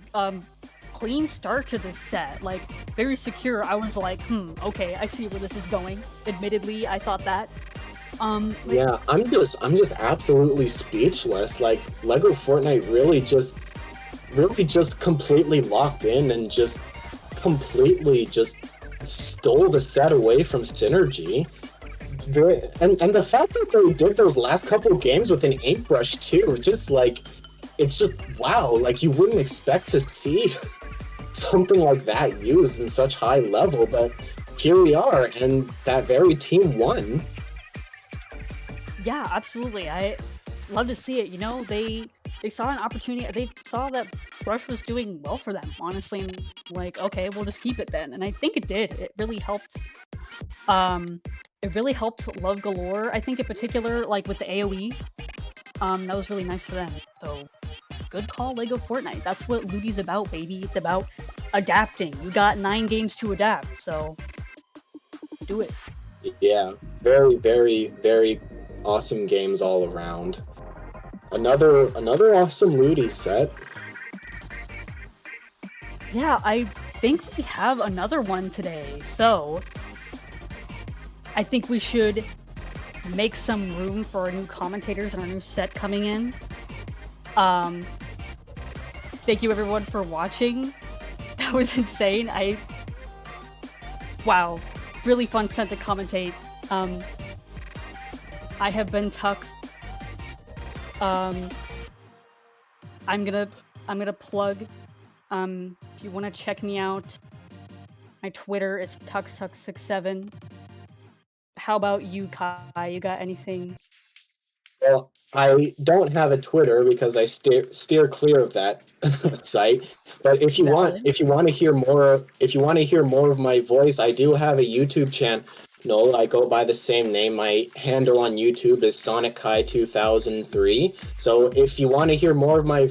clean start to this set. Like, very secure. I was like, okay, I see where this is going. Admittedly, I thought that. Yeah, I'm just absolutely speechless. Like, LEGO Fortnite really just completely locked in and just completely just stole the set away from Synergy. And the fact that they did those last couple of games with an ink brush too, just like, it's just wow. Like, you wouldn't expect to see something like that used in such high level, but here we are, and that very team won. Yeah, absolutely. I love to see it. You know, they saw an opportunity. They saw that Brush was doing well for them, honestly, and like, okay, we'll just keep it then. And I think it did. It really helped. It really helped Love Galore. I think in particular, like with the AOE, that was really nice for them. So, good call, LEGO Fortnite. That's what Ludi's about, baby. It's about adapting. You got 9 games to adapt, so do it. Yeah, very, very, very awesome games all around. Another awesome Ludi set. Yeah, I think we have another one today. So, I think we should make some room for our new commentators and our new set coming in. Thank you everyone for watching. That was insane. Wow, really fun set to commentate. I have been Tux. I'm gonna plug If you want to check me out, my Twitter is tuxtux67. How about you, Kai? You got anything? Well, I don't have a Twitter because I steer clear of that site. But if you Valid. want to hear more of my voice, I do have a YouTube channel. No, I go by the same name. My handle on YouTube is SonicKai2003. So if you want to hear more of my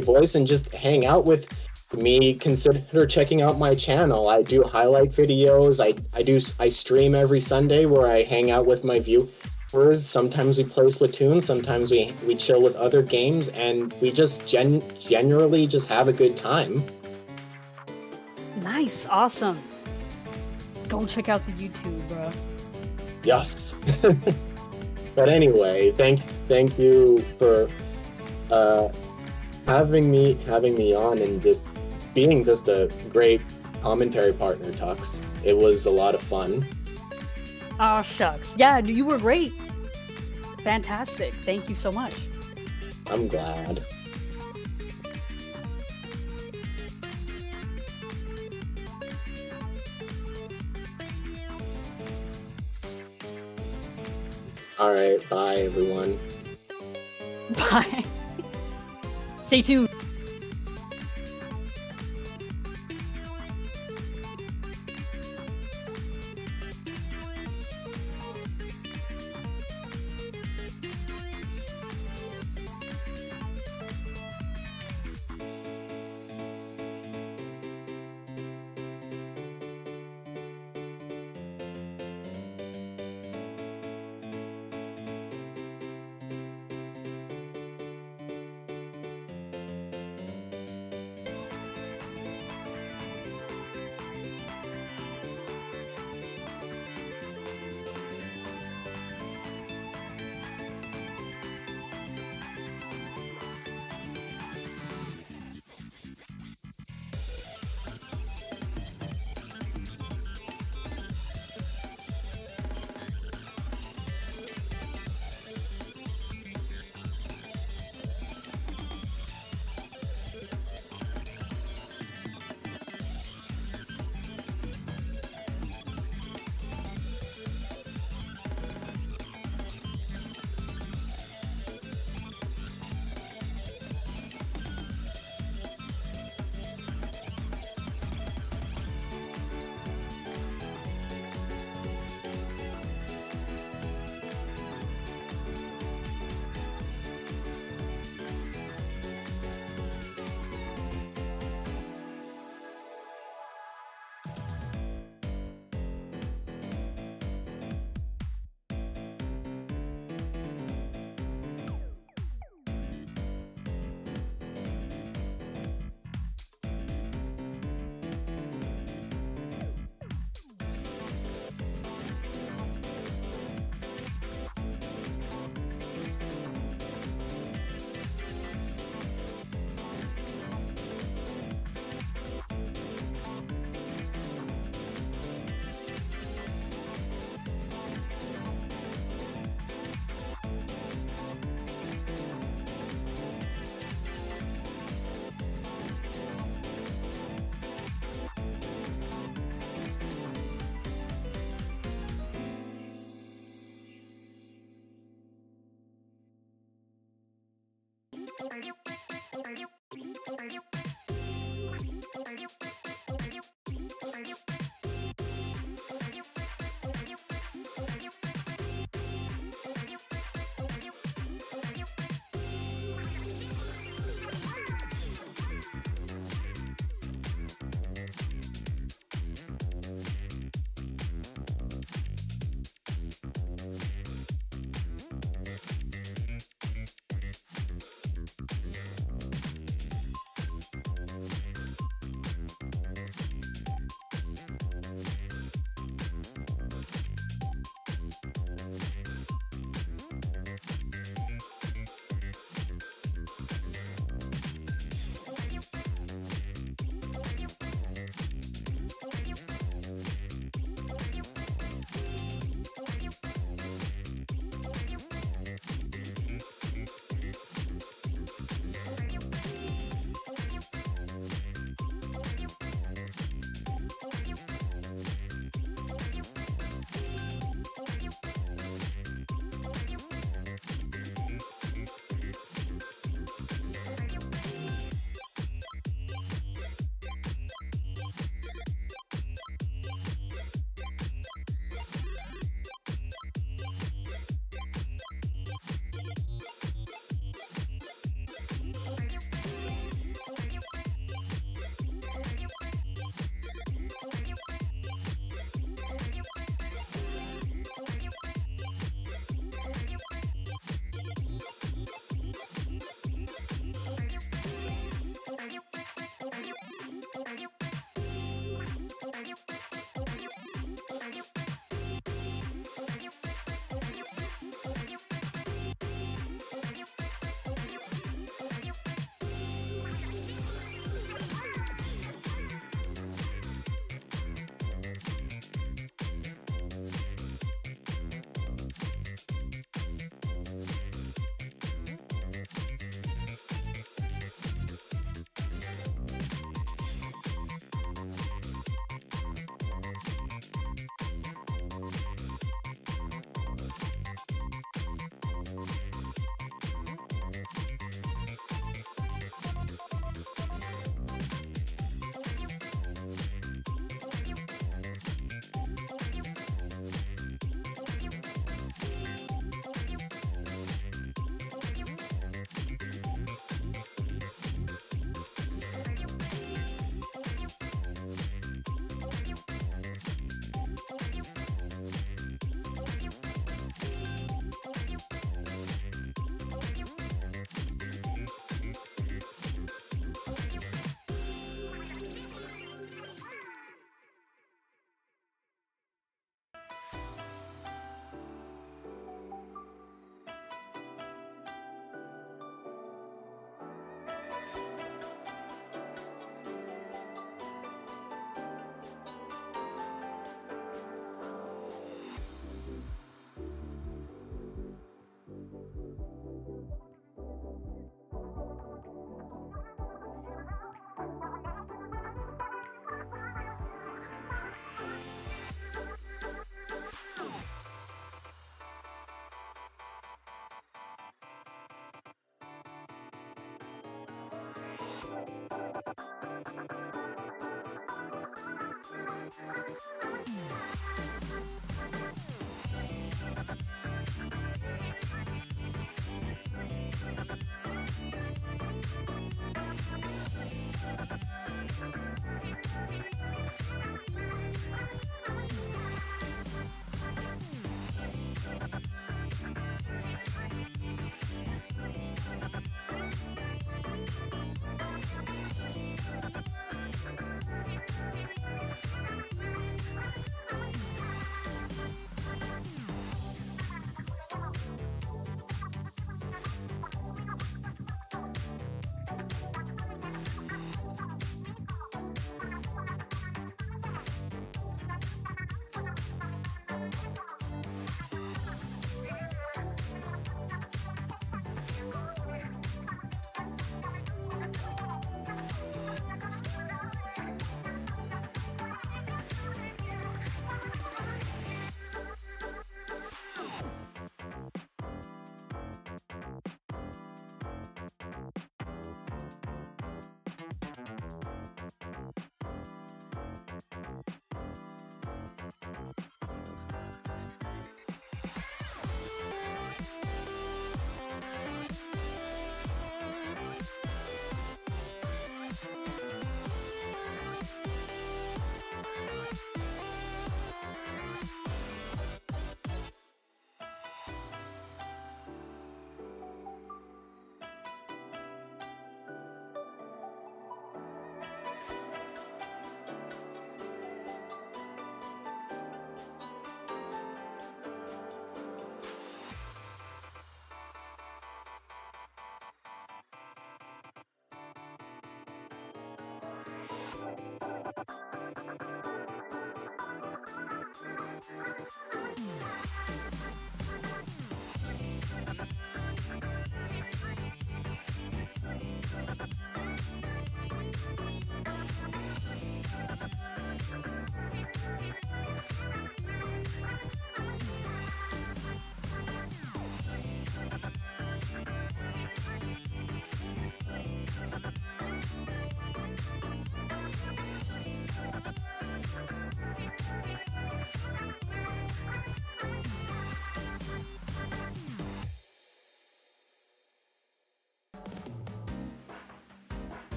voice and just hang out with me, consider checking out my channel. I do highlight videos. I stream every Sunday where I hang out with my viewers. Sometimes we play Splatoon, sometimes we chill with other games, and we just generally just have a good time. Nice, awesome. Go check out the YouTube, bro. Yes. But anyway, thank you for having me on and just being just a great commentary partner, Tux. It was a lot of fun. Aw, shucks. Yeah, you were great. Fantastic. Thank you so much. I'm glad. All right, bye everyone. Bye. Stay tuned.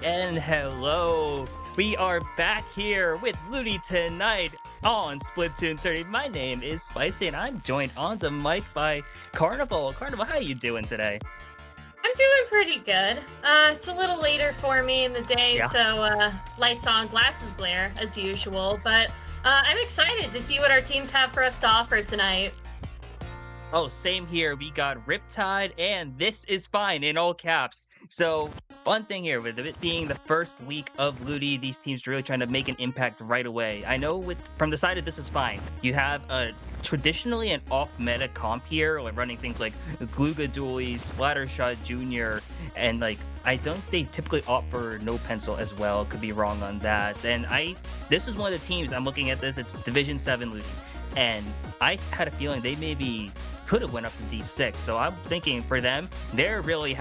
and hello. We are back here with Ludi tonight on SplatoonTourney. My name is Spicy, and I'm joined on the mic by Carnival. Carnival, how are you doing today? I'm doing pretty good. It's a little later for me in the day, Yeah. so lights on, glasses glare, as usual. But I'm excited to see what our teams have for us to offer tonight. Oh, same here. We got Riptide and This Is Fine in all caps. So, one thing here, with it being the first week of Ludi, these teams are really trying to make an impact right away. I know from the side of This Is Fine, you have traditionally an off-meta comp here, like running things like Gluga Dualies, Splattershot Jr., and like I don't they typically opt for no pencil as well. Could be wrong on that. And this is one of the teams I'm looking at this. It's Division 7 Ludi, and I had a feeling they maybe could have went up to D6. So I'm thinking for them, they're really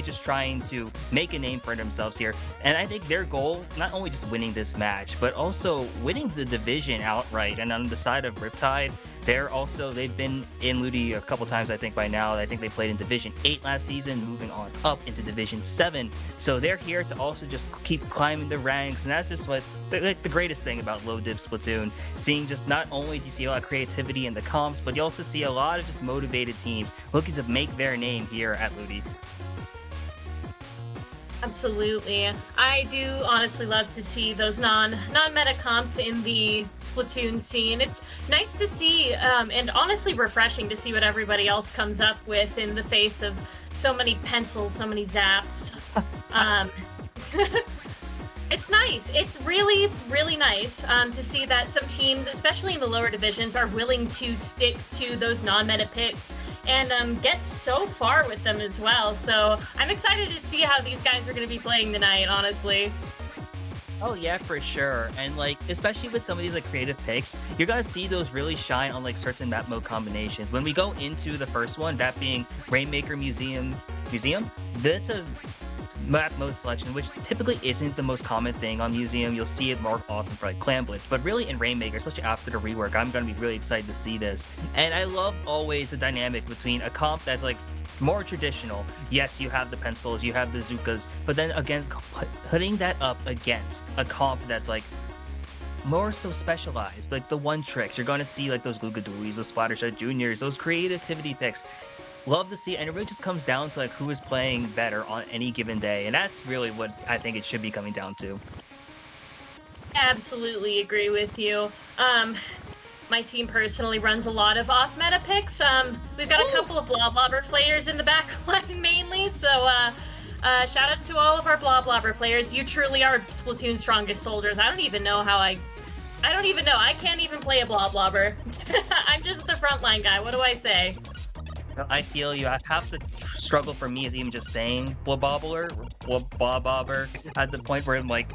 just trying to make a name for themselves here. And I think their goal, not only just winning this match, but also winning the division outright. And on the side of Riptide, they've been in Ludi a couple times, I think, by now. I think they played in Division 8 last season, moving on up into Division 7. So they're here to also just keep climbing the ranks. And that's just what the greatest thing about low div Splatoon. Seeing just not only do you see a lot of creativity in the comps, but you also see a lot of just motivated teams looking to make their name here at Ludi. Absolutely. I do honestly love to see those non-meta comps in the Splatoon scene. It's nice to see, and honestly refreshing to see what everybody else comes up with in the face of so many pencils, so many zaps. It's nice. It's really, really nice to see that some teams, especially in the lower divisions, are willing to stick to those non-meta picks and get so far with them as well. So I'm excited to see how these guys are going to be playing tonight, honestly. Oh yeah, for sure. And like, especially with some of these like creative picks, you're gonna see those really shine on like certain map mode combinations. When we go into the first one, that being Rainmaker Museum, that's a map mode selection, which typically isn't the most common thing on Museum. You'll see it more often for like Clan Blitz, but really in Rainmaker, especially after the rework, I'm going to be really excited to see this. And I love always the dynamic between a comp that's like more traditional. Yes, you have the pencils, you have the Zukas, but then again, putting that up against a comp that's like more so specialized, like the one tricks. You're going to see like those Gluga Dualies, those Splattershot Juniors, those creativity picks. Love to see it, and it really just comes down to like who is playing better on any given day, and that's really what I think it should be coming down to. Absolutely agree with you. My team personally runs a lot of off-meta picks. We've got a couple of Bloblobber players in the back line mainly, so shout out to all of our Bloblobber players. You truly are Splatoon's strongest soldiers. I don't even know. I can't even play a Bloblobber. I'm just the frontline guy. What do I say? I feel you. Half the struggle for me is even just saying Blobobber at the point where I'm like,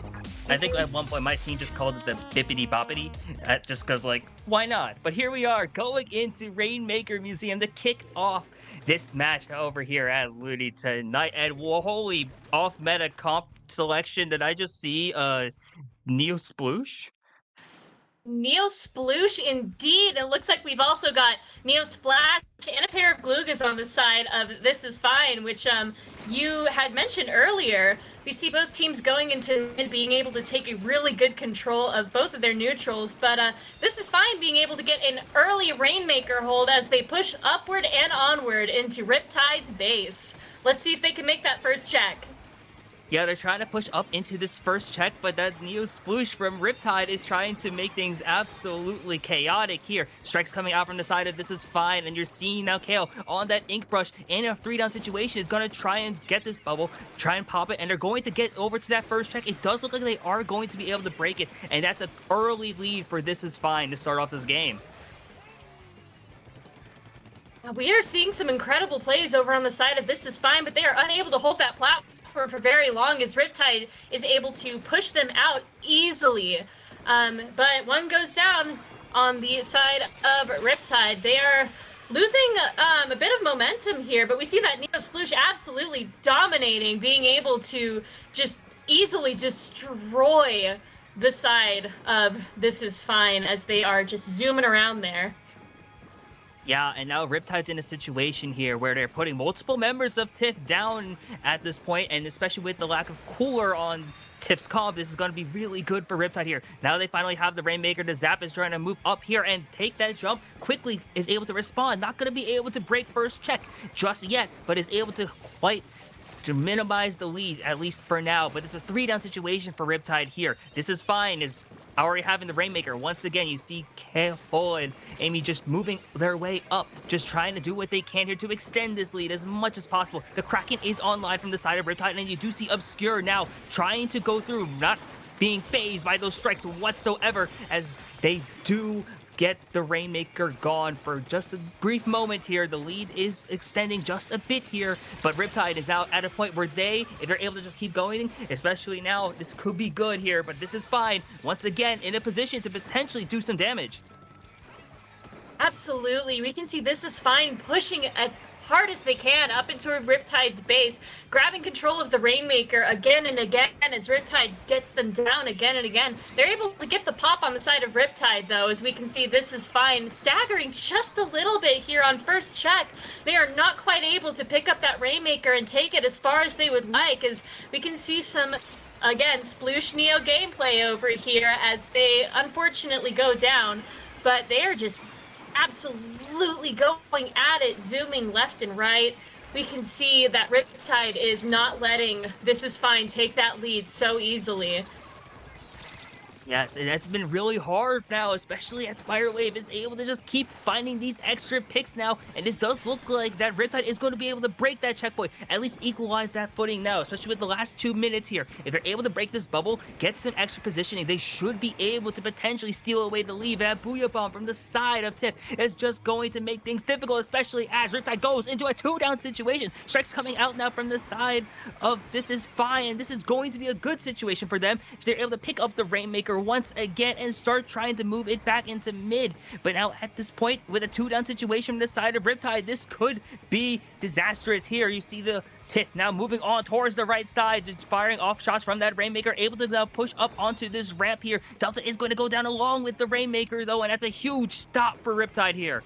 I think at one point my team just called it the Bippity Boppity, just because like, why not? But here we are going into Rainmaker Museum to kick off this match over here at Ludi tonight. And holy off-meta comp selection, did I just see Neo Sploosh? Neo Sploosh, indeed. It looks like we've also got Neo Splash and a pair of Glugas on the side of This Is Fine, which you had mentioned earlier. We see both teams going into mid being able to take a really good control of both of their neutrals, but This Is Fine being able to get an early Rainmaker hold as they push upward and onward into Riptide's base. Let's see if they can make that first check. Yeah, they're trying to push up into this first check, but that Neo Sploosh from Riptide is trying to make things absolutely chaotic here. Strikes coming out from the side of This Is Fine, and you're seeing now Kale on that ink brush in a 3-down situation is going to try and get this bubble, try and pop it, and they're going to get over to that first check. It does look like they are going to be able to break it, and that's an early lead for This Is Fine to start off this game. We are seeing some incredible plays over on the side of This Is Fine, but they are unable to hold that platform for very long as Riptide is able to push them out easily. But one goes down on the side of Riptide. They are losing a bit of momentum here, but we see that Neo Sploosh absolutely dominating, being able to just easily destroy the side of This Is Fine as they are just zooming around there. Yeah, and now Riptide's in a situation here where they're putting multiple members of TIFF down at this point, and especially with the lack of cooler on TIFF's comp, this is going to be really good for Riptide here. Now they finally have the Rainmaker. The Zap is trying to move up here and take that jump. Quickly is able to respond. Not going to be able to break first check just yet, but is able to quite to minimize the lead, at least for now. But it's a 3-down situation for Riptide here. This is fine, is already having the Rainmaker. Once again, you see Cole and Amy just moving their way up, just trying to do what they can here to extend this lead as much as possible. The Kraken is online from the side of Riptide, and you do see Obscure now trying to go through, not being phased by those strikes whatsoever, as they do get the Rainmaker gone for just a brief moment here. The lead is extending just a bit here, but Riptide is out at a point where if they're able to just keep going, especially now, this could be good here, but this is fine. Once again, in a position to potentially do some damage. Absolutely. We can see this is fine, pushing as hard as they can up into Riptide's base, grabbing control of the Rainmaker again and again as Riptide gets them down again and again. They're able to get the pop on the side of Riptide, though, as we can see this is fine. Staggering just a little bit here on first check. They are not quite able to pick up that Rainmaker and take it as far as they would like, as we can see some, again, Sploosh Neo gameplay over here as they unfortunately go down, but they are just absolutely going at it, zooming left and right. We can see that Riptide is not letting This Is Fine take that lead so easily. Yes, and that's been really hard now, especially as Firewave is able to just keep finding these extra picks now, and this does look like that Riptide is going to be able to break that checkpoint, at least equalize that footing now, especially with the last 2 minutes here. If they're able to break this bubble, get some extra positioning, they should be able to potentially steal away the lead. That Booyah Bomb from the side of TIFF is just going to make things difficult, especially as Riptide goes into a 2-down situation. Strikes coming out now from the side of This Is Fine, and this is going to be a good situation for them, so they're able to pick up the Rainmaker once again and start trying to move it back into mid. But now at this point, with a 2-down situation from the side of Riptide, this could be disastrous here. You see the TIFF now moving on towards the right side, just firing off shots from that Rainmaker, able to now push up onto this ramp here. Delta is going to go down along with the Rainmaker though, and that's a huge stop for Riptide here.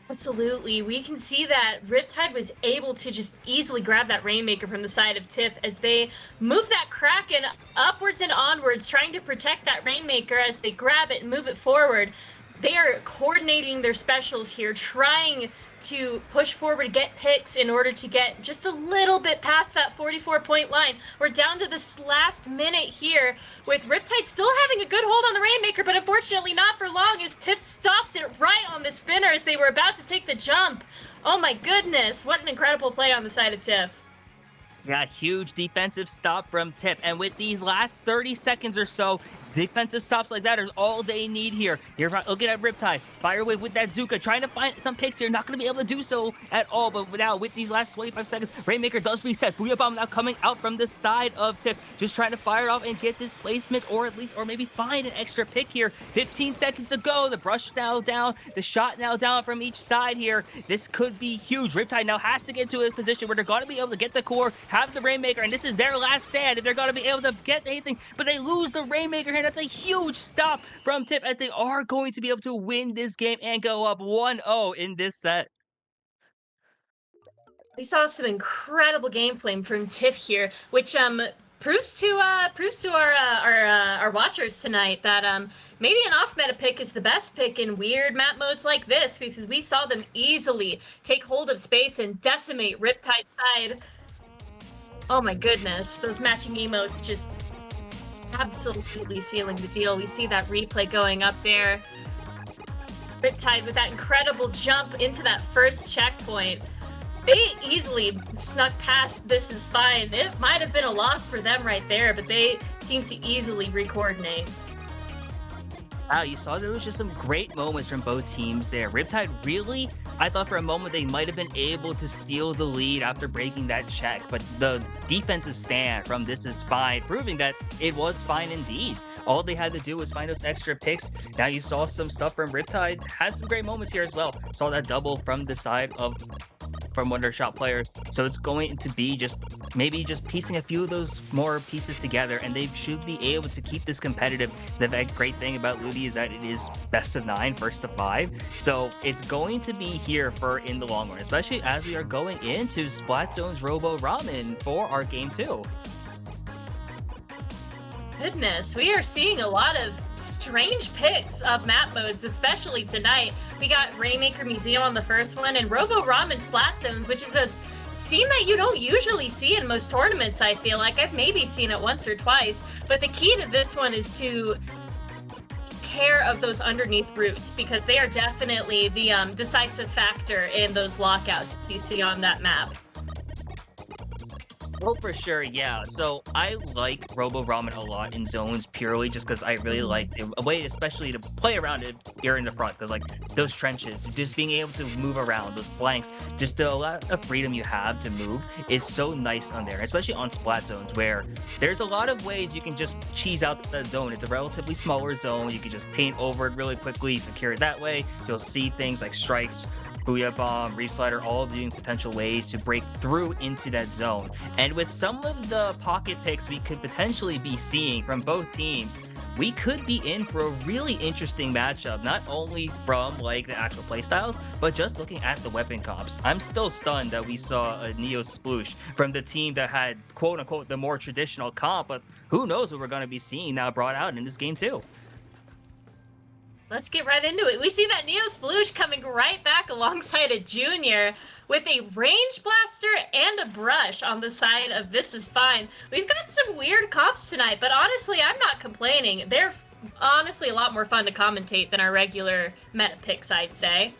Absolutely. We can see that Riptide was able to just easily grab that Rainmaker from the side of TIFF as they move that Kraken upwards and onwards, trying to protect that Rainmaker as they grab it and move it forward. They are coordinating their specials here, trying to push forward, get picks in order to get just a little bit past that 44-point line. We're down to this last minute here with Riptide still having a good hold on the Rainmaker, but unfortunately not for long as TIFF stops it right on the spinner as they were about to take the jump. Oh my goodness, what an incredible play on the side of TIFF. Yeah, huge defensive stop from TIFF, and with these last 30 seconds or so, defensive stops like that is all they need here. You're looking at Riptide, Firewave with that Zuka, trying to find some picks here, not going to be able to do so at all, but now with these last 25 seconds, Rainmaker does reset. Booyah Bomb now coming out from the side of TIFF, just trying to fire off and get this placement, or maybe find an extra pick here. 15 seconds to go, the brush now down, the shot now down from each side here. This could be huge. Riptide now has to get to a position where they're going to be able to get the core, have the Rainmaker, and this is their last stand if they're going to be able to get anything, but they lose the Rainmaker here. That's a huge stop from TIFF as they are going to be able to win this game and go up 1-0 in this set. We saw some incredible gameplay from TIFF here, which proves to our watchers tonight that maybe an off-meta pick is the best pick in weird map modes like this, because we saw them easily take hold of space and decimate Riptide's side. Oh my goodness, those matching emotes just absolutely sealing the deal. We see that replay going up there. Riptide with that incredible jump into that first checkpoint. They easily snuck past This Is Fine. It might have been a loss for them right there, but they seem to easily re-coordinate. Wow, you saw there was just some great moments from both teams there. Riptide really, I thought for a moment they might have been able to steal the lead after breaking that check, but the defensive stand from This Is Fine, proving that it was fine indeed. All they had to do was find those extra picks. Now you saw some stuff from Riptide, had some great moments here as well. Saw that double from the side of from one of their shot players. So it's going to be just maybe just piecing a few of those more pieces together, and they should be able to keep this competitive. The great thing about Ludi is that it is best of 9, first to 5. So it's going to be here for in the long run, especially as we are going into Splatzone's Robo Ramen for our game 2. Goodness, we are seeing a lot of strange picks of map modes, especially tonight. We got Rainmaker Museum on the first one, and Robo Ramen Splat Zones, which is a scene that you don't usually see in most tournaments, I feel like. I've maybe seen it once or twice, but the key to this one is to care of those underneath roots, because they are definitely the decisive factor in those lockouts you see on that map. Oh, for sure, yeah. So I like Robo Ramen a lot in zones purely just because I really like a way, especially to play around it here in the front, because like those trenches, just being able to move around, those flanks, just the lot of freedom you have to move is so nice on there, especially on splat zones where there's a lot of ways you can just cheese out that zone. It's a relatively smaller zone. You can just paint over it really quickly, secure it that way. You'll see things like strikes, Booyah Bomb, Reef Slider, all doing potential ways to break through into that zone. And with some of the pocket picks we could potentially be seeing from both teams, we could be in for a really interesting matchup, not only from like the actual playstyles, but just looking at the weapon comps. I'm still stunned that we saw a Neo Sploosh from the team that had quote unquote the more traditional comp, but who knows what we're going to be seeing now brought out in this game too. Let's get right into it. We see that Neo Sploosh coming right back alongside a Junior with a range blaster and a brush on the side of This Is Fine. We've got some weird comps tonight, but honestly, I'm not complaining. They're honestly a lot more fun to commentate than our regular meta picks, I'd say.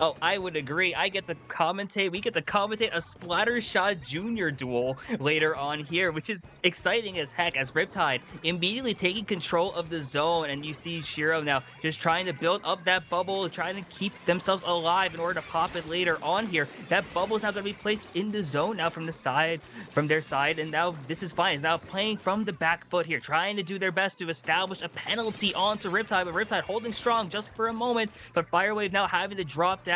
Oh, I would agree. We get to commentate a Splattershot Junior duel later on here, which is exciting as heck, as Riptide immediately taking control of the zone, and you see Shiro now just trying to build up that bubble, trying to keep themselves alive in order to pop it later on here. That bubble is now going to be placed in the zone now from their side, and now This Is Fine is now playing from the back foot here, trying to do their best to establish a penalty onto Riptide, but Riptide holding strong just for a moment, but Firewave now having to drop down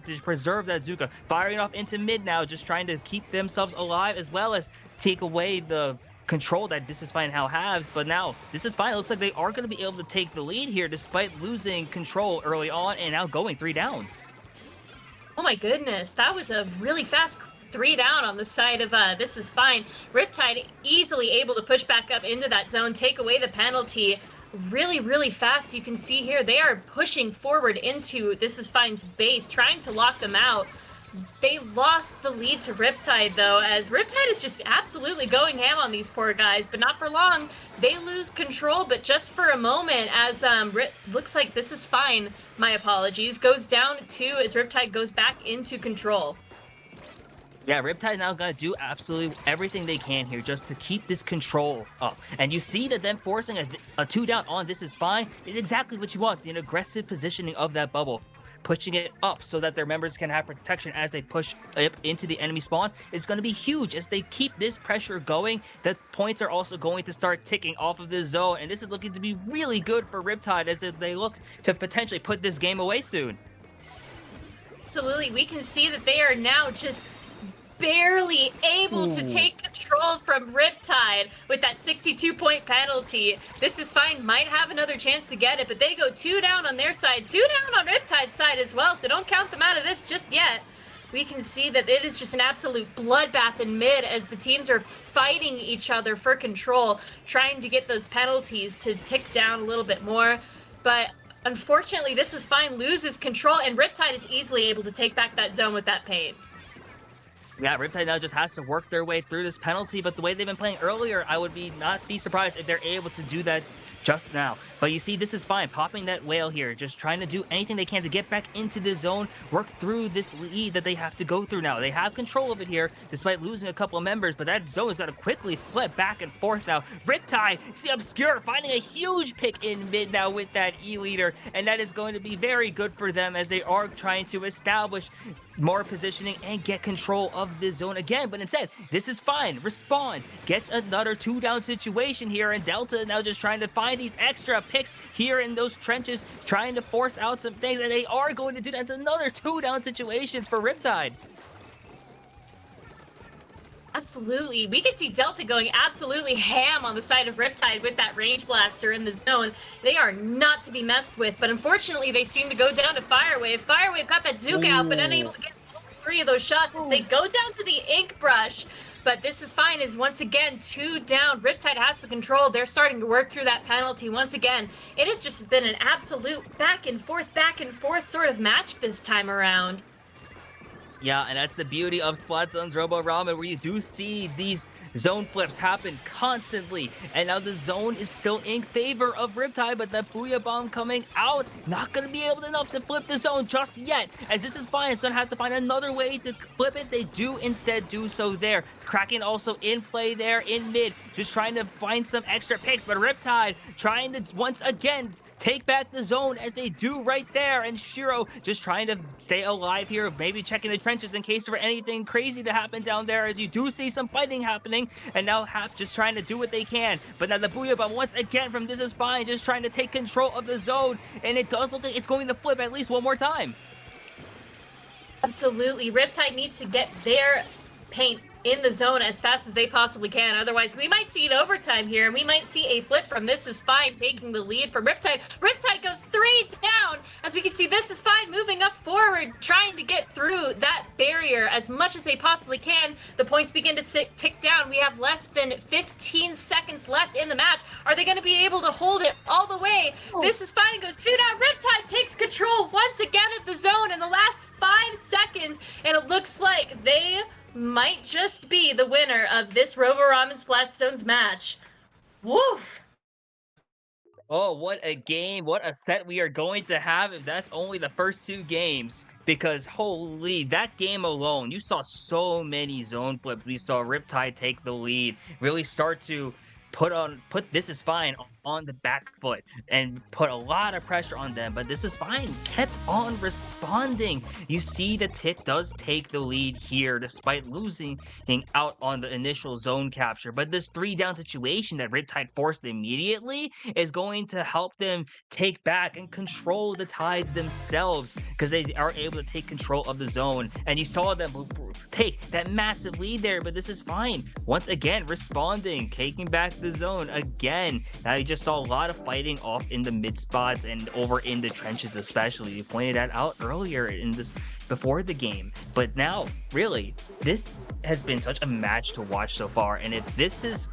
to preserve that Zuka, firing off into mid now, just trying to keep themselves alive as well as take away the control that This Is Fine now has. But now This Is Fine looks like they are going to be able to take the lead here despite losing control early on and now going 3 down. Oh my goodness, that was a really fast 3 down on the side of This Is Fine. Riptide easily able to push back up into that zone, take away the penalty really fast. You can see here they are pushing forward into This Is Fine's base, trying to lock them out. They lost the lead to Riptide though, as Riptide is just absolutely going ham on these poor guys, but not for long. They lose control, but just for a moment, as looks like This Is Fine, my apologies, goes down 2 as Riptide goes back into control. Yeah, Riptide now got to do absolutely everything they can here just to keep this control up. And you see that them forcing a 2 down on This Is Fine is exactly what you want, an aggressive positioning of that bubble. Pushing it up so that their members can have protection as they push up into the enemy spawn is going to be huge. As they keep this pressure going, the points are also going to start ticking off of this zone. And this is looking to be really good for Riptide as they look to potentially put this game away soon. Absolutely, we can see that they are now just barely able to take control from Riptide with that 62-point penalty. This Is Fine might have another chance to get it, but they go 2 down on their side, 2 down on Riptide's side as well, so don't count them out of this just yet. We can see that it is just an absolute bloodbath in mid as the teams are fighting each other for control, trying to get those penalties to tick down a little bit more, but unfortunately This Is Fine loses control, and Riptide is easily able to take back that zone with that paint. Yeah, Riptide now just has to work their way through this penalty, but the way they've been playing earlier, I would not be surprised if they're able to do that just now. But you see, This Is Fine popping that whale here, just trying to do anything they can to get back into the zone, work through this lead that they have to go through now. They have control of it here, despite losing a couple of members, but that zone is going to quickly flip back and forth now. Riptide, see Obscure finding a huge pick in mid now with that E-leader, and that is going to be very good for them as they are trying to establish more positioning and get control of this zone again. But instead, this is fine. Responds, gets another 2-down situation here, and Delta now just trying to find these extra picks here in those trenches, trying to force out some things, and they are going to do that. It's another 2-down situation for Riptide. Absolutely. We can see Delta going absolutely ham on the side of Riptide with that range blaster in the zone. They are not to be messed with, but unfortunately they seem to go down to Firewave. Firewave got that Zook out, but unable to get 3 of those shots as they go down to the Ink Brush. But this is fine, is once again 2 down. Riptide has the control. They're starting to work through that penalty once again. It has just been an absolute back and forth sort of match this time around. Yeah, and that's the beauty of Splat Zone's Robo Ramen, where you do see these zone flips happen constantly. And now the zone is still in favor of Riptide, but that Booyah Bomb coming out, not going to be able enough to flip the zone just yet. As this is fine, it's going to have to find another way to flip it. They do instead do so there. Kraken also in play there in mid, just trying to find some extra picks, but Riptide trying to once again take back the zone as they do right there, and Shiro just trying to stay alive here, maybe checking the trenches in case for anything crazy to happen down there, as you do see some fighting happening, and now Hap just trying to do what they can. But now the Booyah Bomb once again from This Is Fine, just trying to take control of the zone, and it does look like it's going to flip at least one more time. Absolutely. Riptide needs to get their paint in the zone as fast as they possibly can. Otherwise, we might see an overtime here, and we might see a flip from This Is Fine taking the lead from Riptide. Riptide goes 3 down, as we can see This Is Fine moving up forward, trying to get through that barrier as much as they possibly can. The points begin to tick down. We have less than 15 seconds left in the match. Are they going to be able to hold it all the way? This Is Fine goes 2 down. Riptide takes control once again of the zone in the last 5 seconds, and it looks like they might just be the winner of this Robo Ramen Splatstones match. Woof! Oh, what a game. What a set we are going to have if that's only the first 2 games. Because holy, that game alone, you saw so many zone flips. We saw Riptide take the lead, really start to put This Is Fine on the back foot and put a lot of pressure on them, but This Is Fine kept on responding. You see the Tick does take the lead here despite losing out on the initial zone capture, but this 3-down situation that Riptide forced immediately is going to help them take back and control the Tides themselves, because they are able to take control of the zone, and you saw them take that massive lead there. But This Is Fine once again responding, taking back the zone again. Now you just saw a lot of fighting off in the mid spots and over in the trenches, especially. You pointed that out earlier in this before the game, but now really this has been such a match to watch so far, and if this is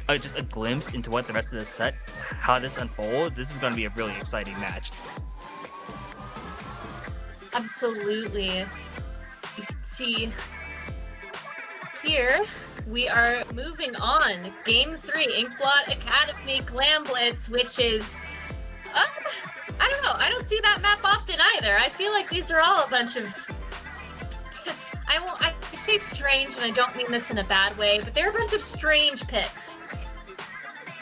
just a glimpse into what the rest of the set, how this unfolds, this is going to be a really exciting match. Absolutely. You can see here we are moving on. Game 3, Inkblot Academy Glam Blitz, which is, I don't know. I don't see that map often either. I feel like these are all a bunch of, I say strange, and I don't mean this in a bad way, but they're a bunch of strange picks.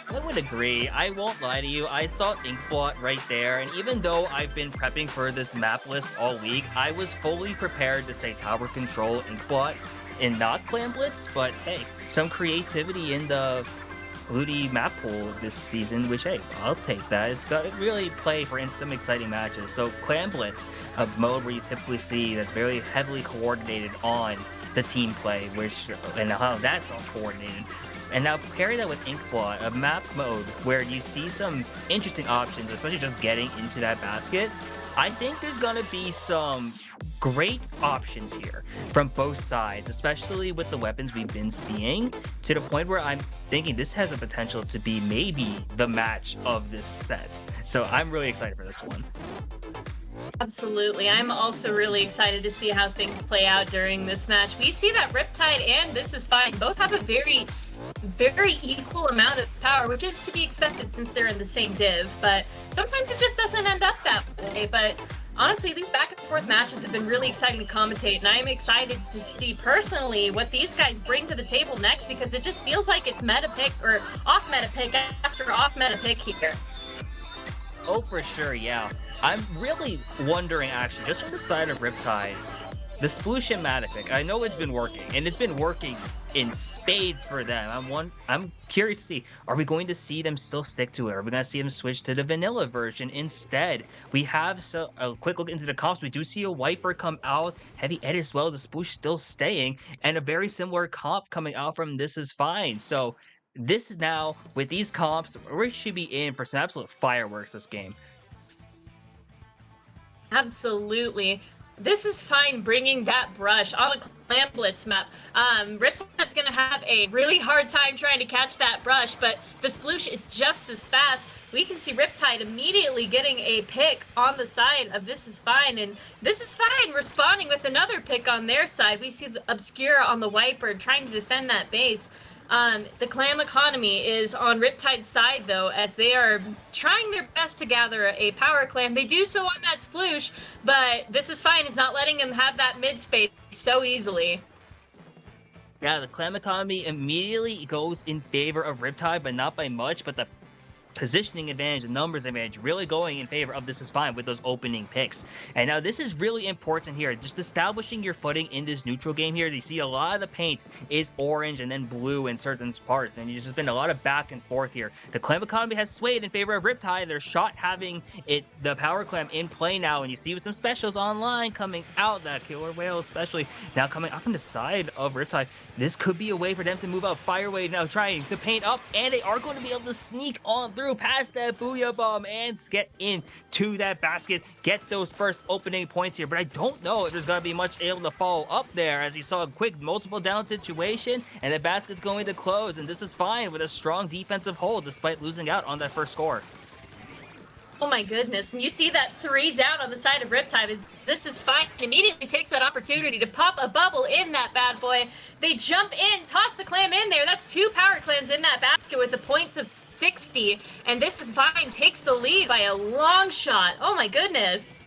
I would agree. I won't lie to you. I saw Inkblot right there, and even though I've been prepping for this map list all week, I was fully prepared to say Tower Control Inkblot and not Clan Blitz, but hey, some creativity in the Ludi map pool this season, which hey, I'll take that. It's got to really play for some exciting matches. So Clan Blitz, a mode where you typically see that's very heavily coordinated on the team play, and how that's all coordinated. And now pair that with Inkblot, a map mode where you see some interesting options, especially just getting into that basket. I think there's gonna be some great options here from both sides, especially with the weapons we've been seeing, to the point where I'm thinking this has a potential to be maybe the match of this set. So I'm really excited for this one. Absolutely. I'm also really excited to see how things play out during this match. We see that Riptide and This Is Fine both have a very equal amount of power, which is to be expected since they're in the same div, but sometimes it just doesn't end up that way. But honestly, these back and forth matches have been really exciting to commentate, and I'm excited to see personally what these guys bring to the table next, because it just feels like it's meta pick or off meta pick after off meta pick here. Oh, for sure, yeah. I'm really wondering, actually, just from the side of Riptide, the Sploosh-matic pick, I know it's been working, and it's been working in spades for them. I'm curious to see, are we going to see them still stick to it? Are we going to see them switch to the vanilla version instead? We have a quick look into the comps. We do see a Wiper come out, heavy edit as well, the Sploosh still staying, and a very similar comp coming out from This Is Fine. So this is now, with these comps, we should be in for some absolute fireworks this game. Absolutely. This is fine bringing that brush on a Clan Blitz map. Riptide's going to have a really hard time trying to catch that brush, but the Sploosh is just as fast. We can see Riptide immediately getting a pick on the side of This Is Fine, and This Is Fine responding with another pick on their side. We see the Obscura on the Wiper trying to defend that base. The clan economy is on Riptide's side, though, as they are trying their best to gather a power clan. They do so on that Sploosh, but This Is Fine is not letting them have that mid space so easily. Yeah, the clan economy immediately goes in favor of Riptide, but not by much, but the positioning advantage, the numbers advantage, really going in favor of This Is Fine with those opening picks. And now this is really important here, just establishing your footing in this neutral game here. You see a lot of the paint is orange and then blue in certain parts, and there's just been a lot of back and forth here. The clan economy has swayed in favor of Riptide. Their shot having the power clan in play now, and you see with some specials online coming out, that Killer Whale especially now coming up on the side of Riptide. This could be a way for them to move out. Firewave now trying to paint up, and they are going to be able to sneak on through past that Booyah Bomb and get into that basket, get those first opening points here. But I don't know if there's going to be much able to follow up there, as you saw a quick multiple down situation, and the basket's going to close, and This Is Fine with a strong defensive hold despite losing out on that first score. Oh my goodness, and you see that 3 down on the side of Riptide. This Is Fine immediately takes that opportunity to pop a bubble in that bad boy. They jump in, toss the clam in there. That's 2 power clams in that basket with the points of 60, and This Is Fine takes the lead by a long shot. Oh my goodness.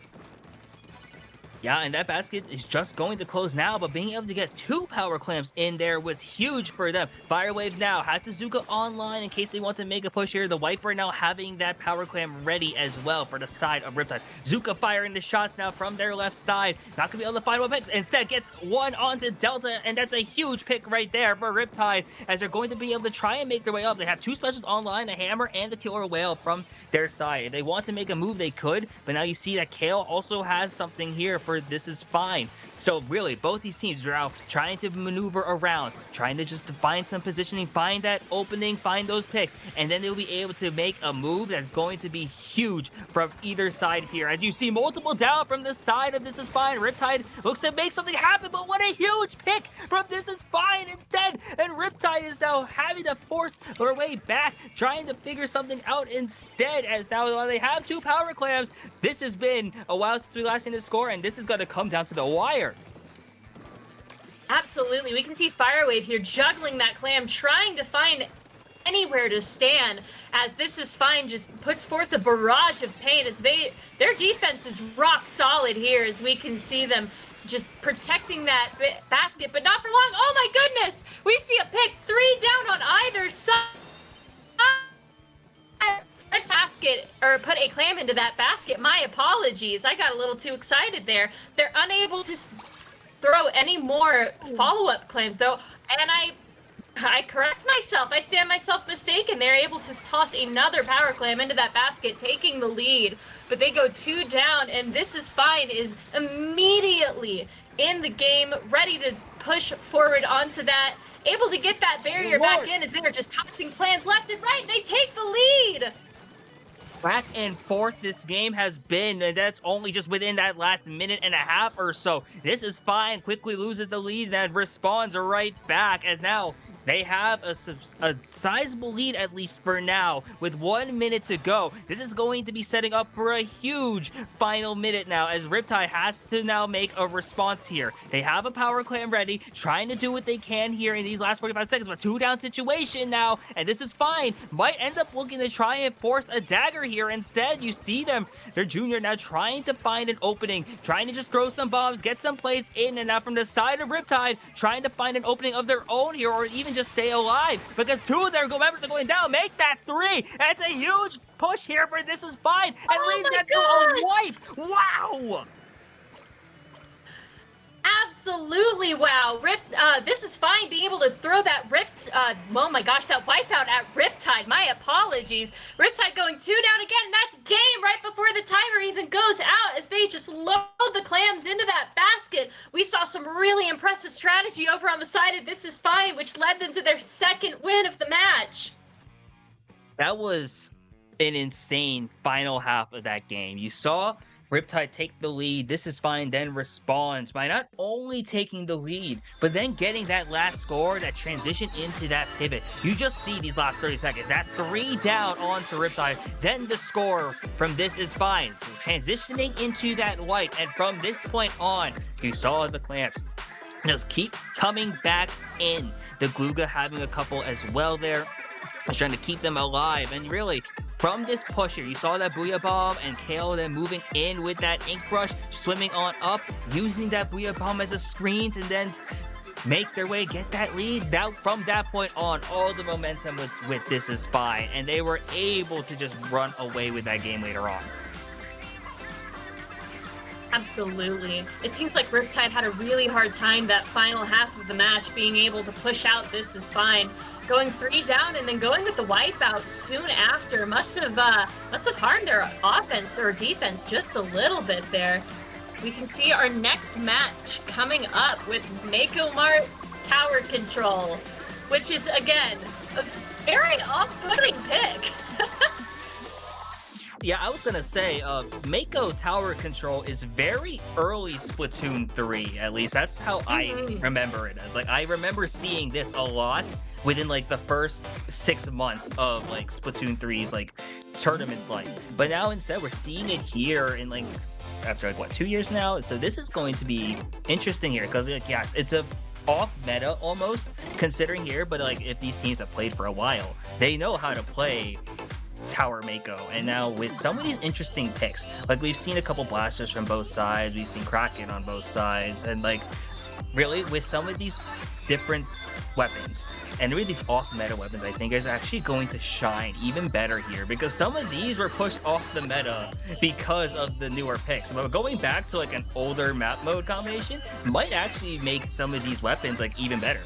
Yeah, and that basket is just going to close now, but being able to get 2 power clamps in there was huge for them. Firewave now has the Zuka online in case they want to make a push here. The Wiper now having that power clamp ready as well for the side of Riptide. Zuka firing the shots now from their left side. Not going to be able to find one pick. Instead, gets one onto Delta, and that's a huge pick right there for Riptide, as they're going to be able to try and make their way up. They have 2 specials online, a Hammer and the Killer Whale from their side. If they want to make a move, they could, but now you see that Kale also has something here for This Is Fine. So really, both these teams are now trying to maneuver around, trying to just find some positioning, find that opening, find those picks, and then they'll be able to make a move that's going to be huge from either side here. As you see multiple down from the side of This Is Fine, Riptide looks to make something happen, but what a huge pick from This Is Fine instead, and Riptide is now having to force their way back, trying to figure something out instead, as now while they have 2 power clams, this has been a while since we last seen the score, and this is going to come down to the wire. Absolutely. We can see Firewave here juggling that clam, trying to find anywhere to stand, as This Is Fine just puts forth a barrage of pain, as their defense is rock solid here, as we can see them just protecting that basket, but not for long. Oh my goodness! We see a pick, 3 down on either side. Basket, or put a clam into that basket. My apologies. I got a little too excited there. They're unable to throw any more follow-up clams, though, and I correct myself. I stand myself mistaken. They're able to toss another power clam into that basket, taking the lead, but they go 2 down, and This Is Fine is immediately in the game, ready to push forward onto that, able to get that barrier back in, as they are just tossing clams left and right, and they take the lead. Back and forth this game has been, and that's only just within that last minute and a half or so. This Is Fine quickly loses the lead and responds right back, as now they have a sizable lead, at least for now, with 1 minute to go. This is going to be setting up for a huge final minute now, as Riptide has to now make a response here. They have a power clam ready, trying to do what they can here in these last 45 seconds, but 2 down situation now, and This Is Fine might end up looking to try and force a dagger here. Instead, you see them, their junior now trying to find an opening, trying to just throw some bombs, get some plays in, and now from the side of Riptide, trying to find an opening of their own here, or even just stay alive, because 2 of their members are going down. Make that 3, and it's a huge push here for This Is Fine, and leads that to a wipe. Wow! Absolutely, wow. This is fine being able to throw that oh my gosh, that wipeout at Riptide. My apologies. Riptide going 2 down again, and that's game right before the timer even goes out as they just load the clams into that basket. We saw some really impressive strategy over on the side of This Is Fine, which led them to their second win of the match. That was an insane final half of that game. You saw Riptide take the lead. This Is Fine then responds by not only taking the lead, but then getting that last score, that transition into that pivot. You just see these last 30 seconds. That 3 down onto Riptide, then the score from This Is Fine, transitioning into that white, and from this point on, you saw the clamps just keep coming back in. The Gluga having a couple as well there, trying to keep them alive, and really, from this push here, you saw that Booyah Bomb and Kale then moving in with that Ink Brush, swimming on up, using that Booyah Bomb as a screen to then make their way, get that lead. From that point on, all the momentum was with This Is Fine, and they were able to just run away with that game later on. Absolutely. It seems like Riptide had a really hard time that final half of the match being able to push out This Is Fine. Going 3 down and then going with the wipeout soon after must have harmed their offense or defense just a little bit there. We can see our next match coming up with Mako Mart Tower Control, which is again a very off-putting pick. Yeah, I was gonna say, Mako Tower Control is very early Splatoon 3, at least. That's how I remember it as. Like, I remember seeing this a lot within, like, the first 6 months of, like, Splatoon 3's, like, tournament life. But now, instead, we're seeing it here in, like, after, like, what, 2 years now? So this is going to be interesting here, because, like, yes, it's a off-meta, almost, considering here, but, like, if these teams have played for a while, they know how to play Tower Mako. And now with some of these interesting picks, like we've seen a couple blasters from both sides, we've seen Kraken on both sides, and like really with some of these different weapons and really these off-meta weapons, I think is actually going to shine even better here, because some of these were pushed off the meta because of the newer picks. But going back to like an older map mode combination might actually make some of these weapons like even better.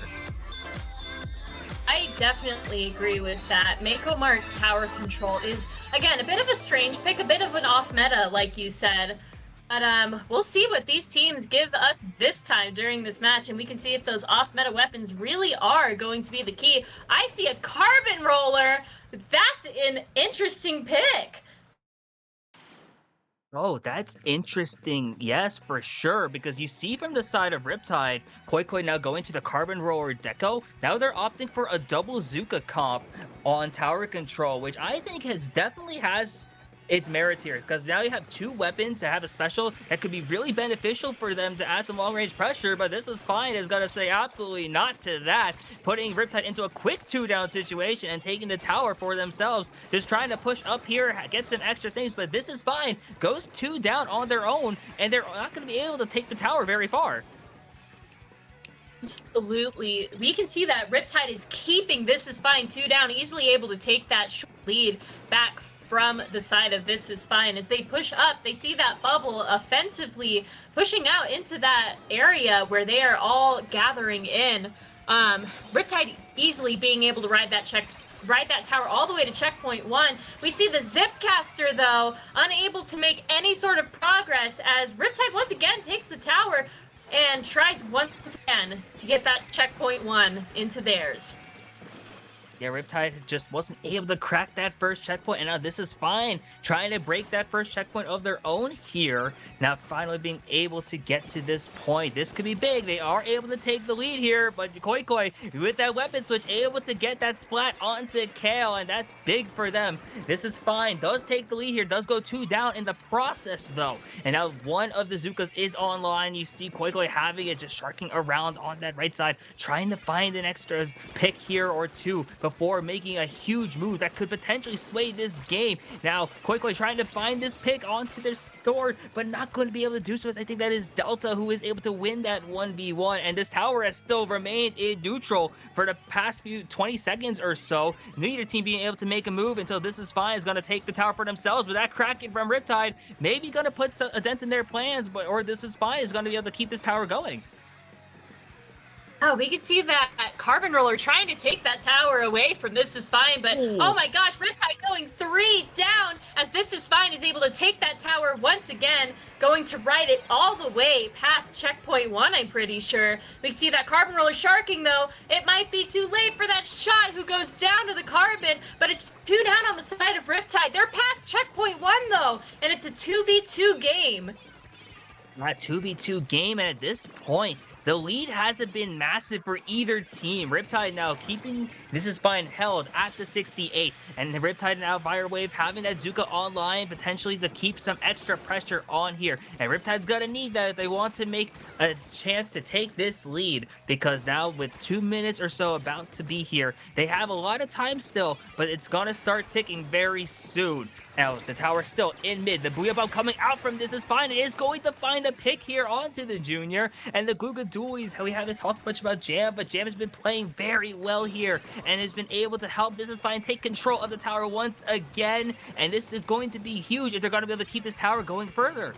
I definitely agree with that. Mako Mart Tower Control is, again, a bit of a strange pick, a bit of an off-meta, like you said. But we'll see what these teams give us this time during this match, and we can see if those off-meta weapons really are going to be the key. I see a Carbon Roller. That's an interesting pick. Oh, that's interesting. Yes, for sure. Because you see from the side of Riptide, Koi now going to the Carbon Roller Deco. Now they're opting for a double Zuka comp on Tower Control, which I think definitely has its merits here. Because now you have 2 weapons that have a special that could be really beneficial for them to add some long-range pressure. But This Is Fine is going to say absolutely not to that, putting Riptide into a quick 2-down situation and taking the tower for themselves. Just trying to push up here, get some extra things, but This Is Fine goes 2 down on their own, and they're not going to be able to take the tower very far. Absolutely. We can see that Riptide is keeping This Is Fine 2 down, easily able to take that short lead back from the side of This Is Fine. As they push up, they see that bubble offensively pushing out into that area where they are all gathering in. Riptide easily being able to ride that tower all the way to checkpoint 1. We see the Zipcaster, though, unable to make any sort of progress as Riptide once again takes the tower and tries once again to get that checkpoint 1 into theirs. Yeah, Riptide just wasn't able to crack that first checkpoint, and now This Is Fine trying to break that first checkpoint of their own here. Now finally being able to get to this point. This could be big. They are able to take the lead here, but Koi with that weapon switch able to get that splat onto Kale, and that's big for them. This Is Fine does take the lead here, does go 2 down in the process though. And now one of the Zukas is online. You see Koi having it, just sharking around on that right side, trying to find an extra pick here or 2. before making a huge move that could potentially sway this game. Now, Koikoi trying to find this pick onto their store, but not going to be able to do so, as I think that is Delta who is able to win that 1v1, and this tower has still remained in neutral for the past few 20 seconds or so. Neither team being able to make a move until This Is Fine is going to take the tower for themselves, but that Kraken from Riptide maybe going to put a dent in their plans, or This Is Fine is going to be able to keep this tower going. Oh, we can see that Carbon Roller trying to take that tower away from This Is Fine, but oh my gosh, Riptide going 3 down as This Is Fine is able to take that tower once again, going to ride it all the way past checkpoint 1, I'm pretty sure. We can see that Carbon Roller sharking though. It might be too late for that shot who goes down to the Carbon, but it's 2 down on the side of Riptide. They're past checkpoint 1 though, and it's a 2v2 game. A 2v2 game, and at this point, the lead hasn't been massive for either team. Riptide now keeping This Is Fine held at the 68, and the Riptide now Firewave having that Zuka online potentially to keep some extra pressure on here. And Riptide's gonna need that if they want to make a chance to take this lead, because now with 2 minutes or so about to be here, they have a lot of time still, but it's gonna start ticking very soon. Now, the tower still in mid. The Booyah Bomb coming out from This Is Fine. It is going to find a pick here onto the Junior. And the Guga Dualies, we haven't talked much about Jam, but Jam has been playing very well here and has been able to help This Is Fine take control of the tower once again. And this is going to be huge if they're going to be able to keep this tower going further.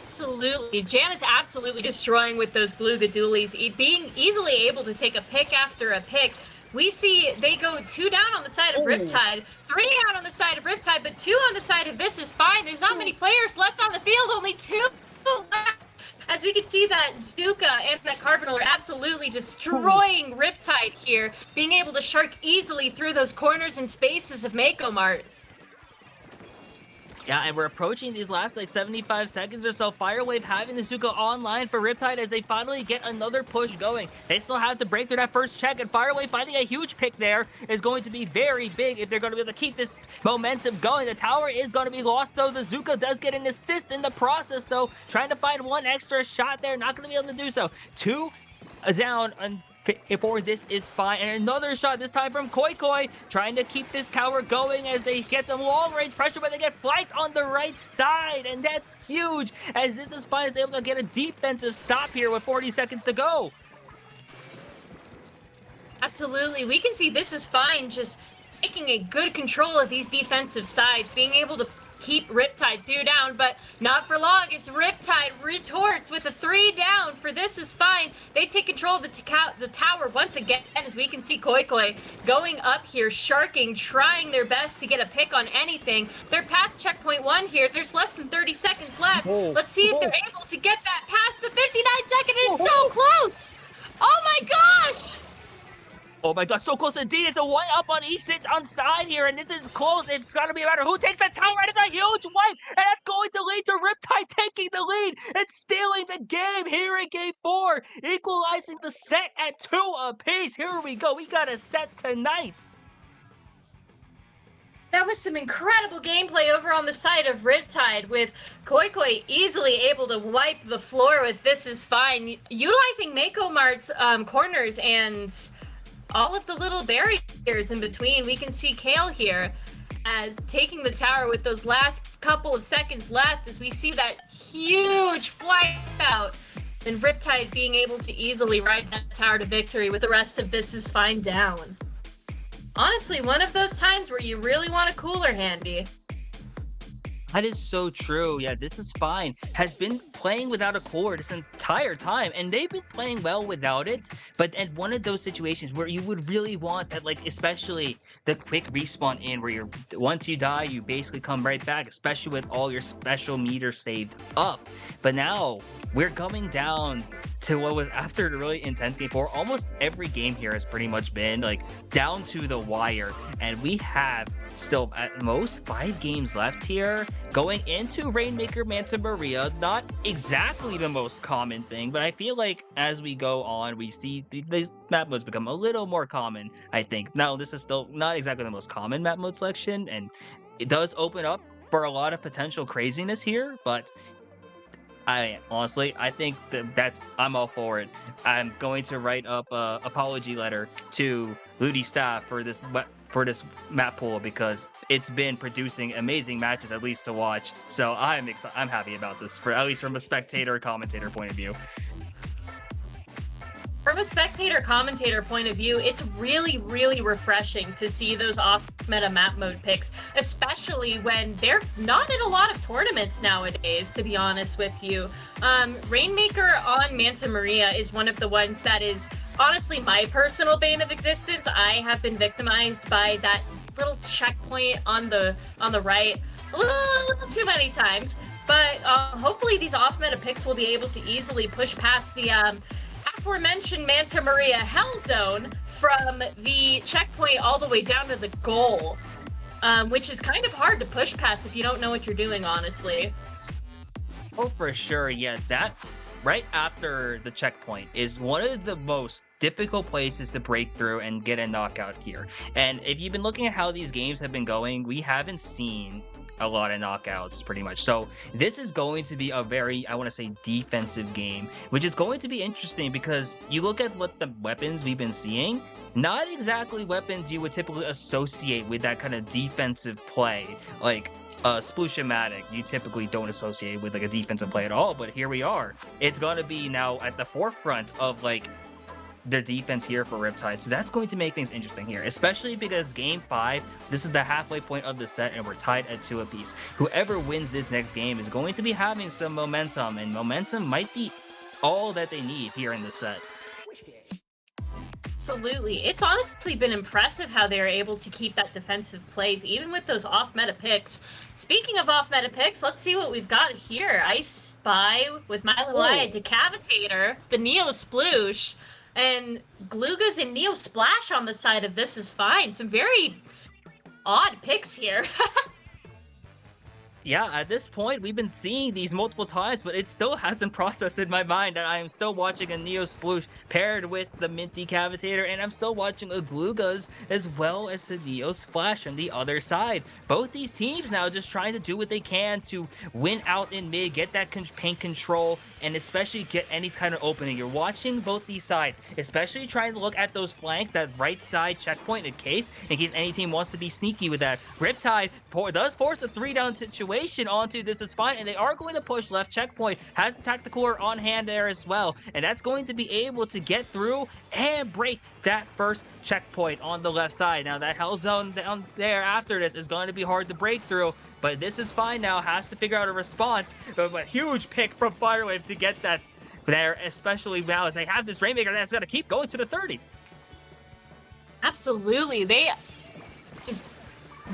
Absolutely. Jam is absolutely destroying with those Guga Dualies, being easily able to take a pick after a pick. We see they go 2 down on the side of Riptide, 3 down on the side of Riptide, but 2 on the side of This Is Fine. There's not many players left on the field, only 2 left. As we can see that Zuka and that Carbonal are absolutely destroying Riptide here, being able to shark easily through those corners and spaces of Mako Mart. Yeah, and we're approaching these last like 75 seconds or so. Firewave having the Zuka online for Riptide as they finally get another push going. They still have to break through that first check, and Firewave finding a huge pick there is going to be very big if they're going to be able to keep this momentum going. The tower is going to be lost though. The Zuka does get an assist in the process though, trying to find one extra shot there, not going to be able to do so. 2 down for This Is Fine, and another shot this time from Koikoi, trying to keep this tower going as they get some long range pressure, but they get flight on the right side, and that's huge as This Is Fine is able to get a defensive stop here with 40 seconds to go. Absolutely. We can see This Is Fine just taking a good control of these defensive sides, being able to keep Riptide 2 down, but not for long. It's Riptide retorts with a 3 down for This Is Fine. They take control of the tower once again, as we can see Koikoi going up here, sharking, trying their best to get a pick on anything. They're past checkpoint 1 here. There's less than 30 seconds left. Let's see if they're able to get that past the 59 second. It's so close. Oh my gosh. Oh my gosh, so close indeed. It's a 1-up on each on side here, and this is close. It's got to be a matter who takes the tower, and it's a huge wipe, and that's going to lead to Riptide taking the lead and stealing the game here in Game 4, equalizing the set at 2 apiece. Here we go. We got a set tonight. That was some incredible gameplay over on the side of Riptide, with Koikoi easily able to wipe the floor with This Is Fine, utilizing Mako Mart's corners and all of the little barriers in between. We can see Kale here as taking the tower with those last couple of seconds left, as we see that huge wipeout, and Riptide being able to easily ride that tower to victory with the rest of This Is Fine down. Honestly, one of those times where you really want a cooler handy. That is so true. Yeah, This Is Fine has been playing without a core this entire time, and they've been playing well without it. But at one of those situations where you would really want that, like especially the quick respawn in, where you're once you die, you basically come right back, especially with all your special meters saved up. But now we're coming down to what was after a really intense Game 4. Almost every game here has pretty much been like down to the wire, and we have still at most 5 games left here going into Rainmaker Manta Maria. Not exactly the most common thing, but I feel like as we go on, we see these map modes become a little more common, I think. Now, this is still not exactly the most common map mode selection, and it does open up for a lot of potential craziness here, but I think that's I'm all for it. I'm going to write up a apology letter to Ludi staff for this map pool because it's been producing amazing matches, at least to watch. So I'm happy about this, for at least from a spectator commentator point of view. From a spectator commentator point of view, it's really, really refreshing to see those off-meta map mode picks, especially when they're not in a lot of tournaments nowadays, to be honest with you. Rainmaker on Manta Maria is one of the ones that is honestly my personal bane of existence. I have been victimized by that little checkpoint on the right a little too many times, but hopefully these off-meta picks will be able to easily push past the aforementioned Manta Maria Hell Zone from the checkpoint all the way down to the goal, which is kind of hard to push past if you don't know what you're doing, honestly. Oh, for sure. Yeah, that right after the checkpoint is one of the most difficult places to break through and get a knockout here. And if you've been looking at how these games have been going, we haven't seen a lot of knockouts pretty much. So this is going to be a very, I want to say, defensive game, which is going to be interesting because you look at what the weapons we've been seeing, not exactly weapons you would typically associate with that kind of defensive play. Like Sploosh-O-Matic, you typically don't associate with like a defensive play at all, but here we are. It's going to be now at the forefront of like their defense here for Riptide. So that's going to make things interesting here, especially because game 5, this is the halfway point of the set and we're tied at 2 apiece. Whoever wins this next game is going to be having some momentum, and momentum might be all that they need here in the set. Absolutely. It's honestly been impressive how they're able to keep that defensive plays, even with those off-meta picks. Speaking of off-meta picks, let's see what we've got here. I spy with my little eye a Decavitator, the Neo Sploosh, and Glugas and Neo Splash on the side of This Is Fine. Some very odd picks here. Yeah, at this point, we've been seeing these multiple times, but it still hasn't processed in my mind that I am still watching a Neo Sploosh paired with the Minty Cavitator, and I'm still watching a Glugas as well as the Neo Splash on the other side. Both these teams now just trying to do what they can to win out in mid, get that paint control, and especially get any kind of opening. You're watching both these sides, especially trying to look at those flanks, that right side checkpoint in case any team wants to be sneaky with that. Riptide does force a 3-down situation onto This Is Fine, and they are going to push left checkpoint, has the Tacticooler on hand there as well, and that's going to be able to get through and break that first checkpoint on the left side. Now that Hell Zone down there after this is going to be hard to break through, but This Is Fine now has to figure out a response. A huge pick from Firewave to get that there, especially now as they have this Rainmaker that's going to keep going to the 30. Absolutely. They just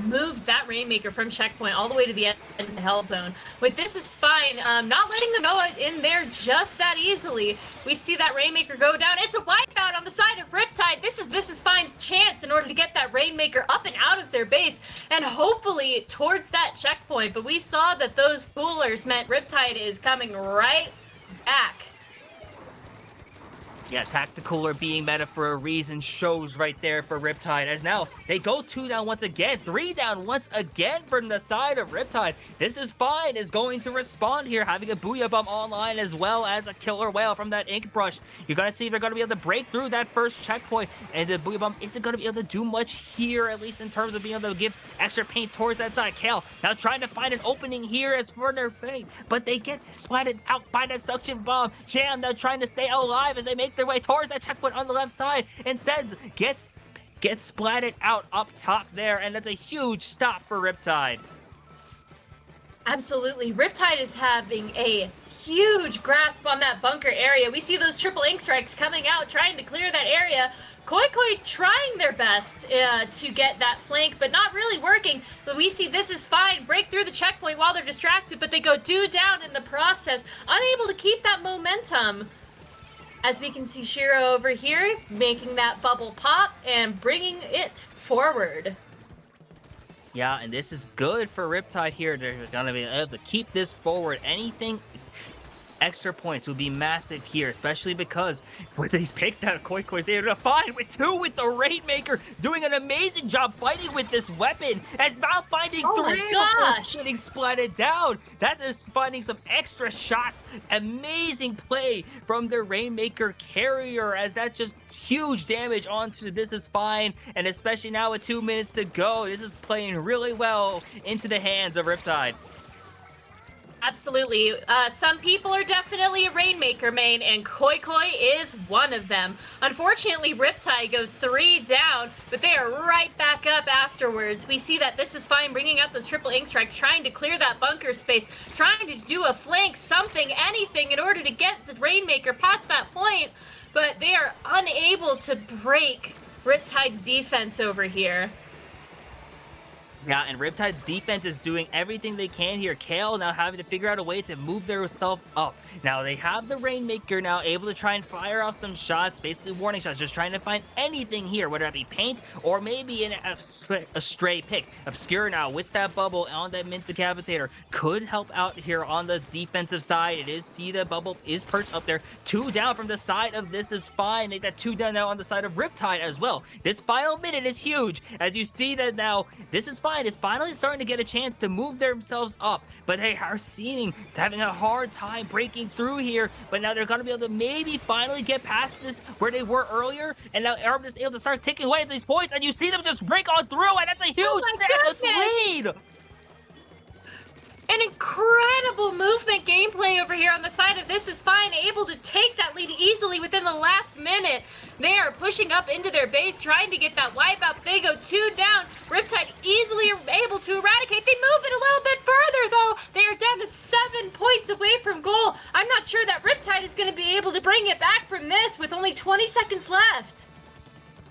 moved that Rainmaker from checkpoint all the way to the end of the Hell Zone. With This Is Fine, not letting them go in there just that easily. We see that Rainmaker go down. It's a wipeout on the side of Riptide. This is Fine's chance in order to get that Rainmaker up and out of their base, and hopefully towards that checkpoint. But we saw that those coolers meant Riptide is coming right back. Yeah, Tacticooler being meta for a reason shows right there for Riptide, as now they go 2 down once again, 3 down once again from the side of Riptide. This Is Fine is going to respond here, having a Booyah Bomb online as well as a Killer Whale from that Ink Brush. You're going to see if they're going to be able to break through that first checkpoint, and the Booyah Bomb isn't going to be able to do much here, at least in terms of being able to give extra paint towards that side. Kale now trying to find an opening here as for their fate, but they get splatted out by that Suction Bomb. Jam now trying to stay alive as they make their way towards that checkpoint on the left side. Instead, gets splatted out up top there, and that's a huge stop for Riptide. Absolutely. Riptide is having a huge grasp on that bunker area. We see those triple ink strikes coming out, trying to clear that area. Koi trying their best to get that flank, but not really working. But we see This Is Fine break through the checkpoint while they're distracted, but they go 2 down in the process, unable to keep that momentum. As we can see Shiro over here making that bubble pop and bringing it forward. Yeah, and this is good for Riptide here. They're going to be able to keep this forward. Anything extra points would be massive here, especially because with these picks that Koi is able to find with 2 with the Rainmaker, doing an amazing job fighting with this weapon, and now finding 3 before getting splatted down. That is finding some extra shots. Amazing play from the Rainmaker carrier, as that's just huge damage onto This Is Fine, and especially now with 2 minutes to go, this is playing really well into the hands of Riptide. Absolutely. Some people are definitely a Rainmaker main, and Koi is one of them. Unfortunately, Riptide goes 3 down, but they are right back up afterwards. We see that This Is Fine bringing out those triple ink strikes, trying to clear that bunker space, trying to do a flank, something, anything in order to get the Rainmaker past that point, but they are unable to break Riptide's defense over here. Yeah, and Riptide's defense is doing everything they can here. Kale now having to figure out a way to move themselves up. Now they have the Rainmaker now able to try and fire off some shots, basically warning shots, just trying to find anything here, whether it be paint or maybe a stray pick. Obscure now with that bubble on that mint decapitator could help out here on the defensive side. It is, see the bubble is perched up there. 2 down from the side of This Is Fine. Make that 2 down now on the side of Riptide as well. This final minute is huge, as you see that now This Is Fine is finally starting to get a chance to move themselves up, but they are having a hard time breaking through here. But now they're going to be able to maybe finally get past this where they were earlier, and now Arab is able to start taking away at these points, and you see them just break on through, and that's a huge lead. An incredible movement gameplay over here on the side of This Is Fine, able to take that lead easily within the last minute. They are pushing up into their base, trying to get that wipeout. They go 2 down. Riptide easily able to eradicate. They move it a little bit further, though. They are down to 7 points away from goal. I'm not sure that Riptide is going to be able to bring it back from this with only 20 seconds left.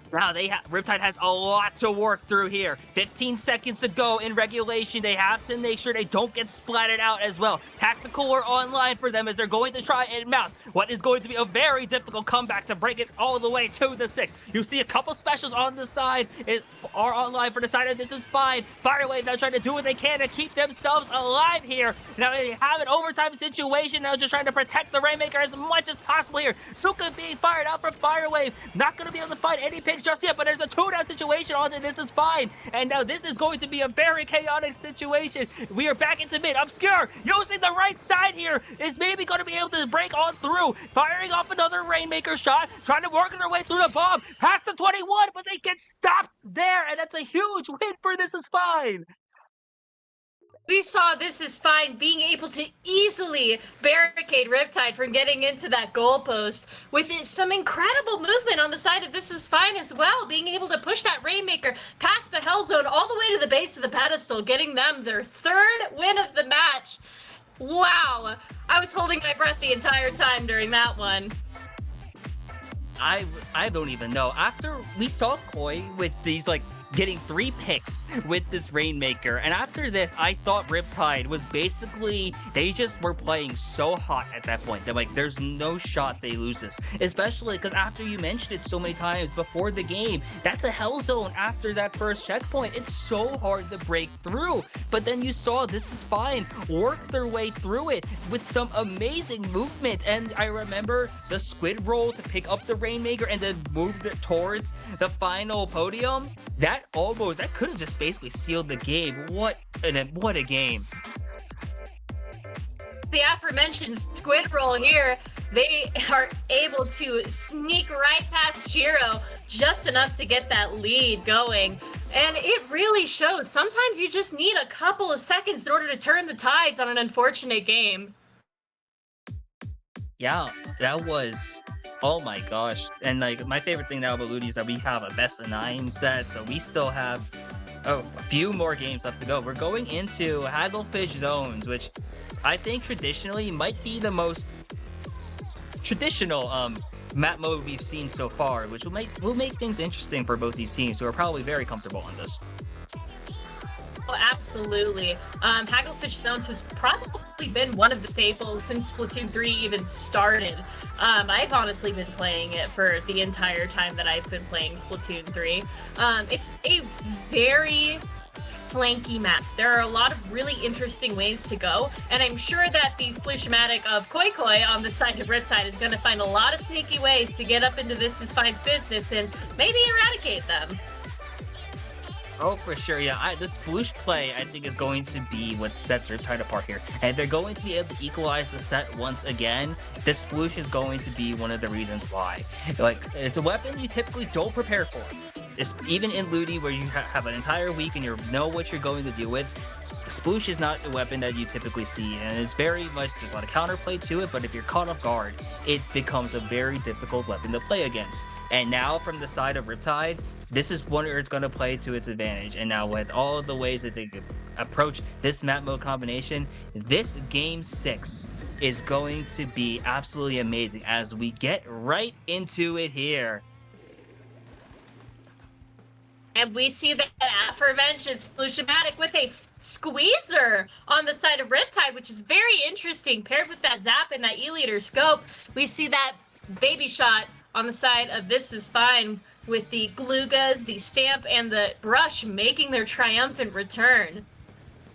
Wow, Riptide has a lot to work through here. 15 seconds to go in regulation. They have to make sure they don't get splatted out as well. Tactical are online for them as they're going to try and mount what is going to be a very difficult comeback to break it all the way to the 6th. You see a couple specials on the side are online for the side of This Is Fine. Firewave now trying to do what they can to keep themselves alive here. Now they have an overtime situation, now just trying to protect the Rainmaker as much as possible here. Suka being fired out from Firewave. Not going to be able to find any picks just yet, but there's a 2-down situation on it. This Is Fine, and now this is going to be a very chaotic situation. We are back into mid. Obscure using the right side here is maybe going to be able to break on through, firing off another Rainmaker shot, trying to work their way through the bomb past the 21, but they get stopped there, and that's a huge win for This Is Fine. We saw This Is Fine being able to easily barricade Riptide from getting into that goalpost with some incredible movement on the side of This Is Fine as well, being able to push that Rainmaker past the Hell Zone all the way to the base of the pedestal, getting them their 3rd win of the match. Wow, I was holding my breath the entire time during that one. I don't even know. After we saw Koi with these getting 3 picks with this Rainmaker, and after this I thought Riptide was basically, they just were playing so hot at that point that there's no shot they lose this, especially because after you mentioned it so many times before the game, that's a Hell Zone after that first checkpoint. It's so hard to break through, but then you saw This Is Fine work their way through it with some amazing movement. And I remember the squid roll to pick up the Rainmaker and then move it towards the final podium. That could have just basically sealed the game. What a game. The aforementioned squid roll here, they are able to sneak right past Shiro just enough to get that lead going. And it really shows. Sometimes you just need a couple of seconds in order to turn the tides on an unfortunate game. Yeah, that was... Oh my gosh. And my favorite thing now about Ludi is that we have a best of 9 set, so we still have a few more games left to go. We're going into Hagglefish Zones, which I think traditionally might be the most traditional map mode we've seen so far, which will make things interesting for both these teams who are probably very comfortable on this. Oh, absolutely. Hagglefish Zones has probably been one of the staples since Splatoon 3 even started. I've honestly been playing it for the entire time that I've been playing Splatoon 3. It's a very flanky map. There are a lot of really interesting ways to go, and I'm sure that the Sploosh-O-Matic of Koi Koi on the side of Riptide is going to find a lot of sneaky ways to get up into This Is Fine's business and maybe eradicate them. Oh, for sure, yeah. The Sploosh play, I think, is going to be what sets Riptide apart here. And they're going to be able to equalize the set once again. The Sploosh is going to be one of the reasons why. Like, it's a weapon you typically don't prepare for. It's, even in Ludi, where you have an entire week and you know what you're going to deal with, Sploosh is not a weapon that you typically see, and it's very much, there's a lot of counterplay to it, but if you're caught off guard, it becomes a very difficult weapon to play against. And now, from the side of Riptide, this is one where it's going to play to its advantage. And now with all of the ways that they could approach this map mode combination, this Game 6 is going to be absolutely amazing as we get right into it here. And we see that aforementioned Sploosh-O-Matic with a squeezer on the side of Riptide, which is very interesting. Paired with that Zap and that E-Liter scope, we see that baby shot on the side of This Is Fine with the Glugas, the Stamp, and the Brush making their triumphant return.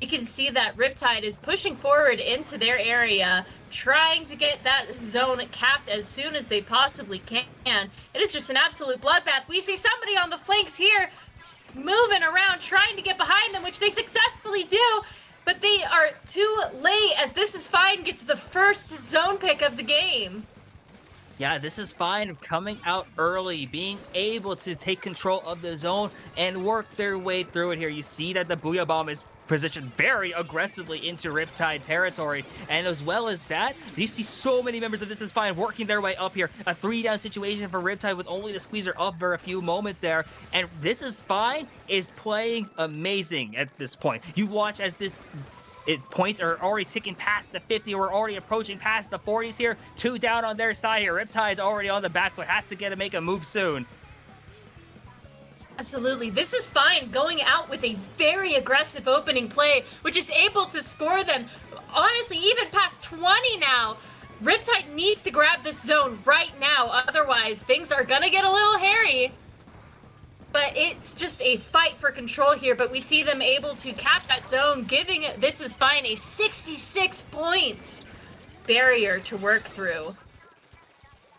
You can see that Riptide is pushing forward into their area, trying to get that zone capped as soon as they possibly can. It is just an absolute bloodbath. We see somebody on the flanks here moving around, trying to get behind them, which they successfully do, but they are too late as This Is Fine gets the first zone pick of the game. Yeah, This Is Fine coming out early, being able to take control of the zone and work their way through it here. You see that the Booyah Bomb is positioned very aggressively into Riptide territory, and as well as that, you see so many members of This Is Fine working their way up here. A 3-down situation for Riptide with only the squeezer up for a few moments there, and This Is Fine is playing amazing at this point. You watch as points are already ticking past the 50. We're already approaching past the 40s here. 2 down on their side here. Riptide's already on the back foot. Has to make a move soon. Absolutely. This Is Fine going out with a very aggressive opening play, which is able to score them, honestly, even past 20 now. Riptide needs to grab this zone right now. Otherwise, things are going to get a little hairy. But it's just a fight for control here, but we see them able to cap that zone, giving This Is Fine a 66-point barrier to work through.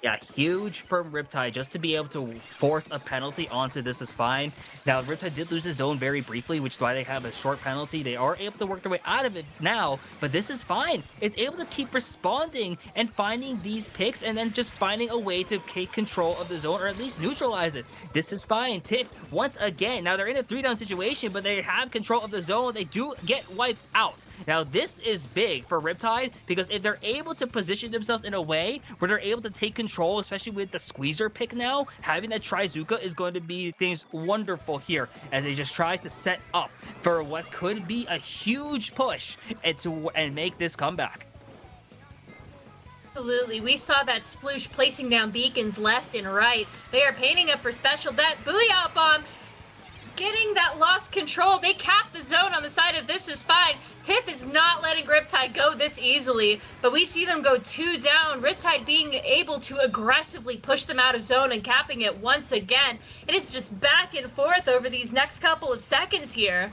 Yeah, huge from Riptide just to be able to force a penalty onto This Is Fine. Now, Riptide did lose the zone very briefly, which is why they have a short penalty. They are able to work their way out of it now, but This Is Fine is able to keep responding and finding these picks and then just finding a way to take control of the zone or at least neutralize it. This Is Fine tipped once again. Now, they're in a 3-down situation, but they have control of the zone. They do get wiped out. Now, this is big for Riptide because if they're able to position themselves in a way where they're able to take control, especially with the squeezer pick now, having that Trizuka is going to be things wonderful here as they just try to set up for what could be a huge push and make this comeback. Absolutely. We saw that Sploosh placing down beacons left and right. They are painting up for special. That Booyah Bomb getting that lost control. They cap the zone on the side of This Is Fine. Tiff is not letting Riptide go this easily, but we see them go 2 down. Riptide being able to aggressively push them out of zone and capping it once again. It is just back and forth over these next couple of seconds here.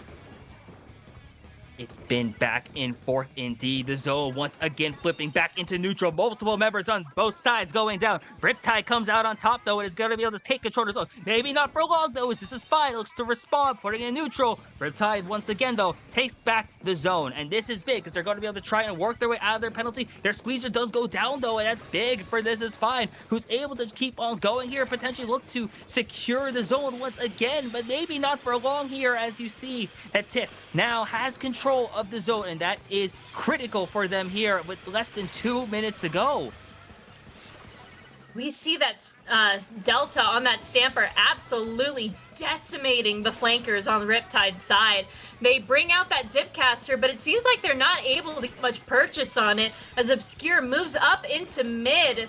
It's been back and forth indeed. The zone once again flipping back into neutral. Multiple members on both sides going down. Riptide comes out on top though and is going to be able to take control of the zone. Maybe not for long though, as This Is Fine looks to respond, putting in neutral. Riptide once again though takes back the zone, and this is big because they're going to be able to try and work their way out of their penalty. Their squeezer does go down though, and that's big for This Is Fine, who's able to keep on going here, potentially look to secure the zone once again, but maybe not for long here, as you see that Tiff now has control of the zone, and that is critical for them here with less than 2 minutes to go. We see that Delta on that Stamper absolutely decimating the flankers on the Riptide side. They bring out that Zipcaster, but it seems like they're not able to get much purchase on it as Obscure moves up into mid.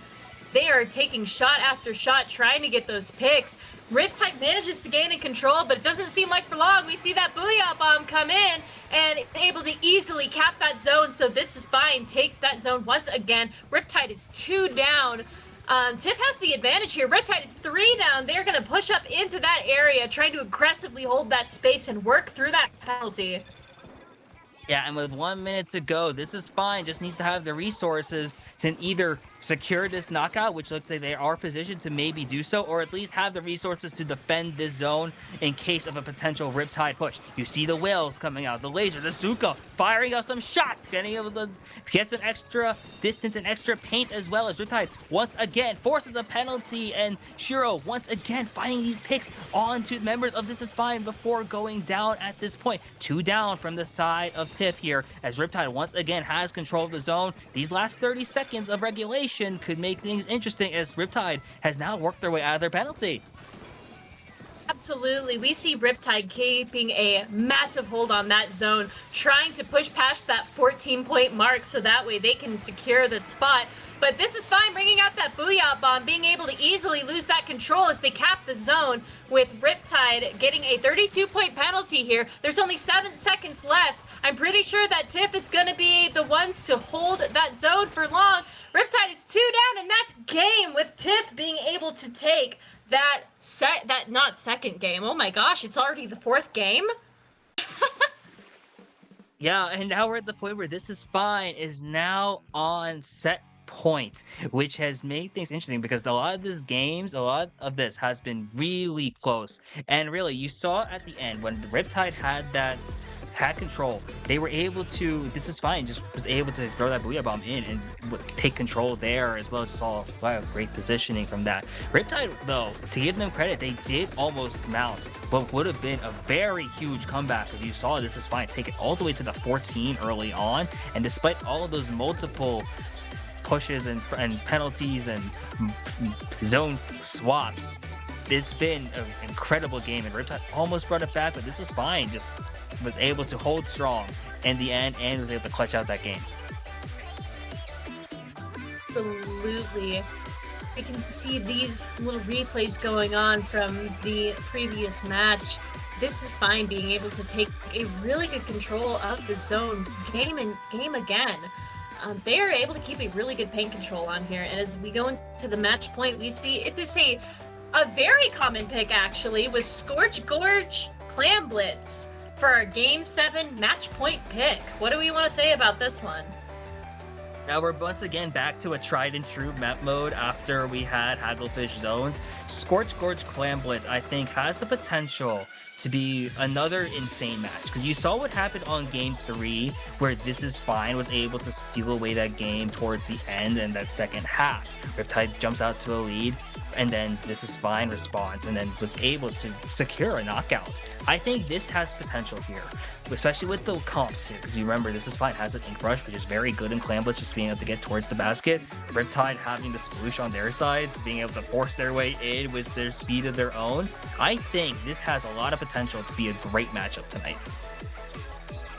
They are taking shot after shot, trying to get those picks. Riptide manages to gain in control, but it doesn't seem like for long. We see that Booyah Bomb come in and able to easily cap that zone, so This Is Fine takes that zone once again. Riptide is 2 down. Tiff has the advantage here. Riptide is 3 down. They're going to push up into that area, trying to aggressively hold that space and work through that penalty. Yeah, and with 1 minute to go, this is fine. Just needs to have the resources to either secure this knockout, which looks like they are positioned to maybe do so, or at least have the resources to defend this zone in case of a potential Riptide push. You see the whales coming out, the laser, the Zuko firing out some shots, getting able to get some extra distance and extra paint as well as Riptide once again forces a penalty, and Shiro once again finding these picks onto members of This Is Fine before going down at this point. 2 down from the side of Tiff here as Riptide once again has control of the zone. These last 30 seconds of regulation could make things interesting as Riptide has now worked their way out of their penalty. Absolutely. We see Riptide keeping a massive hold on that zone, trying to push past that 14-point mark so that way they can secure that spot. But This Is Fine bringing out that Booyah Bomb, being able to easily lose that control as they cap the zone, with Riptide getting a 32-point penalty here. There's only 7 seconds left. I'm pretty sure that Tiff is going to be the ones to hold that zone for long. Riptide is 2 down, and that's game, with Tiff being able to take that not second game. Oh my gosh, it's already the 4th game? Yeah, and now we're at the point where This Is Fine is now on set point, which has made things interesting because a lot of this has been really close. And really, you saw at the end when the Riptide had control, they were able to, This Is Fine just was able to throw that Booyah Bomb in and take control there as well. Just saw a lot of great positioning from that. Riptide, though, to give them credit, they did almost mount what would have been a very huge comeback, because you saw This Is Fine take it all the way to the 14 early on, and despite all of those multiple pushes and penalties and zone swaps, it's been an incredible game, and Riptide almost brought it back, but This Is Fine just was able to hold strong in the end and was able to clutch out that game. Absolutely. I can see these little replays going on from the previous match. This Is Fine being able to take a really good control of the zone game and game again. They are able to keep a really good paint control on here, and as we go into the match point, we see it's just a very common pick actually, with Scorch Gorge Clam Blitz for our Game 7 match point pick. What do we want to say about this one? Now we're once again back to a tried and true map mode after we had Hagglefish zones. Scorch Gorge Clam Blitz, I think, has the potential to be another insane match, because you saw what happened on Game 3 where This Is Fine was able to steal away that game towards the end and that second half. Riptide jumps out to a lead, and then This Is Fine responds and then was able to secure a knockout. I think this has potential here, especially with the comps here, because you remember This Is Fine has an Ink Rush, which is very good in Clam Blitz, just being able to get towards the basket. Riptide having the Sploosh on their sides, being able to force their way in with their speed of their own. I think this has a lot of potential to be a great matchup tonight.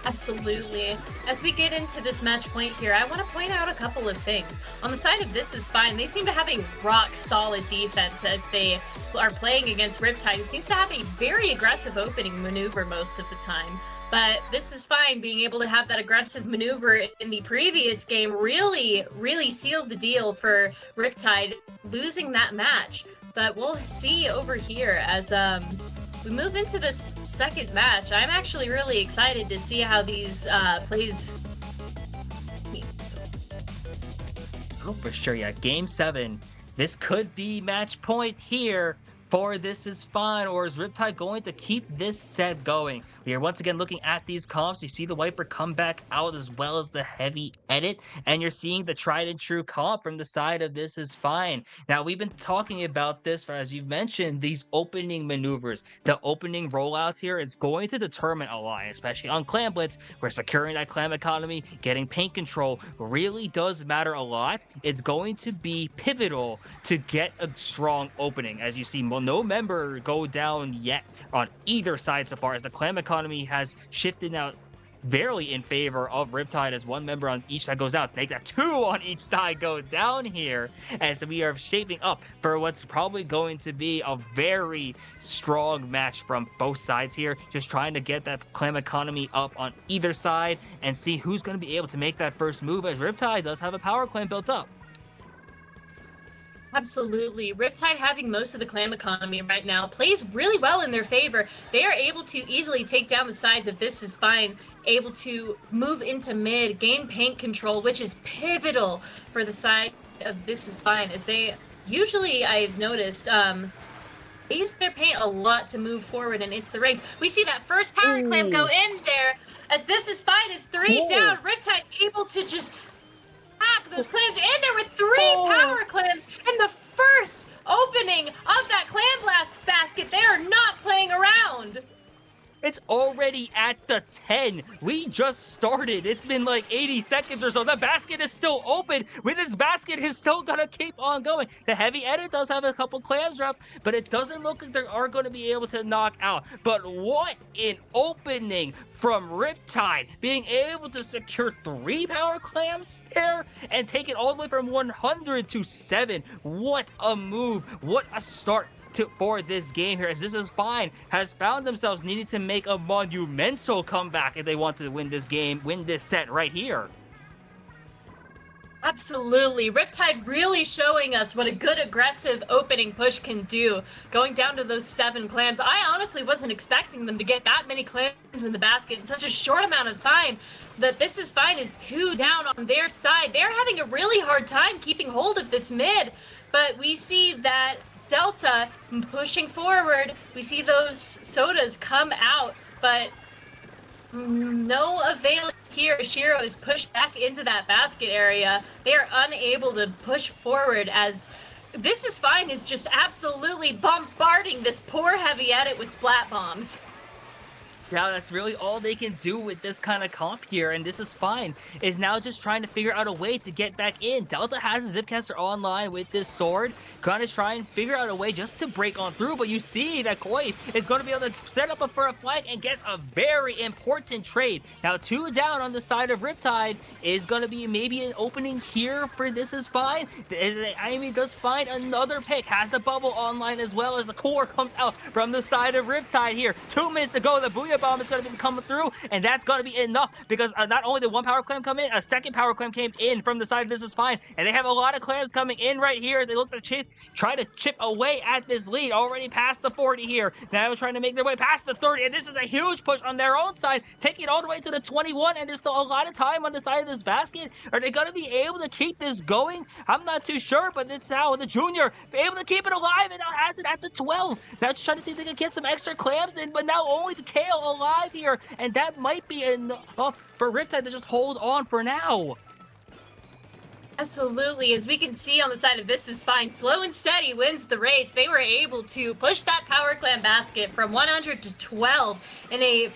Absolutely. As we get into this match point here, I want to point out a couple of things. On the side of This Is Fine, they seem to have a rock-solid defense as they are playing against Riptide. It seems to have a very aggressive opening maneuver most of the time. But This Is Fine being able to have that aggressive maneuver in the previous game really sealed the deal for Riptide losing that match. But we'll see over here as we move into this second match. I'm actually really excited to see how these plays. Oh, for sure, yeah. Game 7. This could be match point here for This Is Fine, or is Riptide going to keep this set going? We are once again looking at these comps. You see the Wiper come back out as well as the heavy edit, and you're seeing the tried and true comp from the side of This Is Fine. Now, we've been talking about this for, as you've mentioned, these opening maneuvers. The opening rollouts here is going to determine a lot, especially on Clam Blitz, where securing that clam economy, getting paint control really does matter a lot. It's going to be pivotal to get a strong opening. As you see, no member go down yet on either side so far, as the clam economy has shifted now very in favor of Riptide, as one member on each side goes out. Make that 2 on each side go down here, as we are shaping up for what's probably going to be a very strong match from both sides here, just trying to get that clam economy up on either side and see who's going to be able to make that first move, as Riptide does have a power clam built up. Absolutely. Riptide having most of the clam economy right now plays really well in their favor. They are able to easily take down the sides of This Is Fine, able to move into mid, gain paint control, which is pivotal for the side of This Is Fine, as they usually, I've noticed, they use their paint a lot to move forward and into the ranks. We see that first power clam go in there, as This Is Fine is 3 down. Riptide able to just pack those clams in there with 3 power clams in the first opening of that clam blast basket. They are not playing around. It's already at the 10. We just started. It's been like 80 seconds or so. The basket is still open. With this basket is still gonna keep on going. The heavy edit does have a couple clams dropped, but it doesn't look like they are going to be able to knock out. But what an opening from Riptide, being able to secure 3 power clams there and take it all the way from 100 to 7. What a move. What a start for this game here, as This Is Fine has found themselves needing to make a monumental comeback if they want to win this game, win this set right here. Absolutely. Riptide really showing us what a good aggressive opening push can do. Going down to those 7 clams. I honestly wasn't expecting them to get that many clams in the basket in such a short amount of time. That This Is Fine is 2 down on their side. They're having a really hard time keeping hold of this mid, but we see that Delta pushing forward. We see those sodas come out, but no avail here. Shiro is pushed back into that basket area. They are unable to push forward, as This Is Fine is just absolutely bombarding this poor heavy edit with splat bombs. Yeah, that's really all they can do with this kind of comp here, and This Is Fine is now just trying to figure out a way to get back in. Delta has a Zipcaster online with this sword, going to try and figure out a way just to break on through, but you see that Koi is going to be able to set up for a flank and get a very important trade. Now, 2 down on the side of Riptide is going to be maybe an opening here for This Is Fine. Amy does find another pick, has the bubble online as well, as the core comes out from the side of Riptide here. 2 minutes to go, the Booyah Bomb is going to be coming through, and that's going to be enough, because not only did 1 power clam come in, a second power clam came in from the side of This Is Fine, and they have a lot of clams coming in right here as they look to try to chip away at this lead. Already past the 40 here, now trying to make their way past the 30, and this is a huge push on their own side, taking it all the way to the 21, and there's still a lot of time on the side of this basket. Are they going to be able to keep this going? I'm not too sure, but it's now the Junior able to keep it alive, and now has it at the 12. Now just trying to see if they can get some extra clams in, but now only the Kale alive here, and that might be enough for Riptide to just hold on for now. Absolutely. As we can see on the side of This Is Fine, Slow and Steady wins the race. They were able to push that power clam basket from 100 to 12 in a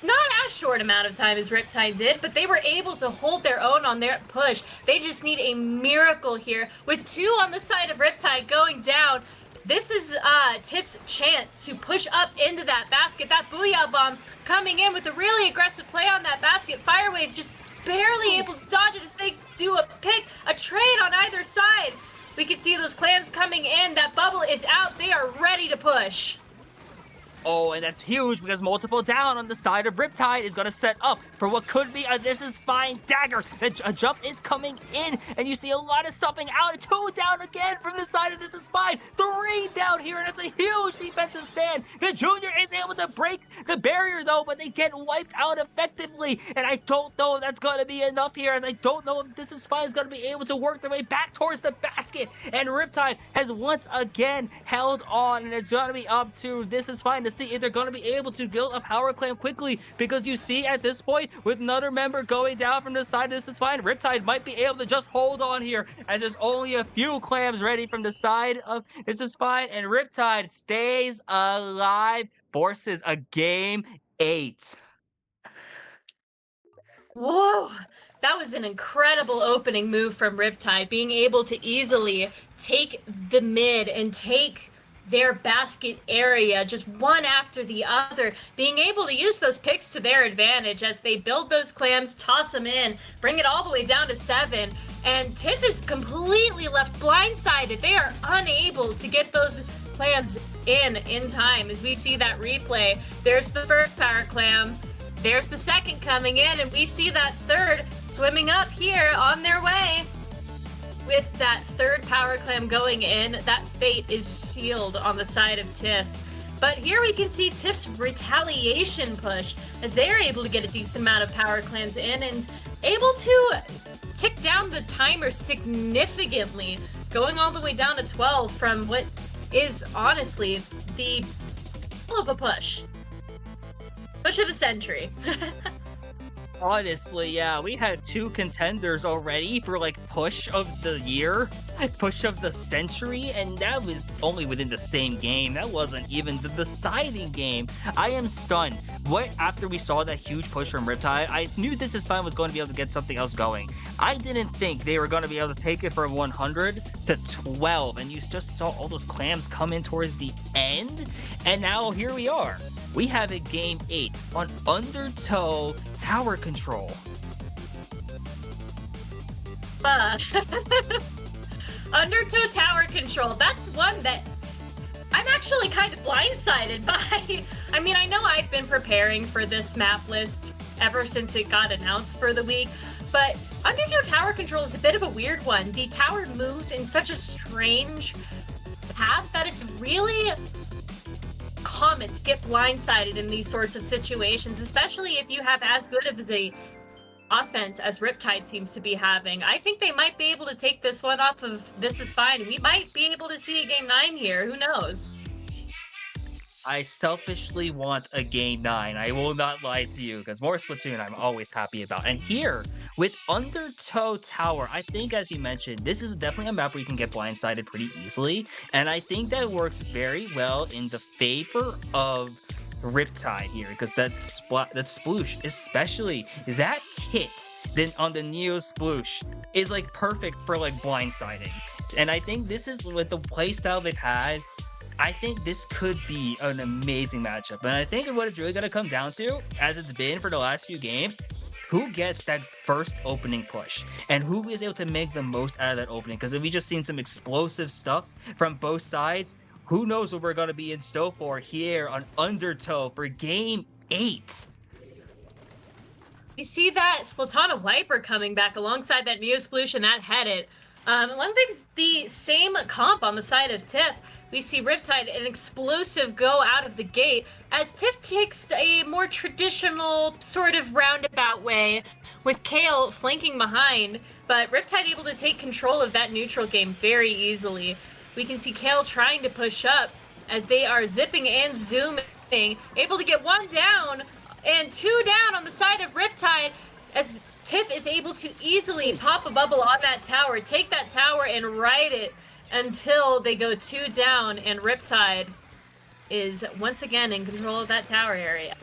not as short amount of time as Riptide did, but they were able to hold their own on their push. They just need a miracle here, with 2 on the side of Riptide going down. This is Tiff's chance to push up into that basket. That Booyah Bomb coming in with a really aggressive play on that basket. Firewave just barely able to dodge it as they do a trade on either side. We can see those clams coming in. That bubble is out. They are ready to push. Oh, and that's huge, because multiple down on the side of Riptide is going to set up for what could be a This Is Fine dagger. A jump is coming in, and you see a lot of stuffing out. 2 down again from the side of This Is Fine. 3 down here, and it's a huge defensive stand. The Junior is able to break the barrier, though, but they get wiped out effectively, and I don't know if that's going to be enough here, as I don't know if This Is Fine is going to be able to work their way back towards the basket, and Riptide has once again held on, and it's going to be up to This Is Fine to see if they're going to be able to build a power clam quickly, because you see at this point, with another member going down from the side of This Is Fine, Riptide might be able to just hold on here, as there's only a few clams ready from the side of This Is Fine, and Riptide stays alive, forces a game 8. Whoa, that was an incredible opening move from Riptide, being able to easily take the mid and take their basket area just one after the other, being able to use those picks to their advantage as they build those clams, toss them in, bring it all the way down to 7, and Tiff is completely left blindsided. They are unable to get those clams in time. As we see that replay, there's the first power clam, there's the second coming in, and we see that third swimming up here on their way. with that third power clam going in, that fate is sealed on the side of Tiff. But here we can see Tiff's retaliation push as they are able to get a decent amount of power clams in and able to tick down the timer significantly, going all the way down to 12 from what is honestly the of a push. Push of the century. Honestly, yeah, we had 2 contenders already for like push of the year, push of the century, and that was only within the same game. That wasn't even the deciding game. I am stunned. What after we saw that huge push from Riptide, I knew This Is Fine was going to be able to get something else going. I didn't think they were going to be able to take it from 100 to 12, and you just saw all those clams come in towards the end, and now here we are. We have a game 8 on Undertow tower control. Undertow tower control. That's one that I'm actually kind of blindsided by. I mean, I know I've been preparing for this map list ever since it got announced for the week, but Undertow tower control is a bit of a weird one. The tower moves in such a strange path that it's really common to get blindsided in these sorts of situations, especially if you have as good of a offense as Riptide seems to be having. I think they might be able to take this one off of This Is Fine. We might be able to see a game 9 here. Who knows? I selfishly want a game 9. I will not lie to you, because more Splatoon I'm always happy about. And here, with Undertow Tower, I think, as you mentioned, this is definitely a map where you can get blindsided pretty easily. And I think that works very well in the favor of Riptide here, because that sploosh, especially that kit then on the Neo sploosh, is like perfect for like blindsiding. And I think this is with the playstyle they've had, I think this could be an amazing matchup. And I think what it's really going to come down to, as it's been for the last few games, who gets that first opening push and who is able to make the most out of that opening. Because if we just seen some explosive stuff from both sides, who knows what we're going to be in store for here on Undertow for game 8. You see that Splatana Wiper coming back alongside that Neo Sploosh and that Headed. Olympics, the same comp on the side of Tiff. We see Riptide, an explosive go out of the gate, as Tiff takes a more traditional sort of roundabout way with Kale flanking behind, but Riptide able to take control of that neutral game very easily. We can see Kale trying to push up as they are zipping and zooming, able to get 1 down and 2 down on the side of Riptide as Tiff is able to easily pop a bubble on that tower, take that tower and ride it until they go 2 down, and Riptide is once again in control of that tower area.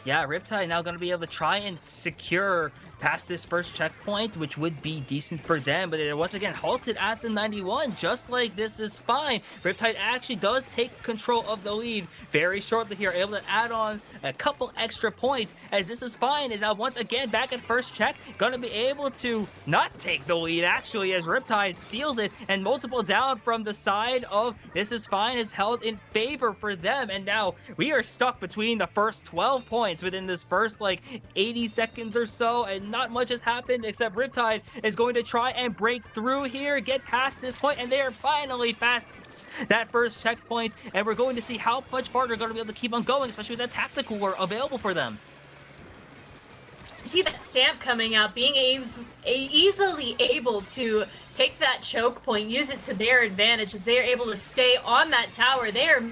Yeah, Riptide now going to be able to try and secure past this first checkpoint, which would be decent for them, but it once again halted at the 91, just like This Is Fine. Riptide actually does take control of the lead very shortly here, able to add on a couple extra points, as This Is Fine is now once again back at first check, gonna be able to not take the lead actually, as Riptide steals it, and multiple down from the side of This Is Fine is held in favor for them, and now we are stuck between the first 12 points within this first like 80 seconds or so, and not much has happened except Riptide is going to try and break through here, get past this point, and they are finally past that first checkpoint, and we're going to see how much farther they're going to be able to keep on going, especially with that tactical war available for them. See that stamp coming out, being easily able to take that choke point, use it to their advantage as they are able to stay on that tower. They are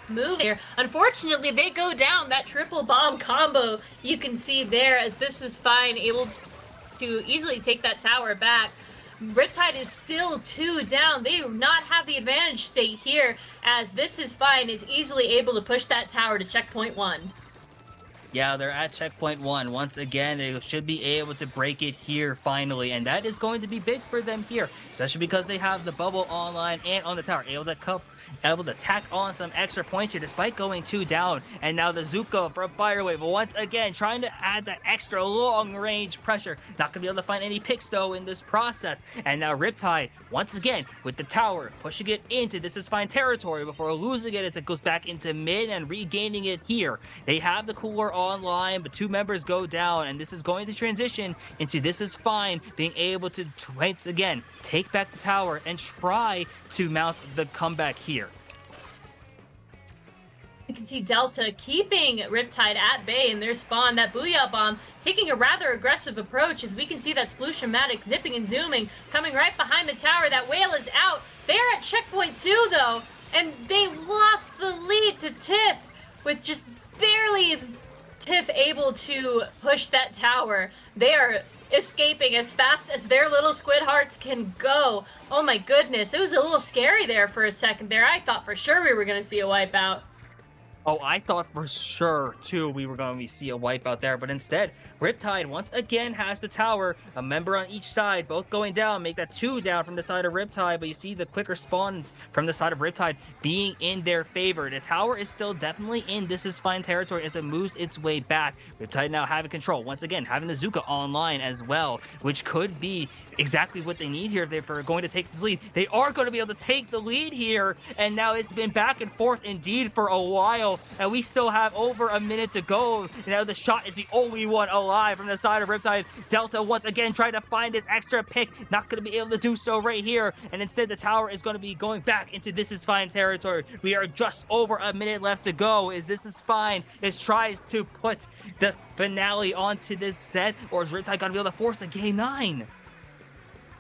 moving there. Unfortunately, they go down. That triple bomb combo you can see there, as This Is Fine able to easily take that tower back. Riptide is still 2 down. They do not have the advantage state here, as This Is Fine is easily able to push that tower to checkpoint 1. Yeah, they're at checkpoint 1. Once again, they should be able to break it here finally, and that is going to be big for them here, especially because they have the bubble online and on the tower, able to tack on some extra points here despite going 2 down. And now the Zuko from Firewave once again trying to add that extra long range pressure. Not gonna be able to find any picks though in this process. And now Riptide once again with the tower pushing it into This Is Fine territory before losing it as it goes back into mid and regaining it here. They have the cooler online, but 2 members go down, and this is going to transition into This Is Fine being able to once again take back the tower and try to mount the comeback here. You can see Delta keeping Riptide at bay in their spawn. That Booyah Bomb taking a rather aggressive approach, as we can see that Sploosh-O-Matic zipping and zooming, coming right behind the tower. That whale is out. They are at checkpoint 2, though, and they lost the lead to Tiff, with just barely Tiff able to push that tower. They are escaping as fast as their little squid hearts can go. Oh my goodness, it was a little scary there for a second there. I thought for sure we were going to see a wipeout. Oh, I thought for sure, too, we were going to see a wipeout there, but instead, Riptide once again has the tower, a member on each side, both going down, make that 2 down from the side of Riptide, but you see the quicker spawns from the side of Riptide being in their favor. The tower is still definitely in This Is Fine territory as it moves its way back. Riptide now having control, once again, having the Zuka online as well, which could be exactly what they need here if they're going to take this lead. They are going to be able to take the lead here, and now it's been back and forth indeed for a while, and we still have over a minute to go. Now the shot is the only one alive from the side of Riptide. Delta once again trying to find his extra pick, not going to be able to do so right here, and instead the tower is going to be going back into This Is Fine territory. We are just over a minute left to go. Is This Is Fine tries to put the finale onto this set, or is Riptide going to be able to force a game 9?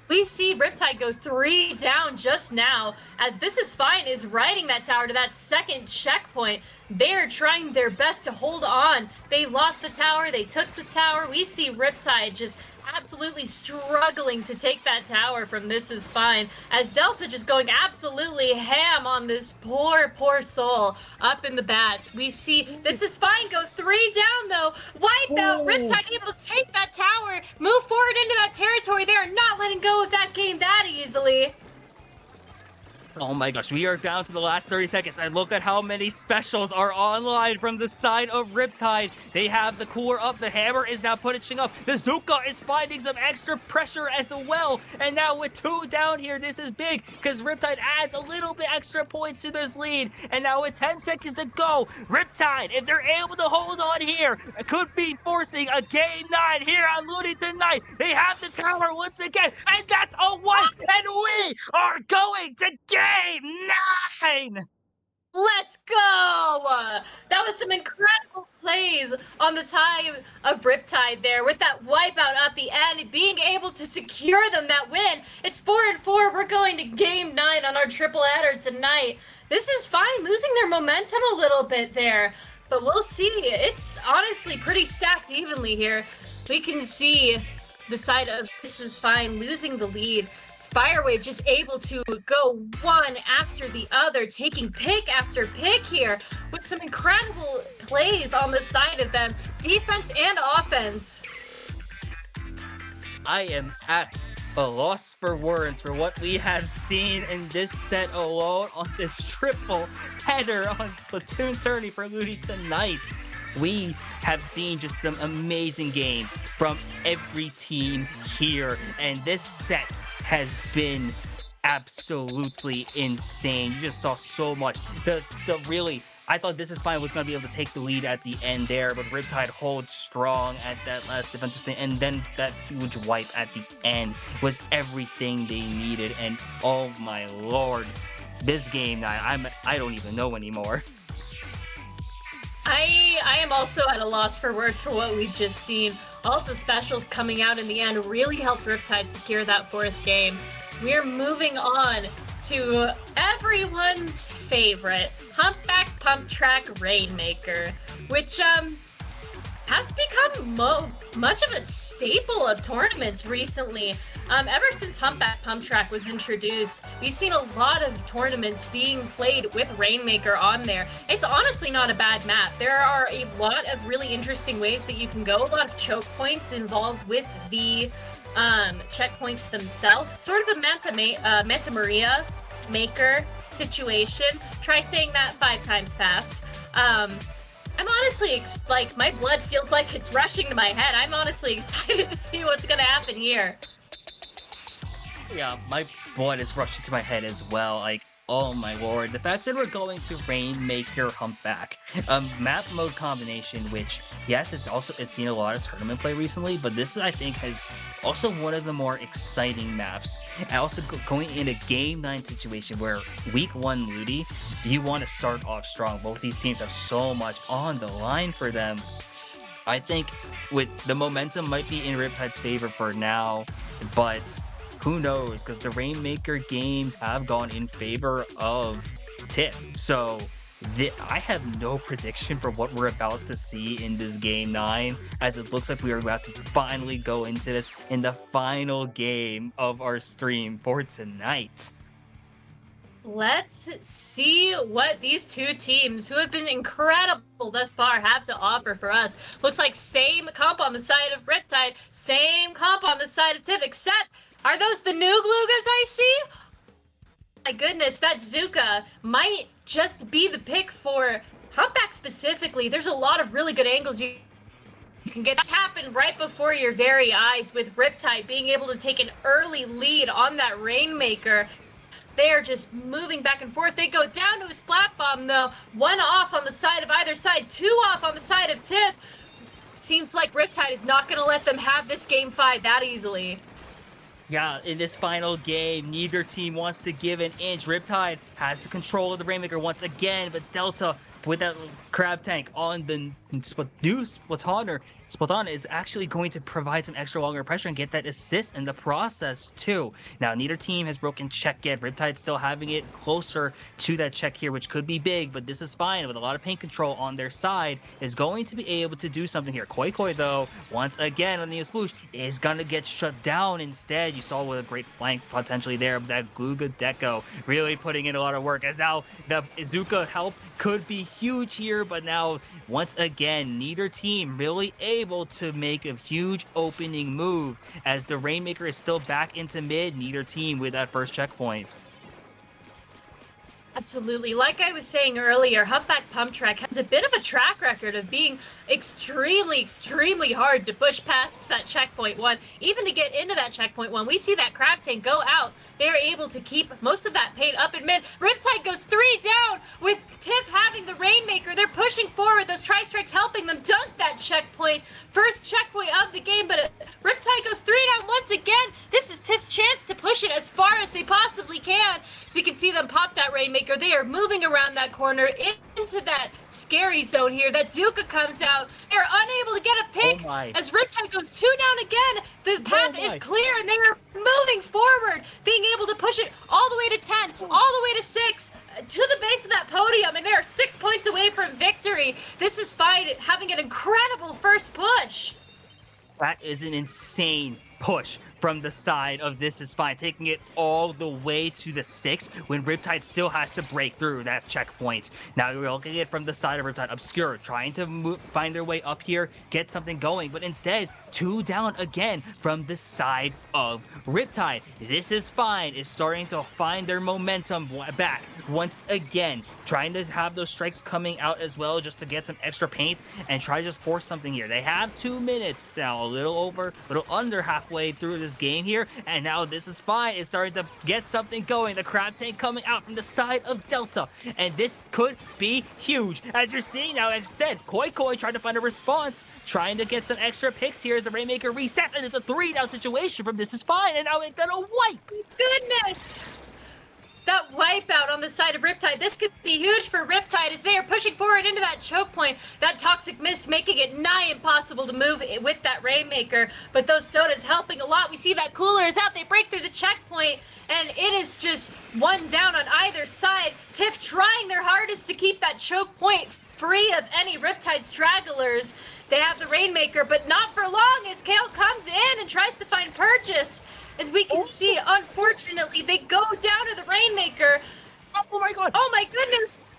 We see Riptide go 3 down just now, as This Is Fine is riding that tower to that second checkpoint. They're trying their best to hold on. They lost the tower, they took the tower. We see Riptide just absolutely struggling to take that tower from This Is Fine, as Delta just going absolutely ham on this poor soul up in the bats. We see This Is Fine go 3 down, though. Wipeout, Riptide able to take that tower, move forward into that territory. They are not letting go of that game that easily. Oh my gosh, we are down to the last 30 seconds, and look at how many specials are online from the side of Riptide. They have the cooler up, the hammer is now pushing up, the Zuka is finding some extra pressure as well, and now with 2 down here, this is big, because Riptide adds a little bit extra points to this lead, and now with 10 seconds to go, Riptide, if they're able to hold on here, could be forcing a game 9 here on Looney tonight. They have the tower once again, and that's a 1, and we are going to Game 9! Let's go! That was some incredible plays on the time of Riptide there, with that wipeout at the end, being able to secure them that win. It's 4-4. We're going to Game 9 on our triple header tonight. This is Fine, losing their momentum a little bit there, but we'll see. It's honestly pretty stacked evenly here. We can see the side of This Is Fine losing the lead. Firewave just able to go one after the other, taking pick after pick here with some incredible plays on the side of them, defense and offense. I am at a loss for words for what we have seen in this set alone on this triple header on SplatoonTourney for Looney tonight. We have seen just some amazing games from every team here, and this set has been absolutely insane. You just saw so much. I thought This Is Fine was going to be able to take the lead at the end there, but Riptide holds strong at that last defensive stand, and then that huge wipe at the end was everything they needed. And oh my lord, this game, I don't even know anymore. I am also at a loss for words for what we've just seen. All of the specials coming out in the end really helped Riptide secure that 4th game. We're moving on to everyone's favorite, Humpback Pump Track Rainmaker, which has become much of a staple of tournaments recently. Ever since Humpback Pump Track was introduced, we've seen a lot of tournaments being played with Rainmaker on there. It's honestly not a bad map. There are a lot of really interesting ways that you can go, a lot of choke points involved with the checkpoints themselves. Sort of a Manta Maria Maker situation. Try saying that 5 times fast. I'm honestly, my blood feels like it's rushing to my head. I'm honestly excited to see what's gonna happen here. Yeah, my blood is rushing to my head as well. Oh my lord, the fact that we're going to Rainmaker Humpback, map mode combination, which, yes, it's seen a lot of tournament play recently, but this I think has also one of the more exciting maps. And also going in a game 9 situation where week 1 Ludi, you want to start off strong. Both these teams have so much on the line for them. I think with the momentum might be in Riptide's favor for now, but who knows? Because the Rainmaker games have gone in favor of Tiff. So I have no prediction for what we're about to see in this game 9, as it looks like we are about to finally go into this in the final game of our stream for tonight. Let's see what these two teams, who have been incredible thus far, have to offer for us. Looks like same comp on the side of Riptide, same comp on the side of Tiff, except, are those the new Glugas I see? My goodness, that Zuka might just be the pick for Humpback specifically. There's a lot of really good angles you can get to happen right before your very eyes, with Riptide being able to take an early lead on that Rainmaker. They are just moving back and forth. They go down to a Splat Bomb, though. 1 off on the side of either side, 2 off on the side of Tiff. Seems like Riptide is not going to let them have this game 5 that easily. Yeah, in this final game, neither team wants to give an inch. Riptide has the control of the Rainmaker once again, but Delta, with that crab tank on the new Splatoon is actually going to provide some extra longer pressure and get that assist in the process too. Now, neither team has broken check yet. Riptide still having it closer to that check here, which could be big, but this is fine with a lot of paint control on their side, is going to be able to do something here. Koi Koi, though, once again on the Sploosh, is gonna get shut down instead. You saw with a great flank potentially there, but that Gluga Deco really putting in a lot of work, as now the Izuka help could be huge here, but now once again neither team really able to make a huge opening move, as the Rainmaker is still back into mid, neither team with that first checkpoint. Absolutely. Like I was saying earlier, Humpback Pump Track has a bit of a track record of being extremely, extremely hard to push past that checkpoint 1. Even to get into that checkpoint 1, we see that crab tank go out. They're able to keep most of that paint up in mid. Riptide goes 3 down with Tiff having the Rainmaker. They're pushing forward. Those Tri-Strikes helping them dunk that checkpoint. First checkpoint of the game, but Riptide goes 3 down once again. This is Tiff's chance to push it as far as they possibly can. So we can see them pop that Rainmaker. They are moving around that corner into that scary zone here. That Zuka comes out. They're unable to get a pick as Riptide goes 2 down again. The path is clear and they are moving forward, being able to push it all the way to 10, all the way to 6, to the base of that podium, and they are 6 points away from victory. This is fine, having an incredible first push. That is an insane push from the side of This Is Fine, taking it all the way to the 6 when Riptide still has to break through that checkpoint. Now you're looking at it from the side of Riptide, Obscure trying to find their way up here, get something going, but instead 2 down again from the side of Riptide. This Is Fine is starting to find their momentum back once again, trying to have those strikes coming out as well just to get some extra paint and try to just force something here. They have 2 minutes now, a little under halfway through this game here, and now This Is Fine is starting to get something going. The crab tank coming out from the side of Delta, and this could be huge. As you're seeing now, instead, Koi Koi trying to find a response, trying to get some extra picks here as the Rainmaker resets, and it's a 3-down situation from This Is Fine, and now it's gonna wipe. Goodness! That wipeout on the side of Riptide, this could be huge for Riptide as they are pushing forward into that choke point. That Toxic Mist making it nigh impossible to move with that Rainmaker, but those sodas helping a lot. We see that Cooler is out, they break through the checkpoint, and it is just 1 down on either side. Tiff trying their hardest to keep that choke point free of any Riptide stragglers. They have the Rainmaker, but not for long as Kale comes in and tries to find Purchase. As we can see, unfortunately, they go down to the Rainmaker. Oh my god! Oh my goodness!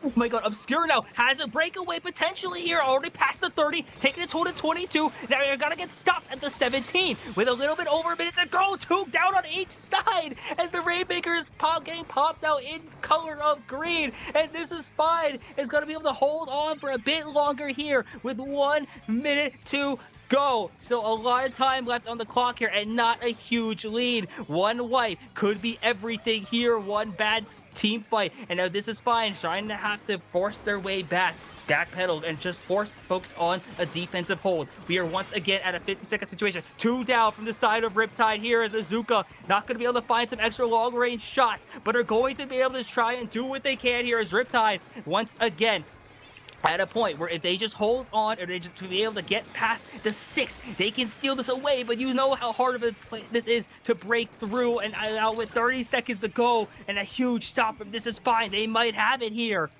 Oh my god, Obscure now has a breakaway potentially here, already past the 30, taking it to the 22. Now you're gonna get stopped at the 17 with a little bit over a minute to go. 2 down on each side as the Rainmaker is getting popped out in color of green. And This Is Fine is gonna be able to hold on for a bit longer here with 1 minute to go. So a lot of time left on the clock here and not a huge lead. One wipe could be everything here. One bad team fight. And now this is fine. Trying to have to force their way backpedal and just focus on a defensive hold. We are once again at a 50-second situation. 2 down from the side of Riptide. Here is Azuka. Not going to be able to find some extra long-range shots, but are going to be able to try and do what they can here as Riptide once again at a point where if they just hold on or they just be able to get past the 6, they can steal this away. But you know how hard of a play this is to break through. And now with 30 seconds to go and a huge stop from This Is Fine, they might have it here.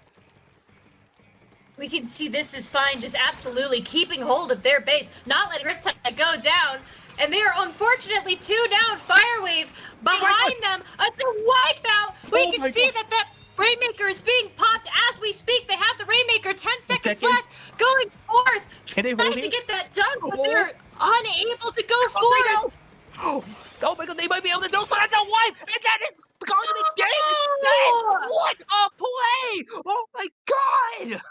We can see This Is Fine just absolutely keeping hold of their base, not letting Riptide go down. And they are unfortunately 2 down. Firewave behind them. It's a wipeout. We can see that Rainmaker is being popped as we speak. They have the Rainmaker, 10 seconds left, going forth, trying to get that done, but they're unable to go forth. Oh my god, they might be able to do so. That's a wipe, and that is going to be game. It's what a play! Oh my god!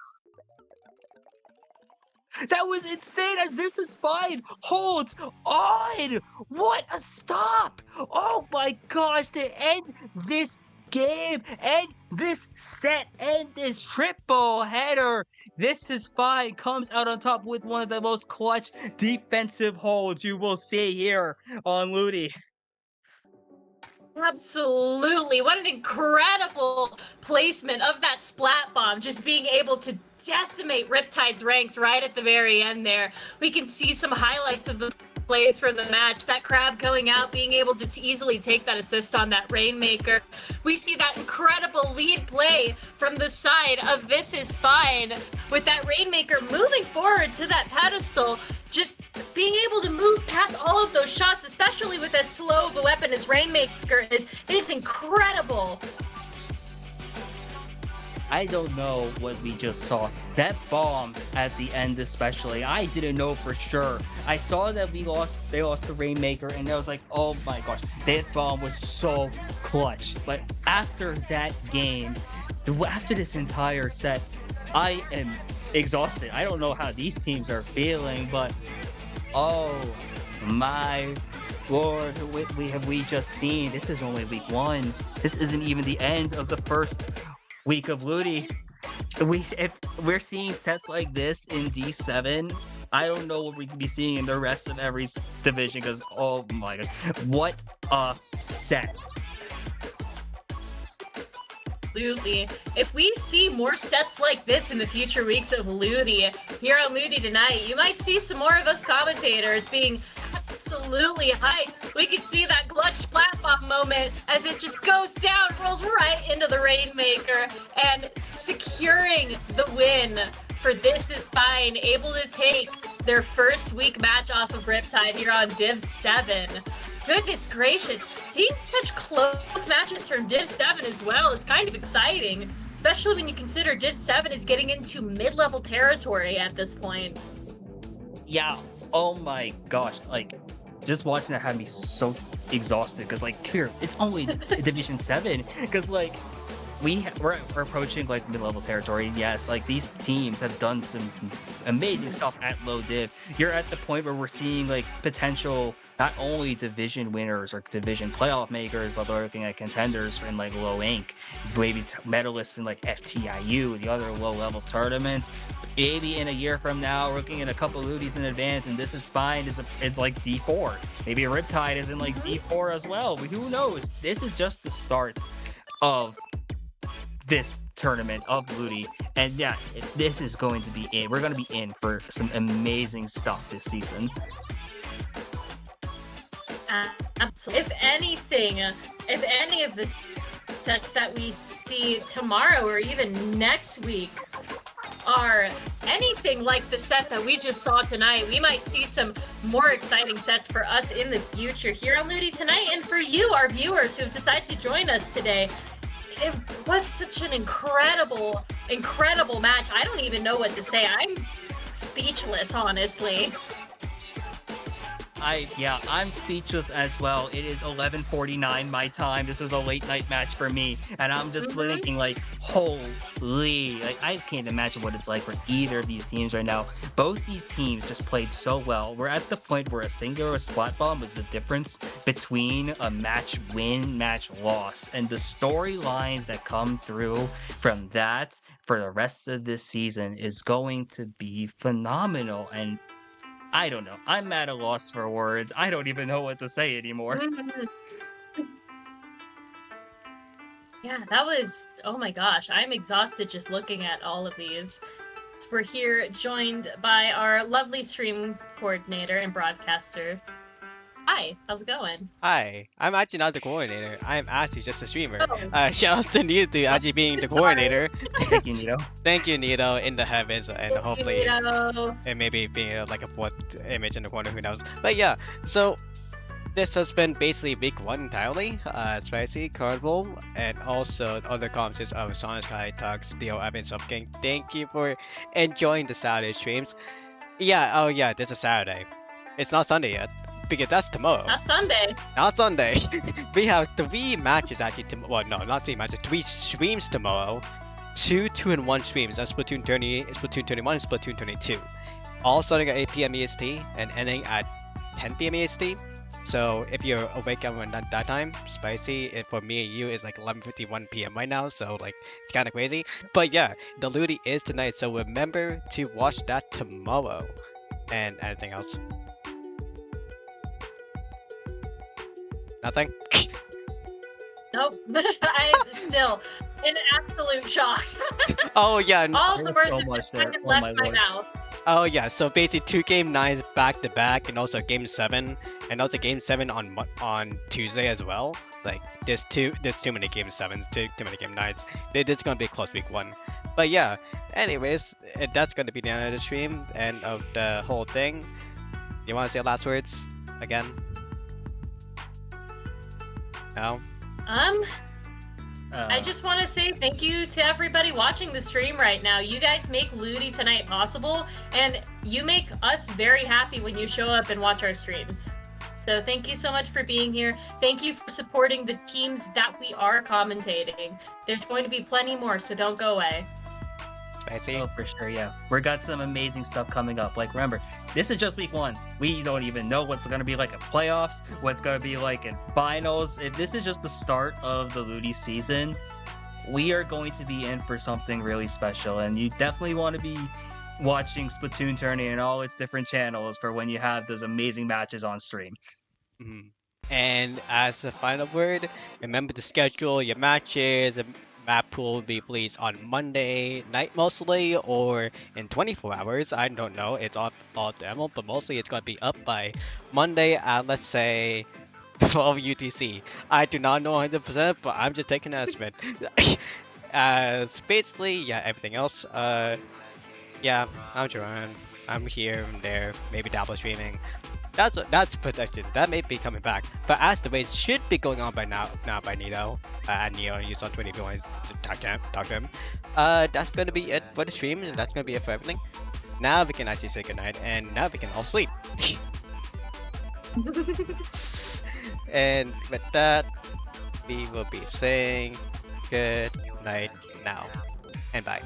That was insane as This Is Fine holds on. What a stop! Oh my gosh, to end this game, end this set, end this triple header. This Is Fine comes out on top with one of the most clutch defensive holds you will see here on Ludi. Absolutely. What an incredible placement of that splat bomb, just being able to decimate Riptide's ranks right at the very end there. We can see some highlights of the plays from the match. That Crab going out, being able to easily take that assist on that Rainmaker. We see that incredible lead play from the side of This Is Fine, with that Rainmaker moving forward to that pedestal, just being able to move past all of those shots, especially with as slow of a weapon as Rainmaker is incredible. I don't know what we just saw. That bomb at the end especially, I didn't know for sure. I saw that they lost the Rainmaker, and I was like, oh my gosh, that bomb was so clutch. But after that game, after this entire set, I am exhausted. I don't know how these teams are feeling, but oh my Lord, what have we just seen? This is only week 1. This isn't even the end of the first week of Ludi. If we're seeing sets like this in D7, I don't know what we can be seeing in the rest of every division, because oh my god, what a set. Absolutely. If we see more sets like this in the future weeks of Ludi here on Ludi Tonight, you might see some more of us commentators being absolutely hyped. We could see that clutch splat bomb moment as it just goes down, rolls right into the Rainmaker, and securing the win for This Is Fine, able to take their first week match off of Riptide here on Div 7. Goodness gracious, seeing such close matches from Div 7 as well is kind of exciting, especially when you consider Div 7 is getting into mid-level territory at this point. Yeah, oh my gosh, like, just watching that had me so exhausted, because like, here, it's only Division 7, because like, we're approaching like mid-level territory. Yes, like these teams have done some amazing stuff at low div. You're at the point where we're seeing like potential not only division winners or division playoff makers, but we're looking at contenders in like low ink, maybe medalists in like FTIU, the other low-level tournaments. Maybe in a year from now, we're looking at a couple Ludis in advance, and This Is Fine it's like D4. Maybe a Riptide is in like D4 as well. But who knows? This is just the start of this tournament of Ludi, and yeah, this is going to be in. We're going to be in for some amazing stuff this season. Absolutely. If any of the sets that we see tomorrow or even next week are anything like the set that we just saw tonight, we might see some more exciting sets for us in the future here on Ludi Tonight, and for you, our viewers who have decided to join us today. It was such an incredible match. I don't even know what to say. I'm speechless, honestly. I'm speechless as well. It is 11:49 my time. This is a late night match for me, and I'm just thinking like, holy, like I can't imagine what it's like for either of these teams right now. Both these teams just played so well. We're at the point where a singular splat bomb was the difference between a match win, match loss, and the storylines that come through from that for the rest of this season is going to be phenomenal. And I don't know. I'm at a loss for words. I don't even know what to say anymore. Mhm. Yeah, that was. Oh my gosh, I'm exhausted just looking at all of these. We're here joined by our lovely stream coordinator and broadcaster. Hi, how's it going? Hi, I'm actually not the coordinator. I'm actually just a streamer. Oh. Shout out to you to actually being the coordinator. Thank you, Nito. Thank you, Nito, in the heavens, and hopefully Nito. it maybe being like a fourth image in the corner, who knows. But yeah, so this has been basically week 1 entirely. Spicy, Carnival, and also other comments of Sonic Sky Talks, Theo Evans of King. Thank you for enjoying the Saturday streams. Yeah, oh yeah, this is Saturday. It's not Sunday yet. Because that's tomorrow. Not Sunday. Not Sunday. We have 3 matches actually. Well, no, not 3 matches. 3 streams tomorrow. 2 2-in-1 streams. That's SplatoonTourney, SplatoonTourney 1, and SplatoonTourney 2. All starting at 8 p.m. EST and ending at 10 p.m. EST. So if you're awake around that time, Spicy, for me and you is like 11:51 p.m. right now. So like it's kind of crazy. But yeah, the Ludi is tonight. So remember to watch that tomorrow. And anything else? Nothing? Nope. I'm still in absolute shock. Oh yeah. All of the There's words so have much just there. kind of Oh left my my lord. mouth. Oh yeah. So basically 2 game 9s back to back, and also game 7, and also game 7 on Tuesday as well. Like there's too many game 7s, too many game 9s. This is gonna be a close week 1. But yeah. Anyways, that's gonna be the end of the stream and of the whole thing. You want to say last words again? No. I just want to say thank you to everybody watching the stream right now. You guys make Ludi tonight possible, and you make us very happy when you show up and watch our streams. So thank you so much for being here. Thank you for supporting the teams that we are commentating. There's going to be plenty more, so don't go away. Spicy. Oh, for sure, yeah. We got some amazing stuff coming up. Like, remember, this is just week 1. We don't even know what's going to be like in playoffs, what's going to be like in finals. If this is just the start of the Ludi season, we are going to be in for something really special. And you definitely want to be watching SplatoonTourney and all its different channels for when you have those amazing matches on stream. Mhm. And as a final word, remember to schedule your matches. A map pool will be released on Monday night mostly, or in 24 hours. I don't know. It's all demo, but mostly it's going to be up by Monday at, let's say, 12 UTC. I do not know 100%, but I'm just taking an estimate. As basically, yeah, everything else. Yeah, I'm Jerome. I'm here and there, maybe double streaming. That's protection. That may be coming back. But as the race should be going on by now by Nito. And Neo, you saw 20 if you want to talk to him. That's gonna be it for the stream, and that's gonna be it for everything. Now we can actually say goodnight, and now we can all sleep. And with that, we will be saying good night now. And bye.